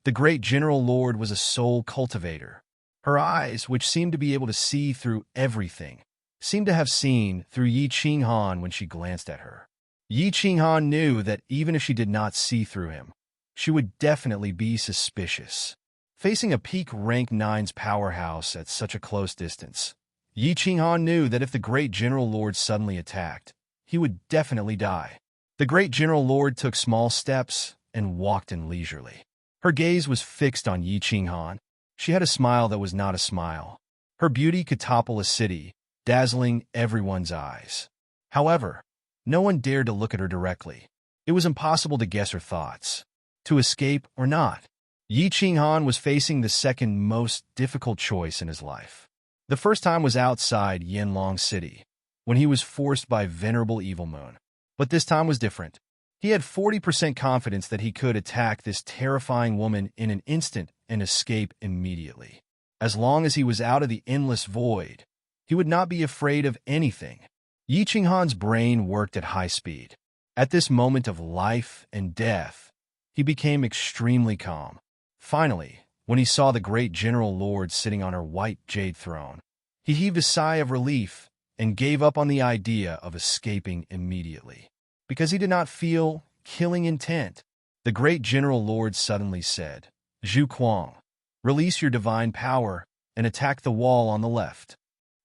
The great General Lord was a soul cultivator. Her eyes, which seemed to be able to see through everything, seemed to have seen through Yi Qinghan when she glanced at her. Yi Qinghan knew that even if she did not see through him, she would definitely be suspicious. Facing a peak rank 9's powerhouse at such a close distance, Yi Qinghan knew that if the great General Lord suddenly attacked, he would definitely die. The great General Lord took small steps and walked in leisurely. Her gaze was fixed on Yi Qinghan. She had a smile that was not a smile. Her beauty could topple a city, dazzling everyone's eyes. However, no one dared to look at her directly. It was impossible to guess her thoughts. To escape or not? Yi Qinghan was facing the second most difficult choice in his life. The first time was outside Yanlong City, when he was forced by Venerable Evil Moon. But this time was different. He had 40% confidence that he could attack this terrifying woman in an instant and escape immediately. As long as he was out of the endless void, he would not be afraid of anything. Yi Qinghan's brain worked at high speed. At this moment of life and death, he became extremely calm. Finally, when he saw the great General Lord sitting on her white jade throne, he heaved a sigh of relief and gave up on the idea of escaping immediately. Because he did not feel killing intent, the great General Lord suddenly said, "Zhu Kuang, release your divine power and attack the wall on the left."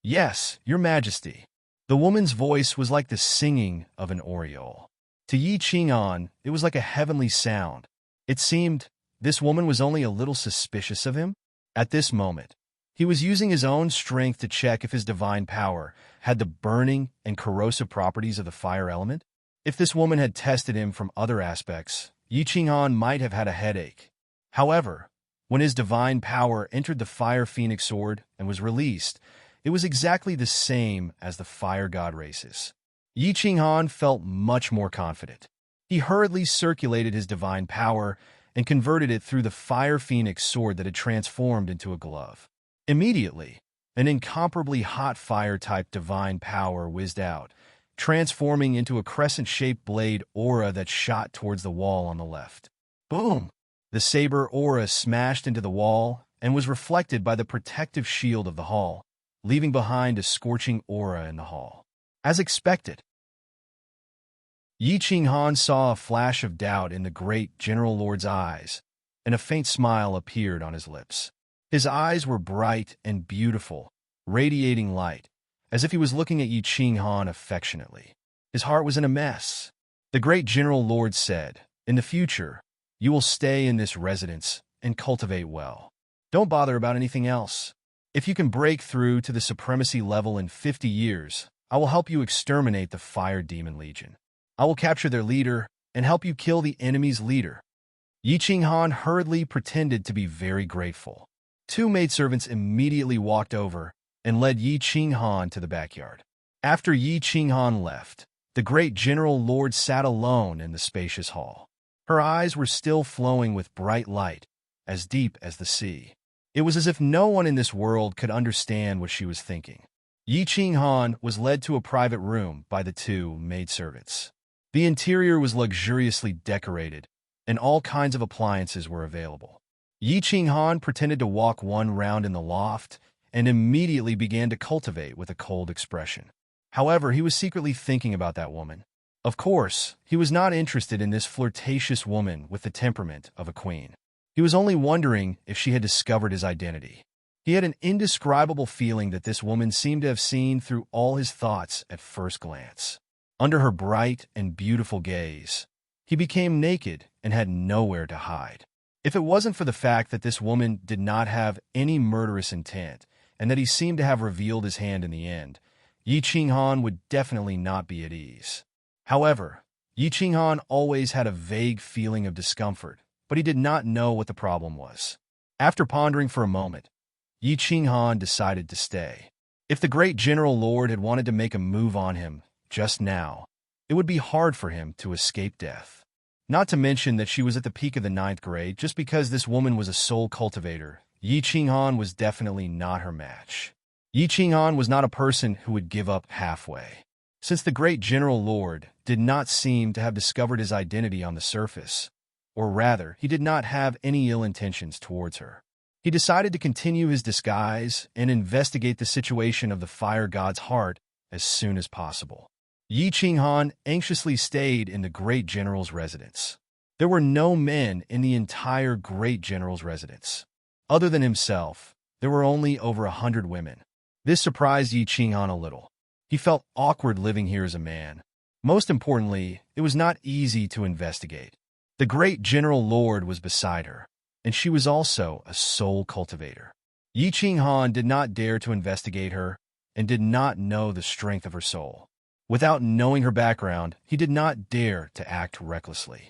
"Yes, Your Majesty." The woman's voice was like the singing of an oriole. To Yi Qinghan, it was like a heavenly sound. It seemed this woman was only a little suspicious of him. At this moment, he was using his own strength to check if his divine power had the burning and corrosive properties of the fire element. If this woman had tested him from other aspects, Yi Qinghan might have had a headache. However, when his divine power entered the Fire Phoenix Sword and was released, it was exactly the same as the Fire God races. Yi Qinghan felt much more confident. He hurriedly circulated his divine power and converted it through the Fire Phoenix Sword that had transformed into a glove. Immediately, an incomparably hot fire-type divine power whizzed out, transforming into a crescent-shaped blade aura that shot towards the wall on the left. Boom! The saber aura smashed into the wall and was reflected by the protective shield of the hall, leaving behind a scorching aura in the hall. As expected, Yi Qinghan saw a flash of doubt in the great General Lord's eyes, and a faint smile appeared on his lips. His eyes were bright and beautiful, radiating light, as if he was looking at Yi Qinghan affectionately. His heart was in a mess. The great General Lord said, "In the future, you will stay in this residence and cultivate well. Don't bother about anything else. If you can break through to the supremacy level in 50 years, I will help you exterminate the Fire Demon Legion. I will capture their leader and help you kill the enemy's leader." Yi Qinghan hurriedly pretended to be very grateful. Two maidservants immediately walked over and led Yi Qinghan to the backyard. After Yi Qinghan left, the great General Lord sat alone in the spacious hall. Her eyes were still flowing with bright light, as deep as the sea. It was as if no one in this world could understand what she was thinking. Yi Qinghan was led to a private room by the two maidservants. The interior was luxuriously decorated, and all kinds of appliances were available. Yi Qinghan pretended to walk one round in the loft and immediately began to cultivate with a cold expression. However, he was secretly thinking about that woman. Of course, he was not interested in this flirtatious woman with the temperament of a queen. He was only wondering if she had discovered his identity. He had an indescribable feeling that this woman seemed to have seen through all his thoughts at first glance. Under her bright and beautiful gaze, he became naked and had nowhere to hide. If it wasn't for the fact that this woman did not have any murderous intent and that he seemed to have revealed his hand in the end, Yi Qinghan would definitely not be at ease. However, Yi Qinghan always had a vague feeling of discomfort, but he did not know what the problem was. After pondering for a moment, Yi Qinghan decided to stay. If the great General Lord had wanted to make a move on him just now, it would be hard for him to escape death. Not to mention that she was at the peak of the 9th grade. Just because this woman was a soul cultivator, Yi Qinghan was definitely not her match. Yi Qinghan was not a person who would give up halfway. Since the great General Lord did not seem to have discovered his identity on the surface, or rather, he did not have any ill intentions towards her, he decided to continue his disguise and investigate the situation of the fire god's heart as soon as possible. Yi Qinghan anxiously stayed in the great general's residence. There were no men in the entire great general's residence. Other than himself, there were only over 100 women. This surprised Yi Qinghan a little. He felt awkward living here as a man. Most importantly, it was not easy to investigate. The great General Lord was beside her, and she was also a soul cultivator. Yi Qinghan did not dare to investigate her and did not know the strength of her soul. Without knowing her background, he did not dare to act recklessly.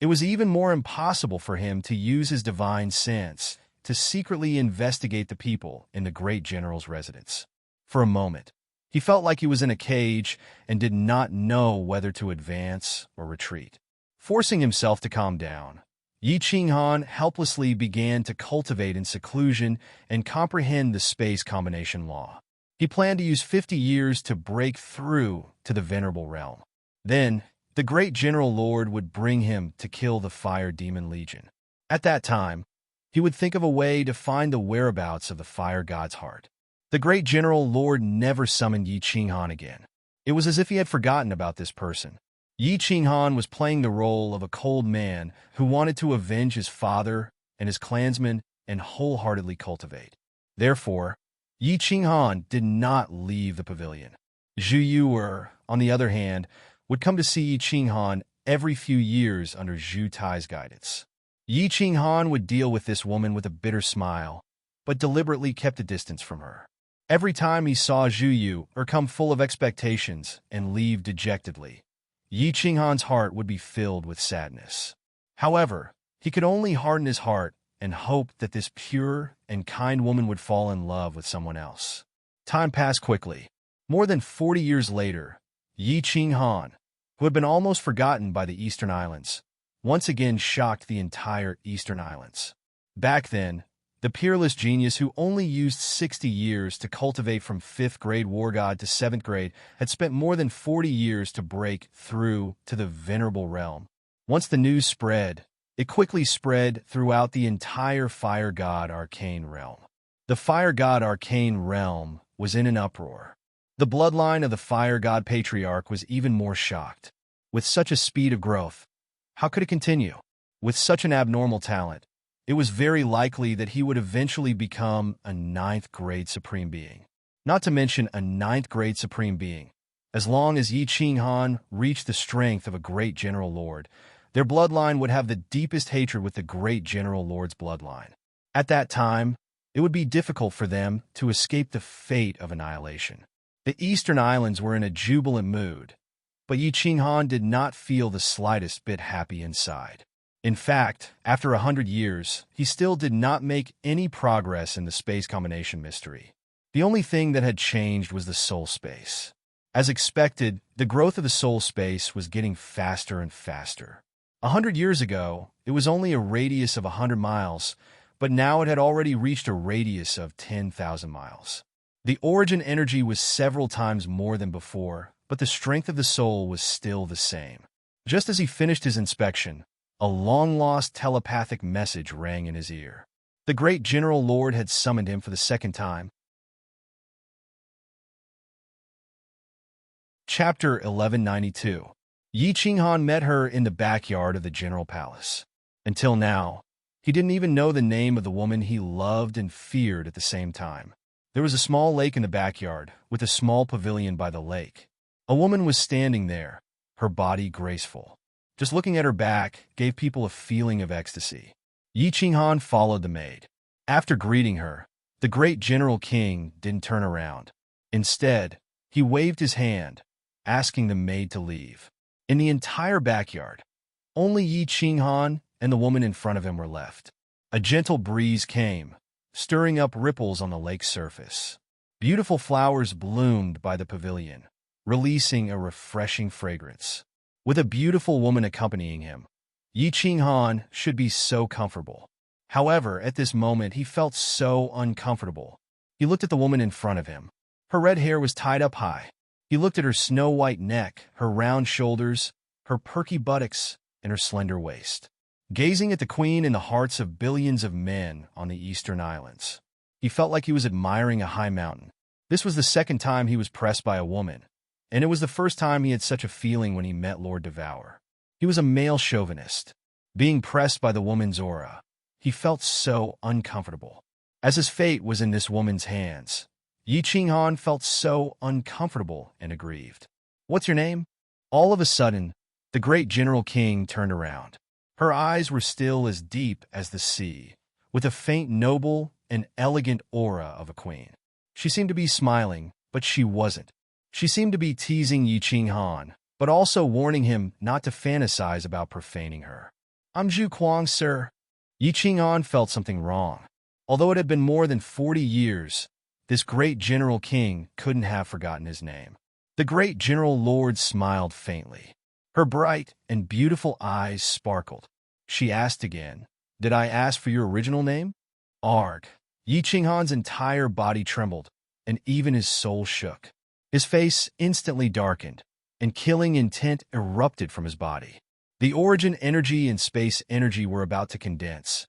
It was even more impossible for him to use his divine sense to secretly investigate the people in the great general's residence. For a moment, he felt like he was in a cage and did not know whether to advance or retreat. Forcing himself to calm down, Yi Qinghan helplessly began to cultivate in seclusion and comprehend the space combination law. He planned to use 50 years to break through to the venerable realm. Then, the great General Lord would bring him to kill the Fire Demon Legion. At that time, he would think of a way to find the whereabouts of the Fire God's heart. The great General Lord never summoned Yi Qinghan again. It was as if he had forgotten about this person. Yi Qinghan was playing the role of a cold man who wanted to avenge his father and his clansmen and wholeheartedly cultivate. Therefore, Yi Qinghan did not leave the pavilion. Zhu Yu, on the other hand, would come to see Yi Qinghan every few years under Zhu Tai's guidance. Yi Qinghan would deal with this woman with a bitter smile, but deliberately kept a distance from her. Every time he saw Zhu Yu come full of expectations and leave dejectedly, Yi Qinghan's heart would be filled with sadness. However, he could only harden his heart and hope that this pure and kind woman would fall in love with someone else. Time passed quickly. More than 40 years later, Yi Qinghan, who had been almost forgotten by the Eastern Islands, once again shocked the entire Eastern Islands. Back then, The peerless genius who only used 60 years to cultivate from 5th grade war god to 7th grade had spent more than 40 years to break through to the venerable realm. Once the news spread, it quickly spread throughout the entire fire god arcane realm. The fire god arcane realm was in an uproar. The bloodline of the fire god patriarch was even more shocked. With such a speed of growth, how could it continue? With such an abnormal talent, it was very likely that he would eventually become a 9th grade supreme being. Not to mention a 9th grade supreme being. As long as Yi Qinghan reached the strength of a great general lord, their bloodline would have the deepest hatred with the great general lord's bloodline. At that time, it would be difficult for them to escape the fate of annihilation. The Eastern Islands were in a jubilant mood, but Yi Qinghan did not feel the slightest bit happy inside. In fact, after 100 years, he still did not make any progress in the space combination mystery. The only thing that had changed was the soul space. As expected, the growth of the soul space was getting faster and faster. 100 years ago, it was only a radius of 100 miles, but now it had already reached a radius of 10,000 miles. The origin energy was several times more than before, but the strength of the soul was still the same. Just as he finished his inspection, a long-lost telepathic message rang in his ear. The great General Lord had summoned him for the second time. Chapter 1192. Yi Qinghan met her in the backyard of the General Palace. Until now, he didn't even know the name of the woman he loved and feared at the same time. There was a small lake in the backyard, with a small pavilion by the lake. A woman was standing there, her body graceful. Just looking at her back gave people a feeling of ecstasy. Yi Qinghan followed the maid. After greeting her, the great General King didn't turn around. Instead, he waved his hand, asking the maid to leave. In the entire backyard, only Yi Qinghan and the woman in front of him were left. A gentle breeze came, stirring up ripples on the lake's surface. Beautiful flowers bloomed by the pavilion, releasing a refreshing fragrance. With a beautiful woman accompanying him, Yi Qinghan should be so comfortable. However, at this moment, he felt so uncomfortable. He looked at the woman in front of him. Her red hair was tied up high. He looked at her snow-white neck, her round shoulders, her perky buttocks, and her slender waist. Gazing at the queen in the hearts of billions of men on the Eastern Islands, he felt like he was admiring a high mountain. This was the second time he was pressed by a woman, and it was the first time he had such a feeling when he met Lord Devour. He was a male chauvinist. Being pressed by the woman's aura, he felt so uncomfortable. As his fate was in this woman's hands, Yi Qinghan felt so uncomfortable and aggrieved. "What's your name?" All of a sudden, the great General King turned around. Her eyes were still as deep as the sea, with a faint noble and elegant aura of a queen. She seemed to be smiling, but she wasn't. She seemed to be teasing Yi Qinghan, but also warning him not to fantasize about profaning her. "I'm Zhu Kuang, sir." Yi Qinghan felt something wrong. Although it had been more than 40 years, this great General King couldn't have forgotten his name. The great General Lord smiled faintly. Her bright and beautiful eyes sparkled. She asked again, "Did I ask for your original name?" Arg. Yi Qinghan's entire body trembled, and even his soul shook. His face instantly darkened, and killing intent erupted from his body. The origin energy and space energy were about to condense,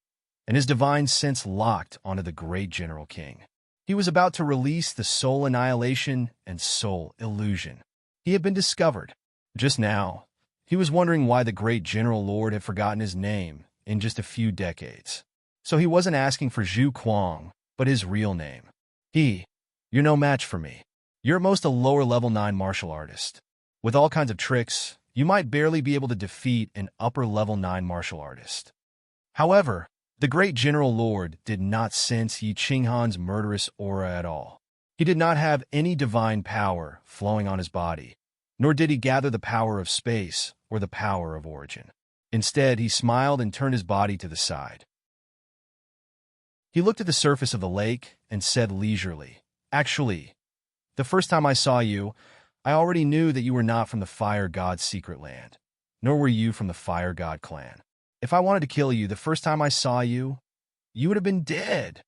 and his divine sense locked onto the great General King. He was about to release the soul annihilation and soul illusion. He had been discovered. Just now, he was wondering why the great General Lord had forgotten his name in just a few decades. So he wasn't asking for Zhu Kuang, but his real name. You're no match for me. You're at most a lower level 9 martial artist. With all kinds of tricks, you might barely be able to defeat an upper level 9 martial artist. However, the great General Lord did not sense Yi Qinghan's murderous aura at all. He did not have any divine power flowing on his body, nor did he gather the power of space or the power of origin. Instead, he smiled and turned his body to the side. He looked at the surface of the lake and said leisurely, "Actually, the first time I saw you, I already knew that you were not from the Fire God's secret land, nor were you from the Fire God clan. If I wanted to kill you the first time I saw you, you would have been dead.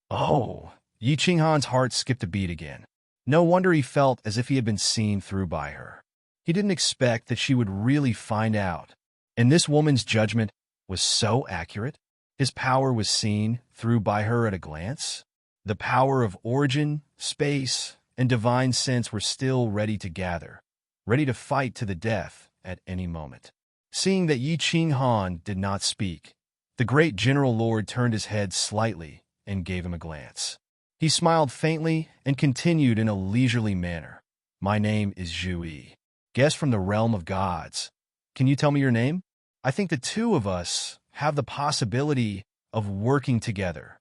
Oh, Yi Qinghan's heart skipped a beat again. No wonder he felt as if he had been seen through by her. He didn't expect that she would really find out. And this woman's judgment was so accurate. His power was seen through by her at a glance. The power of origin, space, and divine sense were still ready to gather, ready to fight to the death at any moment. Seeing that Yi Qinghan did not speak, the great general lord turned his head slightly and gave him a glance. He smiled faintly and continued in a leisurely manner. My name is Zhu Yi, guest from the realm of gods. Can you tell me your name? I think the two of us have the possibility of working together.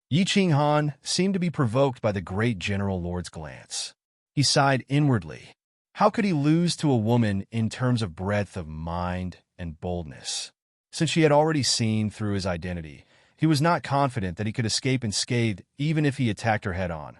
Yi Qinghan seemed to be provoked by the great general lord's glance. He sighed inwardly. How could he lose to a woman in terms of breadth of mind and boldness? Since she had already seen through his identity, he was not confident that he could escape unscathed even if he attacked her head-on,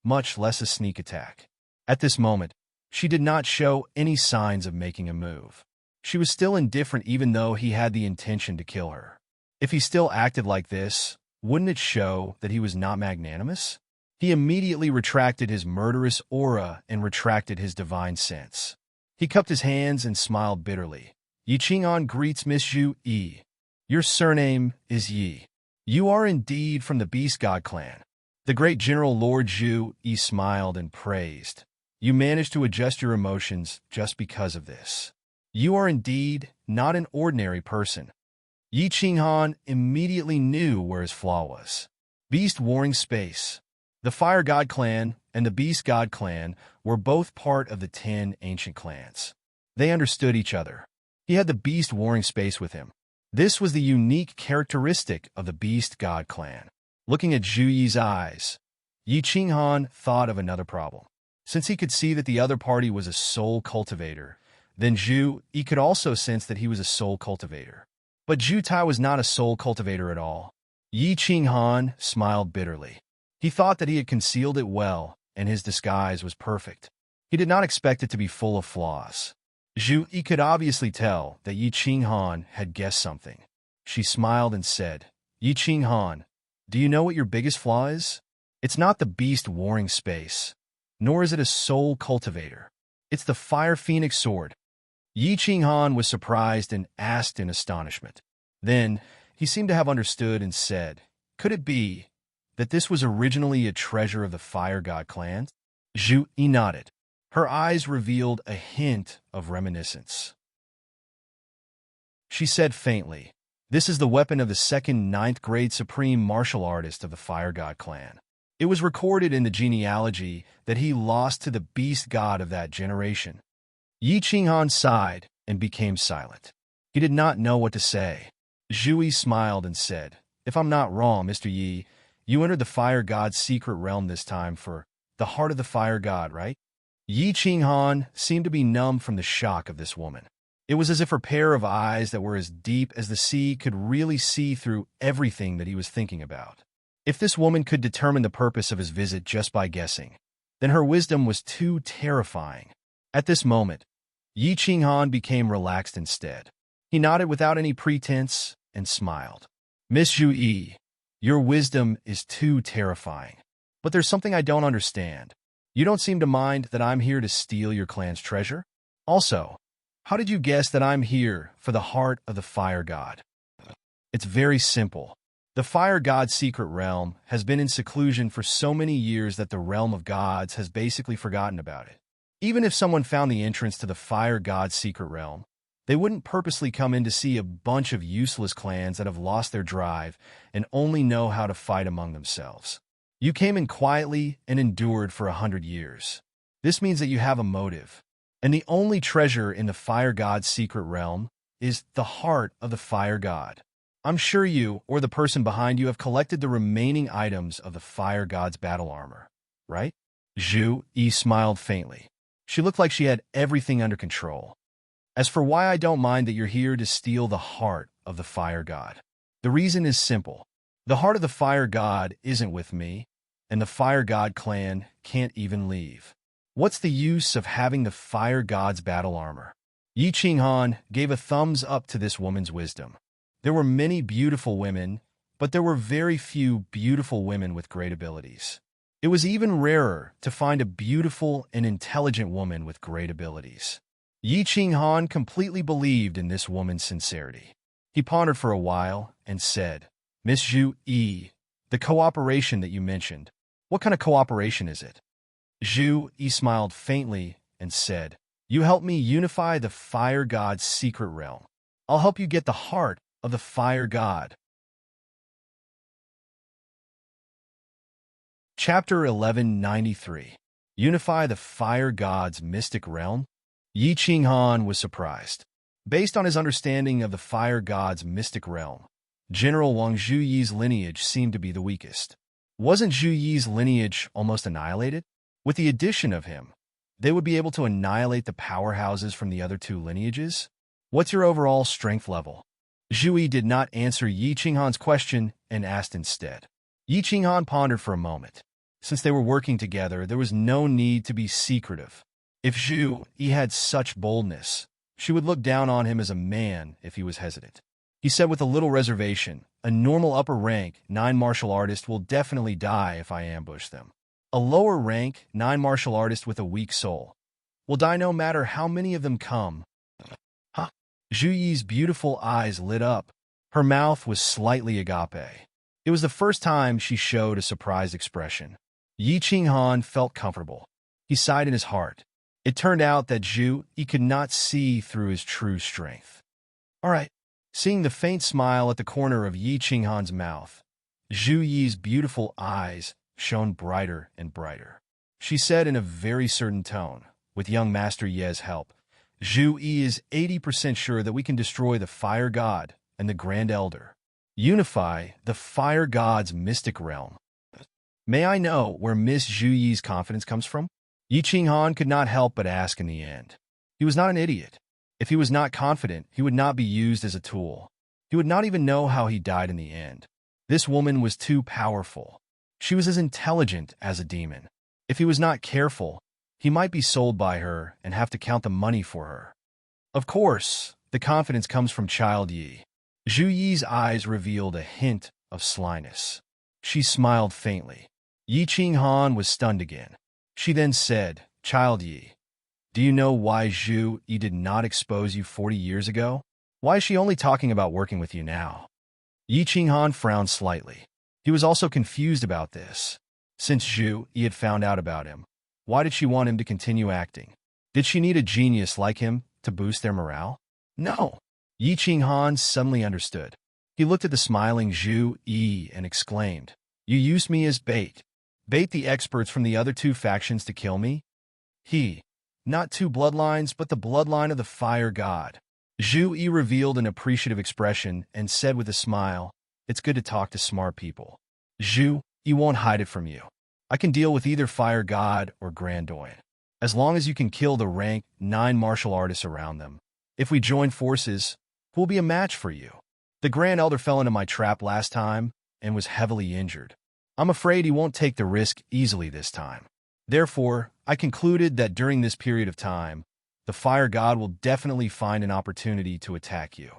much less a sneak attack. At this moment, she did not show any signs of making a move. She was still indifferent even though he had the intention to kill her. If he still acted like this, wouldn't it show that he was not magnanimous? He immediately retracted his murderous aura and retracted his divine sense. He cupped his hands and smiled bitterly. Yi Qinghan greets Miss Zhu Yi. Your surname is Yi. You are indeed from the Beast God clan. The great General Lord Zhu Yi smiled and praised. You managed to adjust your emotions just because of this. You are indeed not an ordinary person. Yi Qinghan immediately knew where his flaw was. Beast Warring Space. The Fire God clan and the Beast God clan were both part of the 10 ancient clans. They understood each other. He had the Beast Warring Space with him. This was the unique characteristic of the Beast God clan. Looking at Zhu Yi's eyes, Yi Qinghan thought of another problem. Since he could see that the other party was a soul cultivator, then Zhu Yi could also sense that he was a soul cultivator. But Zhu Tai was not a soul cultivator at all. Yi Qinghan smiled bitterly. He thought that he had concealed it well, and his disguise was perfect. He did not expect it to be full of flaws. Zhu Yi could obviously tell that Yi Qinghan had guessed something. She smiled and said, Yi Qinghan, do you know what your biggest flaw is? It's not the Beast Warring Space, nor is it a soul cultivator. It's the Fire Phoenix Sword. Yi Qinghan was surprised and asked in astonishment. Then, he seemed to have understood and said, could it be that this was originally a treasure of the Fire God clan? Zhu Yi nodded. Her eyes revealed a hint of reminiscence. She said faintly, this is the weapon of the second 9th grade supreme martial artist of the Fire God clan. It was recorded in the genealogy that he lost to the beast god of that generation. Yi Qinghan sighed and became silent. He did not know what to say. Zhu Yi smiled and said, if I'm not wrong, Mr. Yi, you entered the Fire God's secret realm this time for the heart of the Fire God, right? Yi Qinghan seemed to be numb from the shock of this woman. It was as if her pair of eyes that were as deep as the sea could really see through everything that he was thinking about. If this woman could determine the purpose of his visit just by guessing, then her wisdom was too terrifying. At this moment, Yi Qinghan became relaxed instead. He nodded without any pretense and smiled. Miss Zhu Yi, your wisdom is too terrifying. But there's something I don't understand. You don't seem to mind that I'm here to steal your clan's treasure? Also, how did you guess that I'm here for the heart of the Fire God? It's very simple. The Fire God's secret realm has been in seclusion for so many years that the realm of gods has basically forgotten about it. Even if someone found the entrance to the Fire God's secret realm, they wouldn't purposely come in to see a bunch of useless clans that have lost their drive and only know how to fight among themselves. You came in quietly and endured for 100 years. This means that you have a motive. And the only treasure in the Fire God's secret realm is the heart of the Fire God. I'm sure you, or the person behind you, have collected the remaining items of the Fire God's battle armor, right? Zhu Yi smiled faintly. She looked like she had everything under control. As for why I don't mind that you're here to steal the heart of the Fire God, the reason is simple. The heart of the Fire God isn't with me, and the Fire God clan can't even leave. What's the use of having the Fire God's battle armor? Yi Qinghan gave a thumbs up to this woman's wisdom. There were many beautiful women, but there were very few beautiful women with great abilities. It was even rarer to find a beautiful and intelligent woman with great abilities. Yi Qinghan completely believed in this woman's sincerity. He pondered for a while and said, Miss Zhu Yi, the cooperation that you mentioned, what kind of cooperation is it? Zhu Yi smiled faintly and said, You help me unify the fire god's secret realm. I'll help you get the heart of the fire god. Chapter 1193. Unify the fire god's mystic realm? Yi Qinghan was surprised. Based on his understanding of the fire god's mystic realm, General Wang Zhuyi's lineage seemed to be the weakest. Wasn't Zhuyi's lineage almost annihilated? With the addition of him, they would be able to annihilate the powerhouses from the other two lineages? What's your overall strength level? Zhuyi did not answer Yi Qinghan's question and asked instead. Yi Qinghan pondered for a moment. Since they were working together, there was no need to be secretive. If Zhu Yi had such boldness, she would look down on him as a man if he was hesitant. He said with a little reservation, a normal upper rank 9 martial artist will definitely die if I ambush them. A lower rank 9 martial artist with a weak soul will die no matter how many of them come. Huh? Zhu Yi's beautiful eyes lit up. Her mouth was slightly agape. It was the first time she showed a surprised expression. Yi Qinghan felt comfortable. He sighed in his heart. It turned out that Zhu Yi could not see through his true strength. All right. Seeing the faint smile at the corner of Yi Qinghan's mouth, Zhu Yi's beautiful eyes shone brighter and brighter. She said in a very certain tone, with young Master Ye's help, Zhu Yi is 80% sure that we can destroy the Fire God and the Grand Elder. Unify the Fire God's mystic realm. May I know where Miss Zhu Yi's confidence comes from? Yi Qinghan could not help but ask in the end. He was not an idiot. If he was not confident, he would not be used as a tool. He would not even know how he died in the end. This woman was too powerful. She was as intelligent as a demon. If he was not careful, he might be sold by her and have to count the money for her. Of course, the confidence comes from Child Yi. Zhu Yi's eyes revealed a hint of slyness. She smiled faintly. Yi Qinghan was stunned again. She then said, Child Yi, do you know why Zhu Yi did not expose you 40 years ago? Why is she only talking about working with you now? Yi Qinghan frowned slightly. He was also confused about this. Since Zhu Yi had found out about him, why did she want him to continue acting? Did she need a genius like him to boost their morale? No. Yi Qinghan suddenly understood. He looked at the smiling Zhu Yi and exclaimed, You used me as bait. Bait the experts from the other two factions to kill me? Not two bloodlines, but the bloodline of the Fire God. Zhu Yi revealed an appreciative expression and said with a smile, It's good to talk to smart people. Zhu Yi won't hide it from you. I can deal with either Fire God or Grand Doyen, as long as you can kill the rank 9 martial artists around them. If we join forces, we'll be a match for you. The Grand Elder fell into my trap last time and was heavily injured. I'm afraid he won't take the risk easily this time. Therefore, I concluded that during this period of time, the Fire God will definitely find an opportunity to attack you.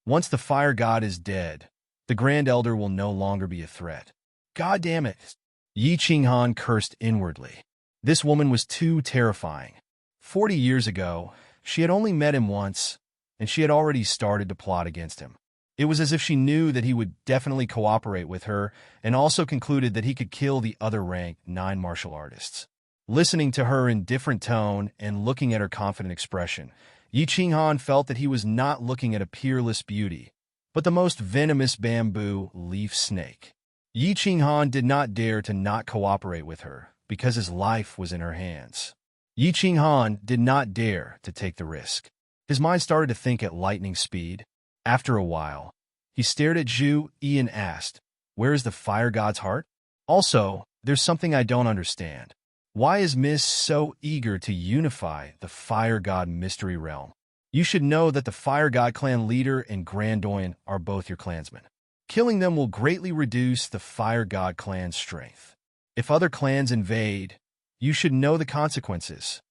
Once the Fire God is dead, the Grand Elder will no longer be a threat. God damn it! Yi Qinghan cursed inwardly. This woman was too terrifying. 40 years ago, she had only met him once, and she had already started to plot against him. It was as if she knew that he would definitely cooperate with her and also concluded that he could kill the other rank 9 martial artists. Listening to her indifferent tone and looking at her confident expression, Yi Qinghan felt that he was not looking at a peerless beauty, but the most venomous bamboo leaf snake. Yi Qinghan did not dare to not cooperate with her because his life was in her hands. Yi Qinghan did not dare to take the risk. His mind started to think at lightning speed. After a while, he stared at Zhu Yi and asked, Where is the Fire God's heart? Also, there's something I don't understand. Why is Miss so eager to unify the Fire God mystery realm? You should know that the Fire God clan leader and Grand Doyen are both your clansmen. Killing them will greatly reduce the Fire God clan's strength. If other clans invade, you should know the consequences.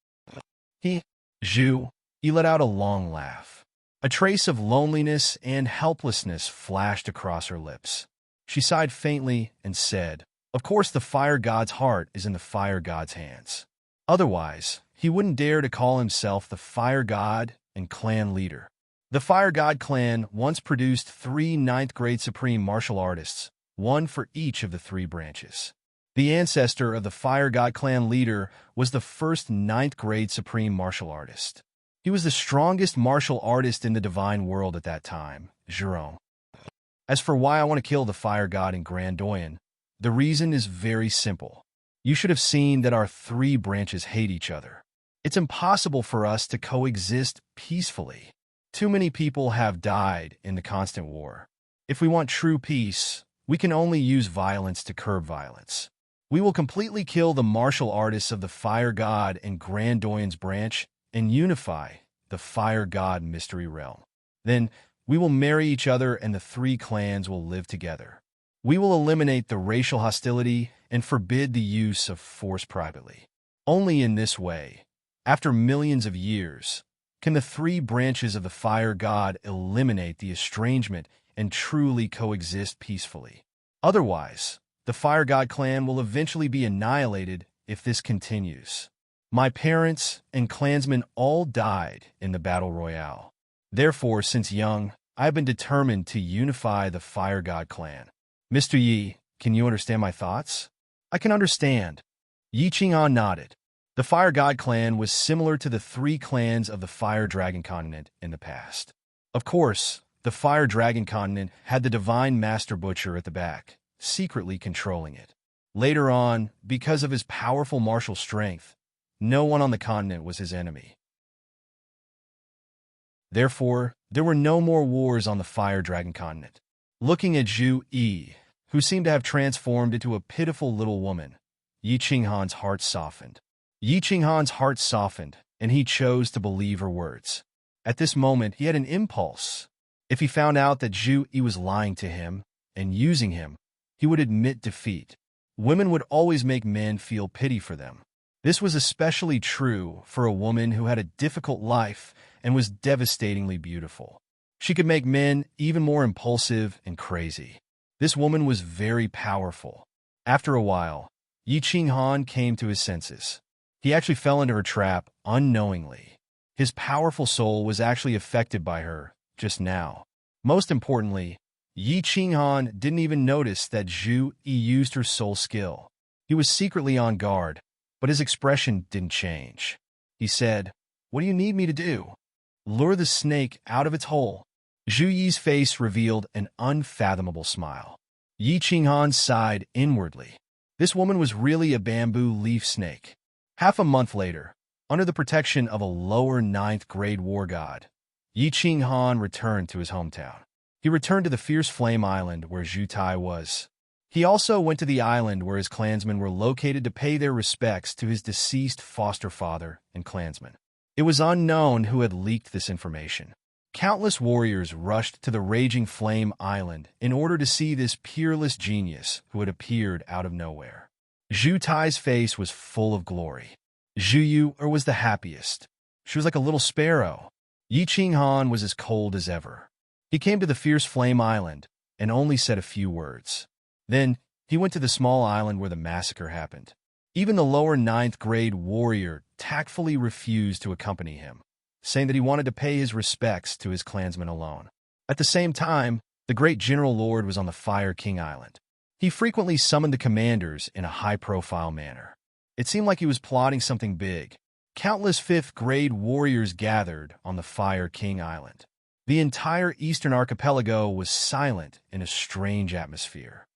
Zhu Yi let out a long laugh. A trace of loneliness and helplessness flashed across her lips. She sighed faintly and said, "Of course the fire god's heart is in the fire god's hands. Otherwise, he wouldn't dare to call himself the fire god and clan leader." The fire god clan once produced 3 ninth-grade supreme martial artists, one for each of the 3 branches. The ancestor of the fire god clan leader was the first 9th-grade supreme martial artist. He was the strongest martial artist in the divine world at that time, Jerome. As for why I want to kill the fire god in Grandoyan, the reason is very simple. You should have seen that our 3 branches hate each other. It's impossible for us to coexist peacefully. Too many people have died in the constant war. If we want true peace, we can only use violence to curb violence. We will completely kill the martial artists of the fire god and Grandoyan's branch and unify the fire god mystery realm. Then we will marry each other and the 3 clans will live together. We will eliminate the racial hostility and forbid the use of force privately. Only in this way, after millions of years, can the 3 branches of the fire god eliminate the estrangement and truly coexist peacefully. Otherwise, the fire god clan will eventually be annihilated if this continues. My parents and clansmen all died in the battle royale. Therefore, since young, I have been determined to unify the fire god clan. Mr. Yi, can you understand my thoughts? I can understand. Yi Qinghan nodded. The fire god clan was similar to the 3 clans of the fire dragon continent in the past. Of course, the fire dragon continent had the divine master butcher at the back, secretly controlling it. Later on, because of his powerful martial strength, no one on the continent was his enemy. Therefore, there were no more wars on the fire dragon continent. Looking at Zhu Yi, who seemed to have transformed into a pitiful little woman, Yi Qinghan's heart softened. Yi Qinghan's heart softened, and he chose to believe her words. At this moment, he had an impulse. If he found out that Zhu Yi was lying to him and using him, he would admit defeat. Women would always make men feel pity for them. This was especially true for a woman who had a difficult life and was devastatingly beautiful. She could make men even more impulsive and crazy. This woman was very powerful. After a while, Yi Qinghan came to his senses. He actually fell into her trap unknowingly. His powerful soul was actually affected by her just now. Most importantly, Yi Qinghan didn't even notice that Zhu Yi used her soul skill. He was secretly on guard, but his expression didn't change. He said, "What do you need me to do?" "Lure the snake out of its hole." Zhu Yi's face revealed an unfathomable smile. Yi Qinghan sighed inwardly. This woman was really a bamboo leaf snake. Half a month later, under the protection of a lower 9th-grade war god, Yi Qinghan returned to his hometown. He returned to the Fierce Flame Island where Zhu Tai was. He also went to the island where his clansmen were located to pay their respects to his deceased foster father and clansmen. It was unknown who had leaked this information. Countless warriors rushed to the Raging Flame Island in order to see this peerless genius who had appeared out of nowhere. Zhu Tai's face was full of glory. Zhu Yu was the happiest. She was like a little sparrow. Yi Qinghan was as cold as ever. He came to the Fierce Flame Island and only said a few words. Then he went to the small island where the massacre happened. Even the lower 9th-grade warrior tactfully refused to accompany him, saying that he wanted to pay his respects to his clansmen alone. At the same time, the great General Lord was on the Fire King Island. He frequently summoned the commanders in a high-profile manner. It seemed like he was plotting something big. Countless 5th-grade warriors gathered on the Fire King Island. The entire eastern archipelago was silent in a strange atmosphere.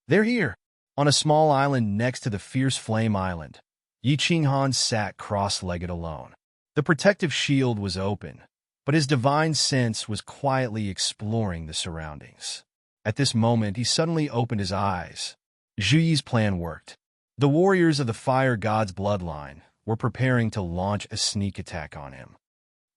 "They're here." On a small island next to the Fierce Flame Island, Yi Qinghan sat cross-legged alone. The protective shield was open, but his divine sense was quietly exploring the surroundings. At this moment, he suddenly opened his eyes. Zhu Yi's plan worked. The warriors of the fire god's bloodline were preparing to launch a sneak attack on him.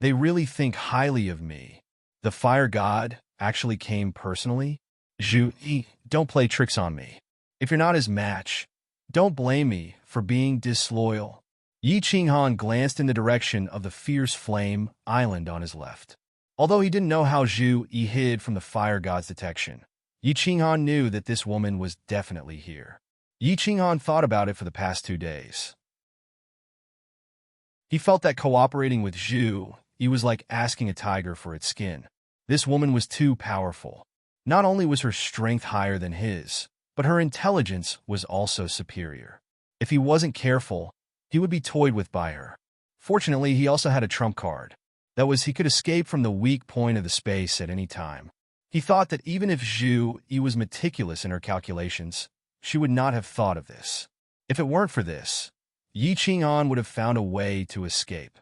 They really think highly of me. The fire god actually came personally? Zhu Yi, don't play tricks on me. If you're not his match, don't blame me for being disloyal. Yi Qinghan glanced in the direction of the Fierce Flame Island on his left. Although he didn't know how Zhu Yi hid from the fire god's detection, Yi Qinghan knew that this woman was definitely here. Yi Qinghan thought about it for the past 2 days. He felt that cooperating with Zhu Yi was like asking a tiger for its skin. This woman was too powerful. Not only was her strength higher than his, but her intelligence was also superior. If he wasn't careful, he would be toyed with by her. Fortunately, he also had a trump card. That was, he could escape from the weak point of the space at any time. He thought that even if Zhu Yi was meticulous in her calculations, she would not have thought of this. If it weren't for this, Yi Qinghan would have found a way to escape.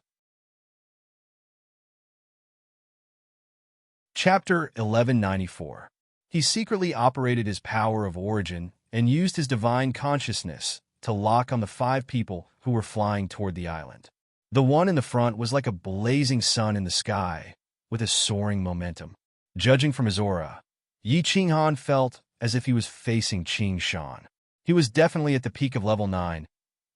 Chapter 1194. He secretly operated his power of origin and used his divine consciousness to lock on the 5 people who were flying toward the island. The one in the front was like a blazing sun in the sky, with a soaring momentum. Judging from his aura, Yi Qinghan felt as if he was facing Qing Shan. He was definitely at the peak of level 9,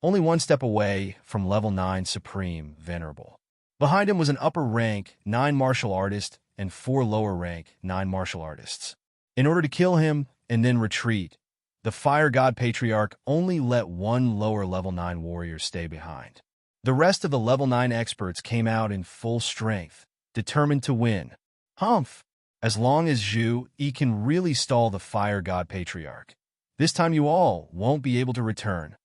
only 1 step away from level 9 Supreme Venerable. Behind him was an upper rank 9 martial artist and 4 lower rank 9 martial artists. In order to kill him and then retreat, the Fire God Patriarch only let 1 lower level 9 warrior stay behind. The rest of the level 9 experts came out in full strength, determined to win. Humph! As long as Zhu Yi can really stall the Fire God Patriarch, this time you all won't be able to return.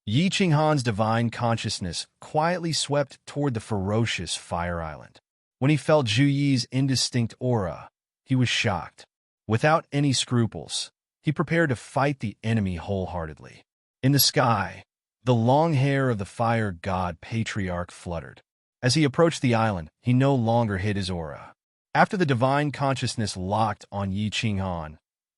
Yi Qinghan's divine consciousness quietly swept toward the ferocious Fire Island. When he felt Zhu Yi's indistinct aura, he was shocked. Without any scruples, he prepared to fight the enemy wholeheartedly. In the sky, the long hair of the Fire God Patriarch fluttered. As he approached the island, he no longer hid his aura. After the divine consciousness locked on Yi Qinghan,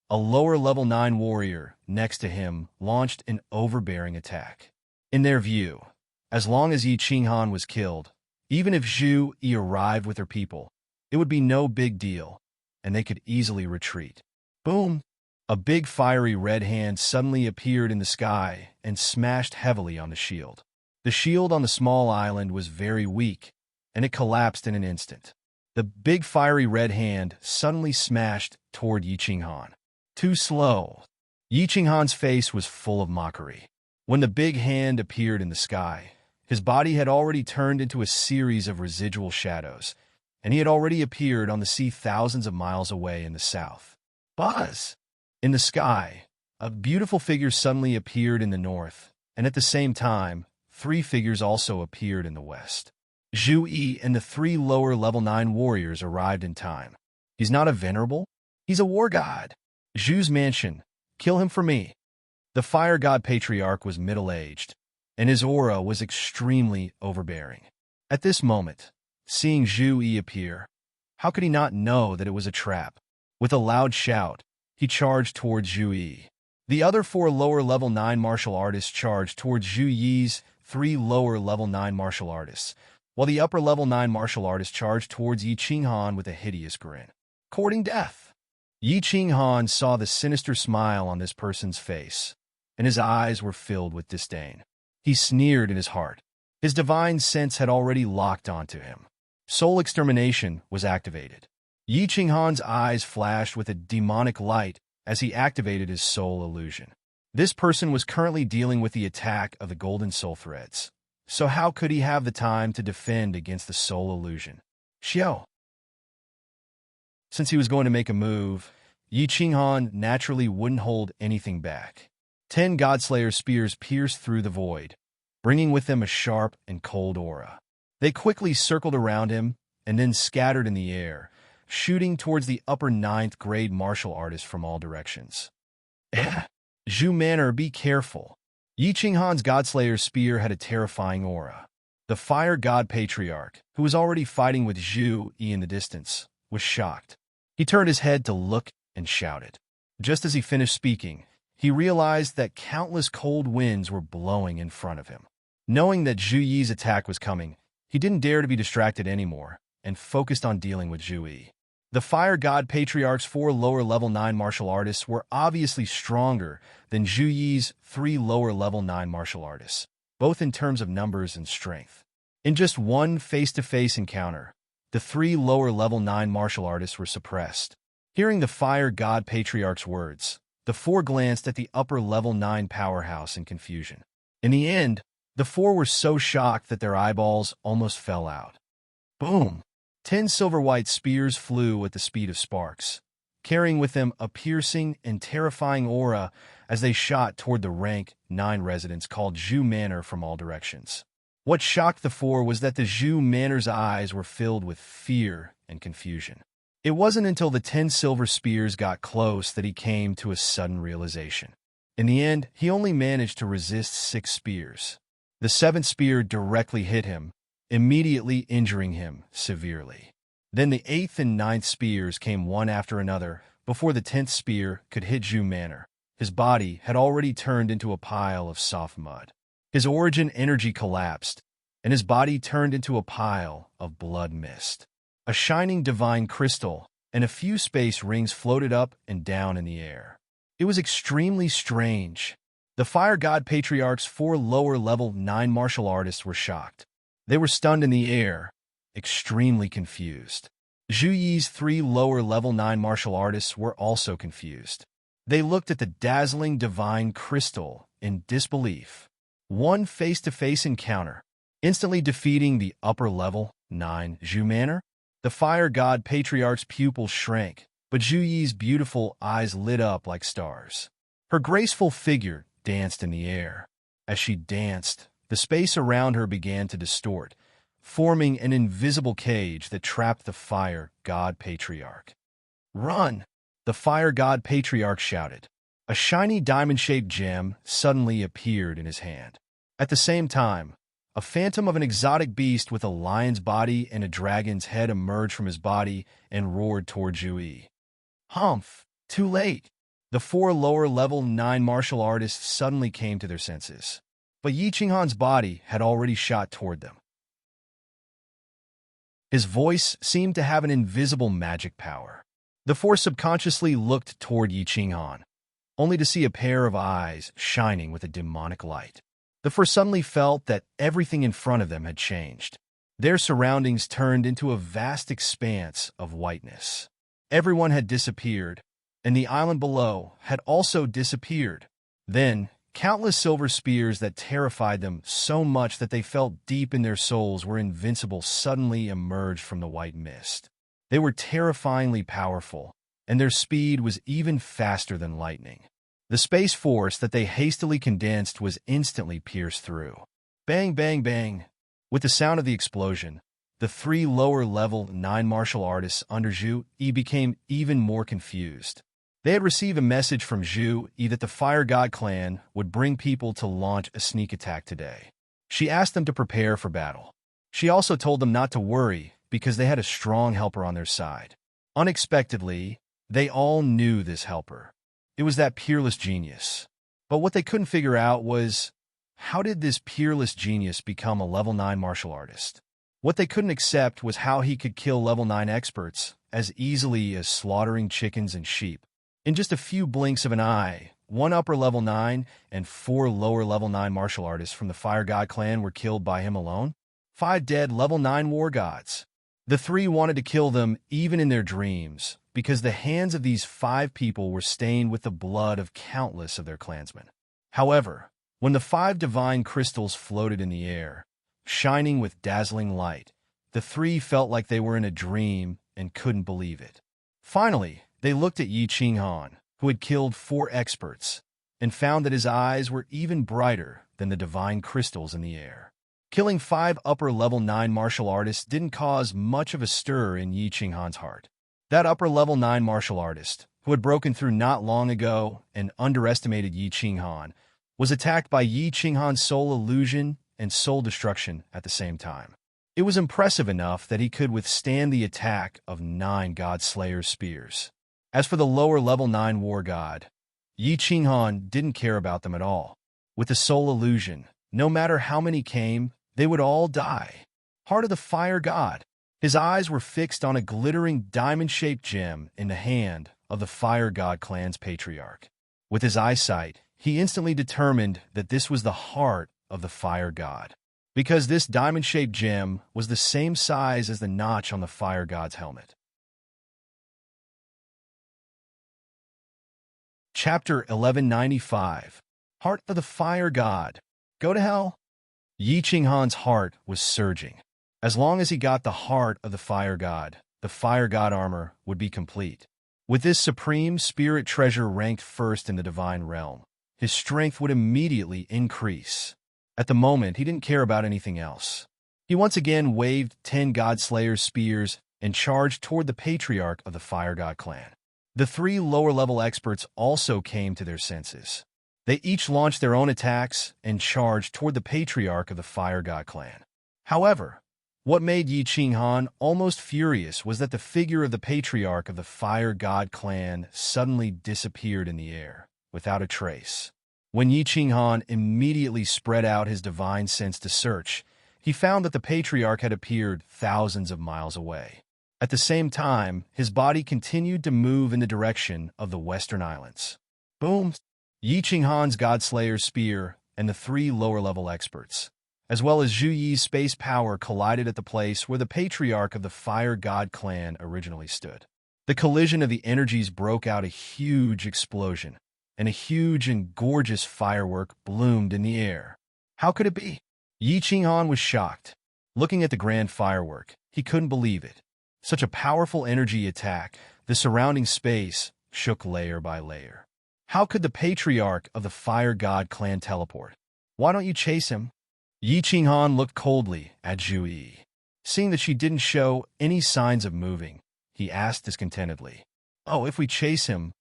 a lower level 9 warrior next to him launched an overbearing attack. In their view, as long as Yi Qinghan was killed, even if Zhu Yi arrived with her people, it would be no big deal, and they could easily retreat. Boom! A big fiery red hand suddenly appeared in the sky and smashed heavily on the shield. The shield on the small island was very weak, and it collapsed in an instant. The big fiery red hand suddenly smashed toward Yi Qinghan. Too slow. Yi Qinghan's face was full of mockery. When the big hand appeared in the sky, his body had already turned into a series of residual shadows, and he had already appeared on the sea thousands of miles away in the south. Buzz! In the sky, a beautiful figure suddenly appeared in the north, and at the same time, 3 figures also appeared in the west. Zhu Yi and the 3 lower level 9 warriors arrived in time. He's not a venerable? He's a war god. Zhu's mansion. Kill him for me. The Fire God Patriarch was middle-aged, and his aura was extremely overbearing. At this moment, seeing Zhu Yi appear, how could he not know that it was a trap? With a loud shout, he charged towards Zhu Yi. The other 4 lower level 9 martial artists charged towards Zhu Yi's 3 lower level 9 martial artists, while the upper level 9 martial artists charged towards Yi Qinghan with a hideous grin. Courting death. Yi Qinghan saw the sinister smile on this person's face, and his eyes were filled with disdain. He sneered in his heart. His divine sense had already locked onto him. Soul extermination was activated. Yi Qinghan's eyes flashed with a demonic light as he activated his soul illusion. This person was currently dealing with the attack of the golden soul threads, so how could he have the time to defend against the soul illusion? Xiao. Since he was going to make a move, Yi Qinghan naturally wouldn't hold anything back. 10 Godslayer spears pierced through the void, bringing with them a sharp and cold aura. They quickly circled around him and then scattered in the air, shooting towards the upper 9th grade martial artist from all directions. Zhu Manor, be careful. Yi Qinghan's Godslayer spear had a terrifying aura. The Fire God Patriarch, who was already fighting with Zhu Yi in the distance, was shocked. He turned his head to look and shouted. Just as he finished speaking, he realized that countless cold winds were blowing in front of him. Knowing that Zhu Yi's attack was coming, he didn't dare to be distracted anymore and focused on dealing with Zhu Yi. The Fire God Patriarch's 4 lower level 9 martial artists were obviously stronger than Zhu Yi's 3 lower level 9 martial artists, both in terms of numbers and strength. In just one face-to-face encounter, the 3 lower level 9 martial artists were suppressed. Hearing the fire god patriarch's words, the 4 glanced at the upper level 9 powerhouse in confusion. In the end, the 4 were so shocked that their eyeballs almost fell out. Boom! 10 silver-white spears flew at the speed of sparks, carrying with them a piercing and terrifying aura as they shot toward the rank 9 residents called Zhu Manor from all directions. What shocked the 4 was that the Zhu Manor's eyes were filled with fear and confusion. It wasn't until the 10 silver spears got close that he came to a sudden realization. In the end, he only managed to resist 6 spears. The 7th spear directly hit him, immediately injuring him severely. Then the 8th and 9th spears came one after another before the 10th spear could hit Zhu Manor. His body had already turned into a pile of soft mud. His origin energy collapsed, and his body turned into a pile of blood mist. A shining divine crystal and a few space rings floated up and down in the air. It was extremely strange. The Fire God Patriarch's 4 lower-level 9 martial artists were shocked. They were stunned in the air, extremely confused. Zhu Yi's 3 lower-level 9 martial artists were also confused. They looked at the dazzling divine crystal in disbelief. One face-to-face encounter, instantly defeating the upper-level 9 Zhu Manor. The Fire God Patriarch's pupils shrank, but Zhu Yi's beautiful eyes lit up like stars. Her graceful figure danced in the air. As she danced, the space around her began to distort, forming an invisible cage that trapped the Fire God Patriarch. "Run!" the Fire God Patriarch shouted. A shiny diamond-shaped gem suddenly appeared in his hand. At the same time, a phantom of an exotic beast with a lion's body and a dragon's head emerged from his body and roared toward Zhu Yi. Humph! Too late! The 4 lower-level 9 martial artists suddenly came to their senses. But Yi Qinghan's body had already shot toward them. His voice seemed to have an invisible magic power. The 4 subconsciously looked toward Yi Qinghan, only to see a pair of eyes shining with a demonic light. The 4 suddenly felt that everything in front of them had changed. Their surroundings turned into a vast expanse of whiteness. Everyone had disappeared, and the island below had also disappeared. Then, countless silver spears that terrified them so much that they felt deep in their souls were invincible suddenly emerged from the white mist. They were terrifyingly powerful, and their speed was even faster than lightning. The space force that they hastily condensed was instantly pierced through. Bang, bang, bang! With the sound of the explosion, the 3 lower-level 9 martial artists under Zhu Yi became even more confused. They had received a message from Zhu Yi that the Fire God clan would bring people to launch a sneak attack today. She asked them to prepare for battle. She also told them not to worry because they had a strong helper on their side. Unexpectedly, they all knew this helper. It was that peerless genius. But what they couldn't figure out was, how did this peerless genius become a level 9 martial artist? What they couldn't accept was how he could kill level 9 experts as easily as slaughtering chickens and sheep. In just a few blinks of an eye, 1 upper level 9 and 4 lower level 9 martial artists from the Fire God clan were killed by him alone. 5 dead level 9 war gods. The 3 wanted to kill them even in their dreams, because the hands of these 5 people were stained with the blood of countless of their clansmen. However, when the 5 divine crystals floated in the air, shining with dazzling light, the 3 felt like they were in a dream and couldn't believe it. Finally, they looked at Yi Qinghan, who had killed 4 experts, and found that his eyes were even brighter than the divine crystals in the air. Killing 5 upper-level 9 martial artists didn't cause much of a stir in Yi Qinghan's heart. That upper-level 9 martial artist, who had broken through not long ago and underestimated Yi Qinghan, was attacked by Yi Qinghan's soul illusion and soul destruction at the same time. It was impressive enough that he could withstand the attack of 9 God Slayer's spears. As for the lower-level 9 war god, Yi Qinghan didn't care about them at all. With the soul illusion, no matter how many came, they would all die. Heart of the Fire God. His eyes were fixed on a glittering diamond-shaped gem in the hand of the Fire God clan's patriarch. With his eyesight, he instantly determined that this was the heart of the Fire God. because this diamond-shaped gem was the same size as the notch on the fire god's helmet. Chapter 1195. Heart of the Fire God. Go to hell? Yi Qinghan's heart was surging. As long as he got the heart of the fire god armor would be complete. With this supreme spirit treasure ranked first in the divine realm, his strength would immediately increase. At the moment, he didn't care about anything else. He once again waved 10 Godslayer's spears and charged toward the patriarch of the Fire God clan. The 3 lower-level experts also came to their senses. They each launched their own attacks and charged toward the patriarch of the Fire God clan. However, what made Yi Qinghan almost furious was that the figure of the patriarch of the Fire God clan suddenly disappeared in the air, without a trace. When Yi Qinghan immediately spread out his divine sense to search, he found that the patriarch had appeared thousands of miles away. At the same time, his body continued to move in the direction of the Western Islands. Boom! Yi Qinghan's Godslayer's spear and the 3 lower-level experts, as well as Zhu Yi's space power, collided at the place where the patriarch of the Fire God clan originally stood. The collision of the energies broke out a huge explosion, and a huge and gorgeous firework bloomed in the air. How could it be? Yi Qinghan was shocked. Looking at the grand firework, he couldn't believe it. Such a powerful energy attack, the surrounding space shook layer by layer. How could the patriarch of the Fire God clan teleport? Why don't you chase him? Yi Qinghan looked coldly at Zhu Yi. Seeing that she didn't show any signs of moving, he asked discontentedly. Oh, if we chase him,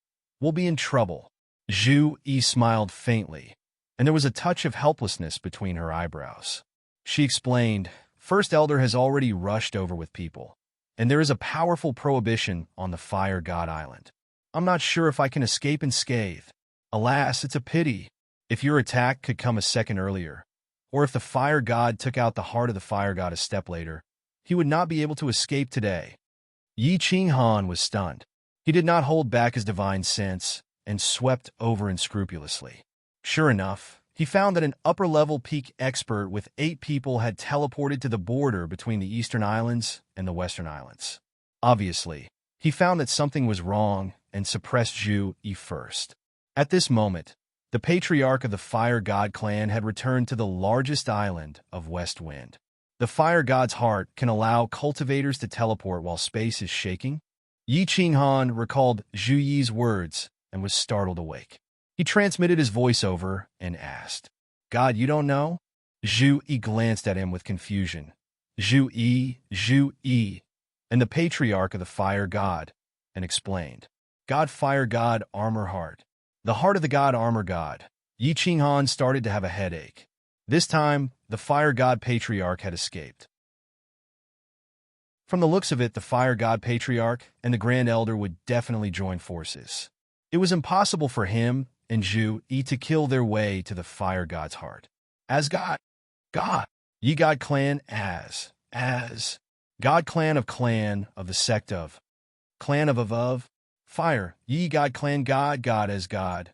we'll be in trouble. Zhu Yi smiled faintly, and there was a touch of helplessness between her eyebrows. She explained, First Elder has already rushed over with people, and there is a powerful prohibition on the Fire God Island. I'm not sure if I can escape unscathed. Alas, it's a pity. If your attack could come a second earlier, or if the Fire God took out the heart of the Fire God a step later, he would not be able to escape today. Yi Qinghan was stunned. He did not hold back his divine sense and swept over unscrupulously. Sure enough, he found that an upper-level peak expert with 8 people had teleported to the border between the Eastern Islands and the Western Islands. Obviously, he found that something was wrong and suppressed Zhu Yi first. At this moment, the patriarch of the Fire God clan had returned to the largest island of West Wind. The Fire God's heart can allow cultivators to teleport while space is shaking. Yi Qinghan recalled Zhu Yi's words and was startled awake. He transmitted his voiceover and asked, God, you don't know? Zhu Yi glanced at him with confusion. Zhu Yi, and the patriarch of the Fire God, and explained, God Fire God Armor Heart. The heart of the God Armor God. Yi Qinghan started to have a headache. This time, the Fire God Patriarch had escaped. From the looks of it, the Fire God Patriarch and the Grand Elder would definitely join forces. It was impossible for him and Zhu Yi to kill their way to the Fire God's heart. As God, Yi God Clan as God Clan of the sect of, Clan of, Fire, Yi God Clan God as God.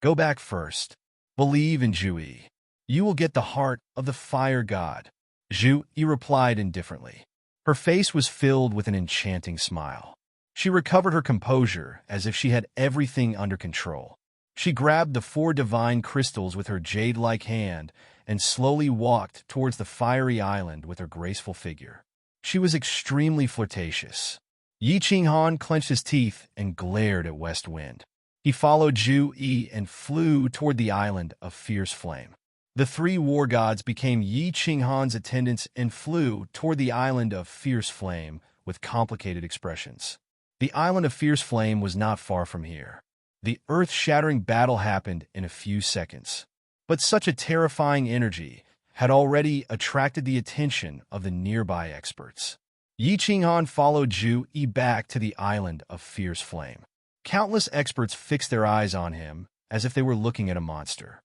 Go back first. Believe in Zhu Yi. You will get the heart of the Fire God. Zhu Yi replied indifferently. Her face was filled with an enchanting smile. She recovered her composure as if she had everything under control. She grabbed the 4 divine crystals with her jade-like hand and slowly walked towards the fiery island with her graceful figure. She was extremely flirtatious. Yi Qinghan clenched his teeth and glared at West Wind. He followed Zhu Yi and flew toward the island of Fierce Flame. The 3 war gods became Yi Qinghan's attendants and flew toward the island of Fierce Flame with complicated expressions. The island of Fierce Flame was not far from here. The earth-shattering battle happened in a few seconds. But such a terrifying energy had already attracted the attention of the nearby experts. Yi Qinghan followed Zhu Yi back to the island of Fierce Flame. Countless experts fixed their eyes on him as if they were looking at a monster.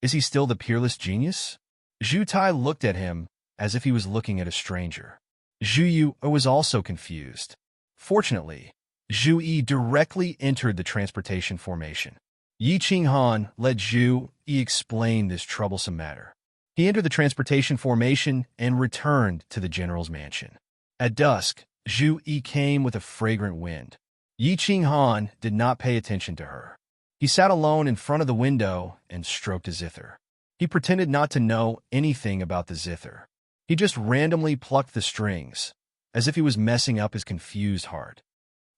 Is he still the peerless genius? Zhu Tai looked at him as if he was looking at a stranger. Zhu Yu was also confused. Fortunately, Zhu Yi directly entered the transportation formation. Yi Qinghan let Zhu Yi explain this troublesome matter. He entered the transportation formation and returned to the general's mansion. At dusk, Zhu Yi came with a fragrant wind. Yi Qinghan did not pay attention to her. He sat alone in front of the window and stroked a zither. He pretended not to know anything about the zither. He just randomly plucked the strings, as if he was messing up his confused heart.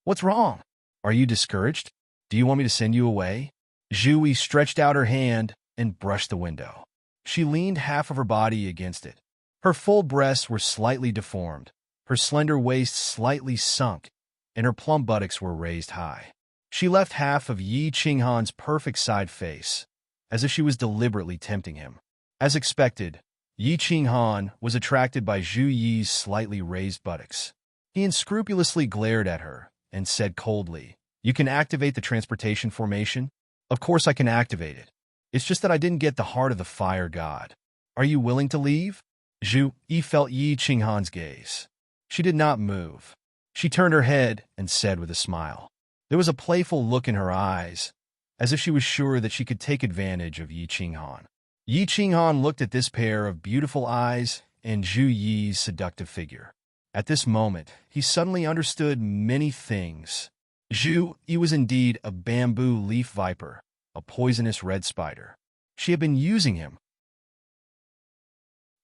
"What's wrong? Are you discouraged? Do you want me to send you away?" Zhu Yi stretched out her hand and brushed the window. She leaned half of her body against it. Her full breasts were slightly deformed, her slender waist slightly sunk, and her plump buttocks were raised high. She left half of Yi Qinghan's perfect side face, as if she was deliberately tempting him. As expected, Yi Qinghan was attracted by Zhu Yi's slightly raised buttocks. He unscrupulously glared at her and said coldly, "You can activate the transportation formation?" "Of course I can activate it. It's just that I didn't get the heart of the fire god. Are you willing to leave?" Zhu Yi felt Yi Qinghan's gaze. She did not move. She turned her head and said with a smile. There was a playful look in her eyes, as if she was sure that she could take advantage of Yi Qinghan. Yi Qinghan looked at this pair of beautiful eyes and Zhu Yi's seductive figure. At this moment, he suddenly understood many things. Zhu Yi was indeed a bamboo leaf viper, a poisonous red spider. She had been using him.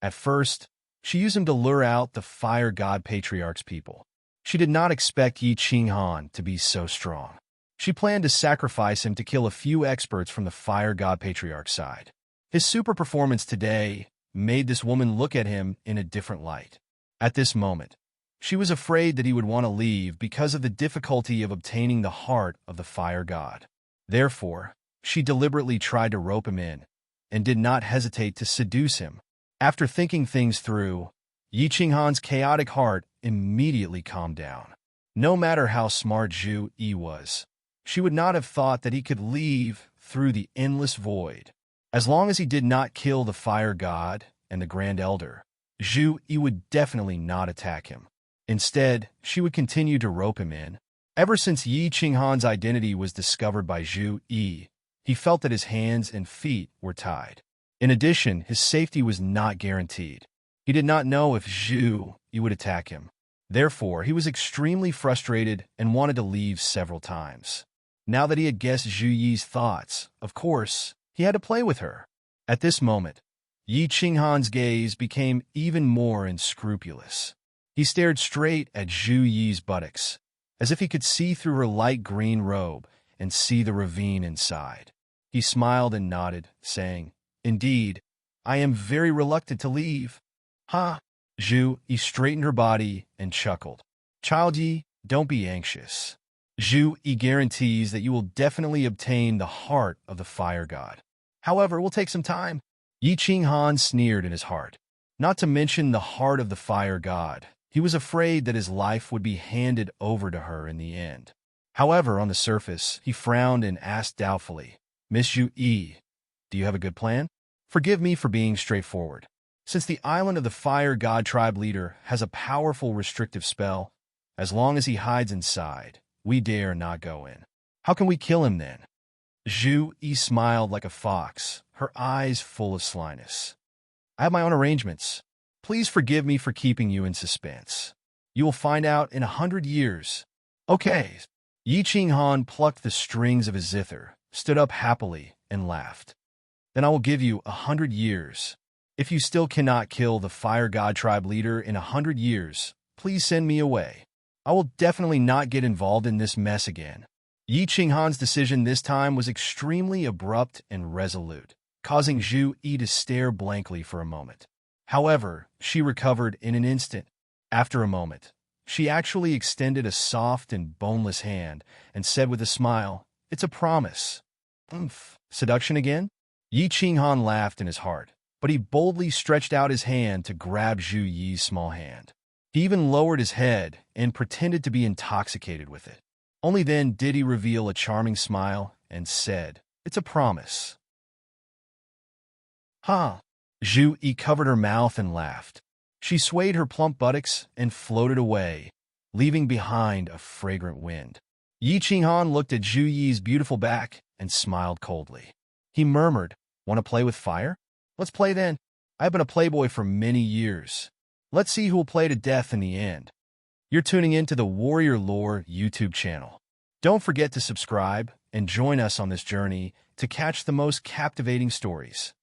At first, she used him to lure out the fire god patriarch's people. She did not expect Yi Qinghan to be so strong. She planned to sacrifice him to kill a few experts from the fire god patriarch's side. His super performance today made this woman look at him in a different light. At this moment, she was afraid that he would want to leave because of the difficulty of obtaining the heart of the fire god. Therefore, she deliberately tried to rope him in and did not hesitate to seduce him. After thinking things through, Yi Qinghan's chaotic heart immediately calmed down. No matter how smart Zhu Yi was, she would not have thought that he could leave through the endless void. As long as he did not kill the fire god and the Grand Elder, Zhu Yi would definitely not attack him. Instead, she would continue to rope him in. Ever since Yi Qinghan's identity was discovered by Zhu Yi, he felt that his hands and feet were tied. In addition, his safety was not guaranteed. He did not know if Zhu Yi would attack him. Therefore, he was extremely frustrated and wanted to leave several times. Now that he had guessed Zhu Yi's thoughts, of course, he had to play with her. At this moment, Yi Qinghan's gaze became even more unscrupulous. He stared straight at Zhu Yi's buttocks, as if he could see through her light green robe and see the ravine inside. He smiled and nodded, saying, "Indeed, I am very reluctant to leave." "Ha!" Zhu Yi straightened her body and chuckled. "Child Yi, don't be anxious. Zhu Yi guarantees that you will definitely obtain the heart of the fire god. However, it will take some time." Yi Qinghan sneered in his heart. Not to mention the heart of the fire god, he was afraid that his life would be handed over to her in the end. However, on the surface, he frowned and asked doubtfully, "Miss Zhu Yi, do you have a good plan? Forgive me for being straightforward. Since the island of the fire god tribe leader has a powerful restrictive spell, as long as he hides inside, we dare not go in. How can we kill him then?" Zhu Yi smiled like a fox, her eyes full of slyness. "I have my own arrangements. Please forgive me for keeping you in suspense. You will find out in 100 years. Okay." Yi Qinghan plucked the strings of his zither, stood up happily, and laughed. "Then I will give you 100 years. If you still cannot kill the fire god tribe leader in 100 years, please send me away. I will definitely not get involved in this mess again." Yi Qinghan's decision this time was extremely abrupt and resolute, causing Zhu Yi to stare blankly for a moment. However, she recovered in an instant. After a moment, she actually extended a soft and boneless hand and said with a smile, "It's a promise." "Oomph, seduction again?" Yi Qinghan laughed in his heart, but he boldly stretched out his hand to grab Zhu Yi's small hand. He even lowered his head and pretended to be intoxicated with it. Only then did he reveal a charming smile and said, "It's a promise." "Huh." Zhu Yi covered her mouth and laughed. She swayed her plump buttocks and floated away, leaving behind a fragrant wind. Yi Qinghan looked at Zhu Yi's beautiful back and smiled coldly. He murmured, "Want to play with fire? Let's play then. I've been a playboy for many years. Let's see who will play to death in the end. You're tuning into the Warrior Lore YouTube channel. Don't forget to subscribe and join us on this journey to catch the most captivating stories.